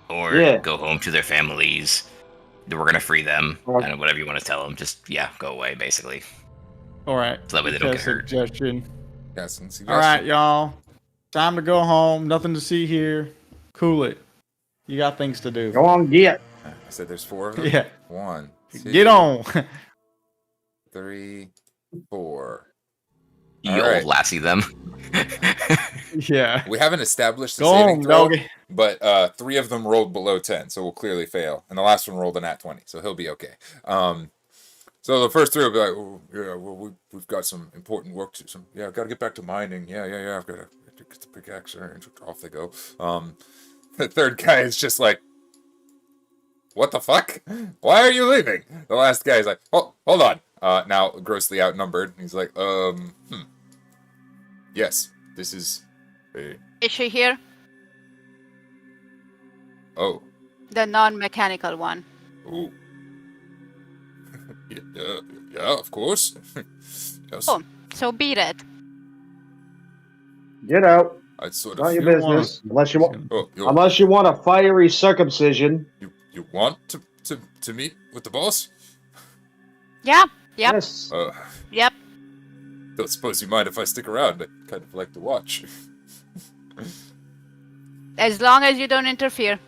Or go home to their families. We're gonna free them, and whatever you want to tell them, just go away, basically. All right. So that way they don't get hurt. Suggestion. Yes, suggestion. All right, y'all. Time to go home. Nothing to see here. Cool it. You got things to do. Go on, get. I said there's 4 of them. Yeah. 1, 2, Get on. 3, 4. You All old right. lassie them. Yeah. We haven't established the Go saving home, throw, doggy. but 3 of them rolled below 10, so we'll clearly fail. And the last one rolled a nat 20, so he'll be okay. So the first 3 will be like, oh, yeah, well, we've got some important work to I've got to get back to mining. Yeah, I've got to get the pickaxe, and off they go. The third guy is just like, what the fuck? Why are you leaving? The last guy is like, oh, hold on. Now grossly outnumbered. He's like, yes, this is a... Is she here? Oh. The non-mechanical one. Ooh. Yeah, of course. Yes. Oh, so beat it. Get out. I'd sort Not of your feel... business. Unless you want. Oh, Unless you want a fiery circumcision. You want to meet with the boss? Yeah. Yep. Yes. Yep. Don't suppose you mind if I stick around? I kind of like to watch. As long as you don't interfere.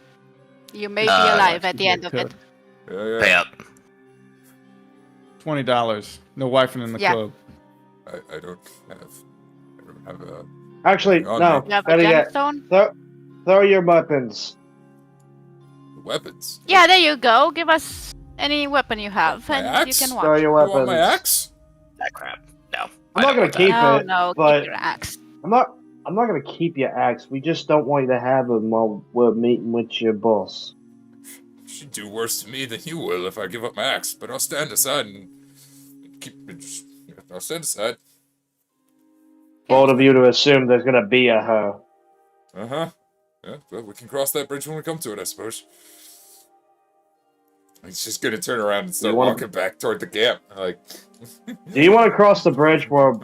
You may be alive at the end of it. Yeah. Pay up. $20. No wifing in the club. I don't have a... Actually, no. You have a Better yet, gemstone? throw your weapons. Weapons? Yeah, there you go. Give us any weapon you have, My and axe? you can Throw watch. your You weapons. want my axe? That crap. No. I'm not gonna keep No, it. no, but keep your axe. I'm not gonna keep your axe. We just don't want you to have them while we're meeting with your boss. She'd do worse to me than you will if I give up my axe, but I'll stand aside and I'll stand aside. Bold of you to assume there's gonna be a her. Uh-huh. Yeah, well, we can cross that bridge when we come to it, I suppose. He's just gonna turn around and start walking back toward the camp. Like, do you want to cross the bridge where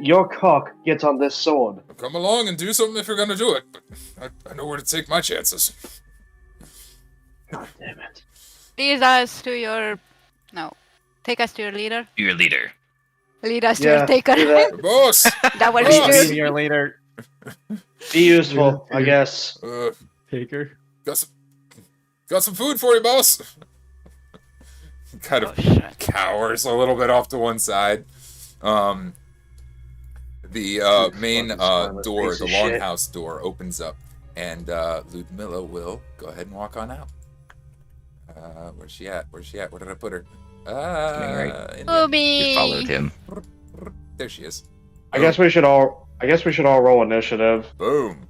your cock gets on this sword? come along and do something if you're gonna do it, but I know where to take my chances. God damn it. Lead us to your... No. Take us to your leader. Your leader. Lead us to your taker. do that. Boss! That was Boss! good. Your leader. Be useful, I guess. Taker. Got some food for you, boss! Kind of cowers a little bit off to one side. The main door, the longhouse door, opens up, and Ludmilla will go ahead and walk on out. Where's she at? Where did I put her? You followed him. There she is. I guess we should all roll initiative. Boom.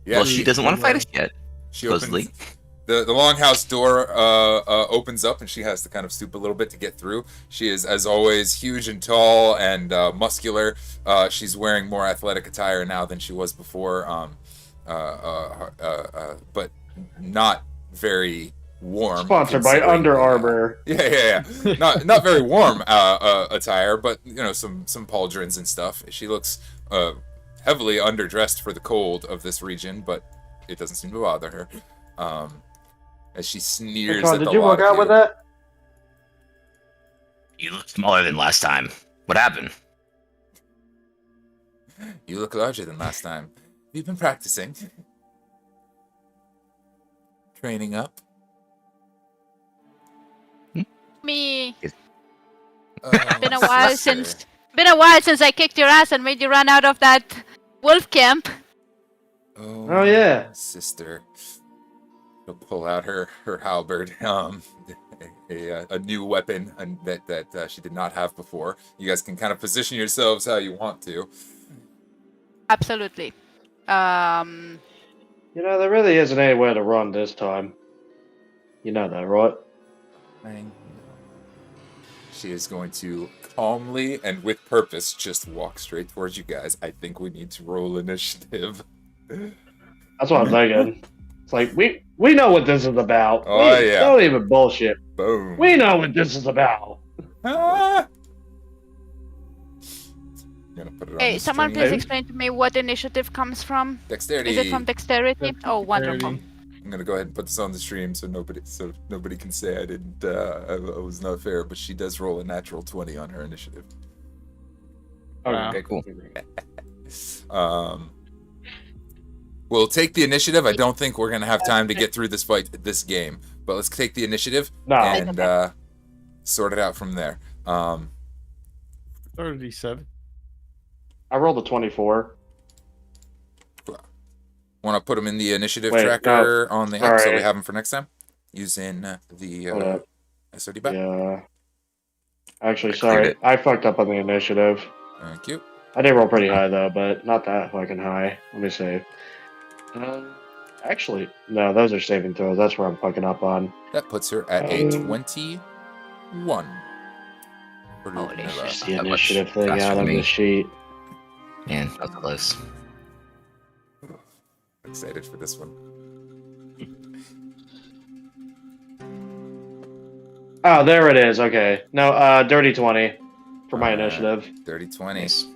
Yeah, Well, she doesn't want to fight us yet. She Supposedly. opens, the longhouse door opens up, and she has to kind of stoop a little bit to get through. She is, as always, huge and tall and muscular. She's wearing more athletic attire now than she was before, but not very warm. Sponsored by Under Armour. Yeah. Not very warm attire, but some pauldrons and stuff. She looks heavily underdressed for the cold of this region, but it doesn't seem to bother her. as she Hey, sneers Kahn, at the did you lot work of out you. with that? You look smaller than last time. What happened? You look larger than last time. You've been practicing. Training up. Me. Oh, Been a while sister. since I kicked your ass and made you run out of that wolf camp. Oh, yeah. sister. She'll pull out her halberd, a new weapon that she did not have before. You guys can kind of position yourselves how you want to. Absolutely. You know, there really isn't anywhere to run this time. You know that, right? She is going to calmly and with purpose just walk straight towards you guys. I think we need to roll initiative. That's what I'm thinking. It's like, we know what this is about. Oh, yeah. Don't even bullshit. Boom. We know what this is about. Ah! Gonna put it on Hey, the someone stream. please explain to me what initiative comes from. Dexterity. Is it from dexterity? Oh, wonderful. I'm gonna go ahead and put this on the stream so nobody can say I didn't. I was not fair. But she does roll a natural 20 on her initiative. Wow. Okay, cool. We'll take the initiative. I don't think we're gonna have time to get through this game, but let's take the initiative and sort it out from there. 37. I rolled a 24. Want to put them in the initiative Wait, tracker on the app so we sorry. have them for next time? Using the SOD bot. Yeah. Actually, I cleared sorry. it. I fucked up on the initiative. Thank you. I did roll pretty high, though, but not that fucking high. Let me see. Actually, no, those are saving throws. That's where I'm fucking up on. That puts her at a 21. Holy shit. Just the That much initiative thing faster out than of me. the sheet. Man, that's close. Excited for this one. Oh, there it is. Okay. No, dirty 20 for my initiative. Dirty 20. Nice.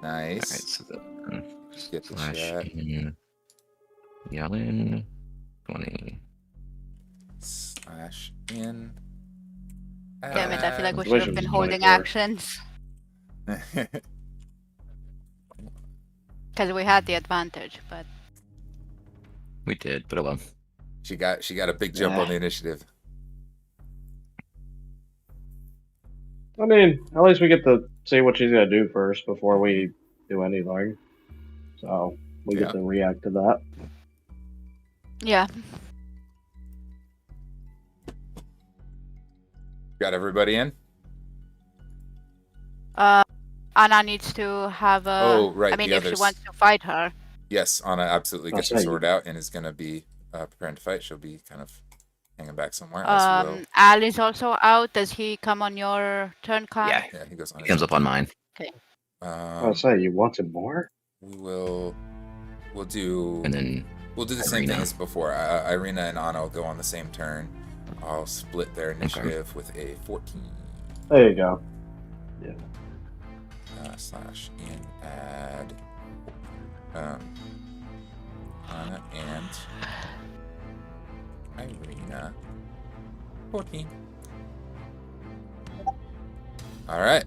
Nice. Alright, so the Get the slash chat. in Jalin 20. Slash in. Damn it, I feel like we Wish should it have been was holding 24. actions. add. Because we had the advantage, but... We did, but oh well. She got a big jump on the initiative. I mean, at least we get to see what she's gonna do first before we do anything. So we get to react to that. Yeah. Got everybody in? Anna needs to have a... Oh, right, I mean, the if others. she wants to fight her. Yes, Anna absolutely gets her Okay. sword out and is going to be preparing to fight. She'll be kind of hanging back somewhere. As will. Al is also out. Does he come on your turn, Kahn? Yeah, Yeah, he goes on. he comes up on mine. I'll say, you wanted more? We'll do And then we'll do the same Irina. thing as before. Irina and Anna will go on the same turn. I'll split their initiative with a 14. There you go. Slash in add Anna and Irina 14. All right.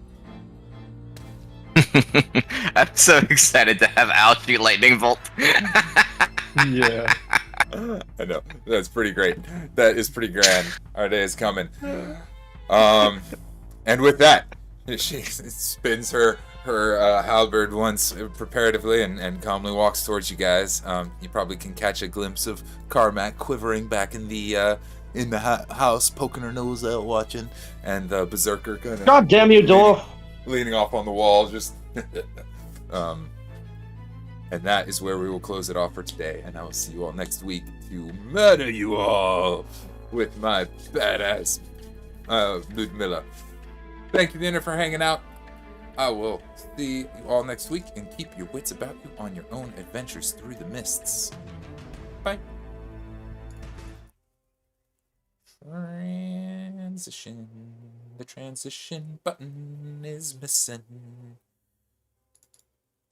I'm so excited to have Al shoot lightning bolt. Yeah. I know. That's pretty great. That is pretty grand. Our day is coming. And with that, she spins her halberd once preparatively and calmly walks towards you guys. You probably can catch a glimpse of Carmack quivering back in the house, poking her nose out, watching, and the berserker kind of God damn you, dwarf! leaning off on the wall, just. And that is where we will close it off for today. And I will see you all next week to murder you all with my badass Ludmilla. Thank you, Dinner, for hanging out. I will see you all next week, and keep your wits about you on your own adventures through the mists. Bye. Transition. The transition button is missing.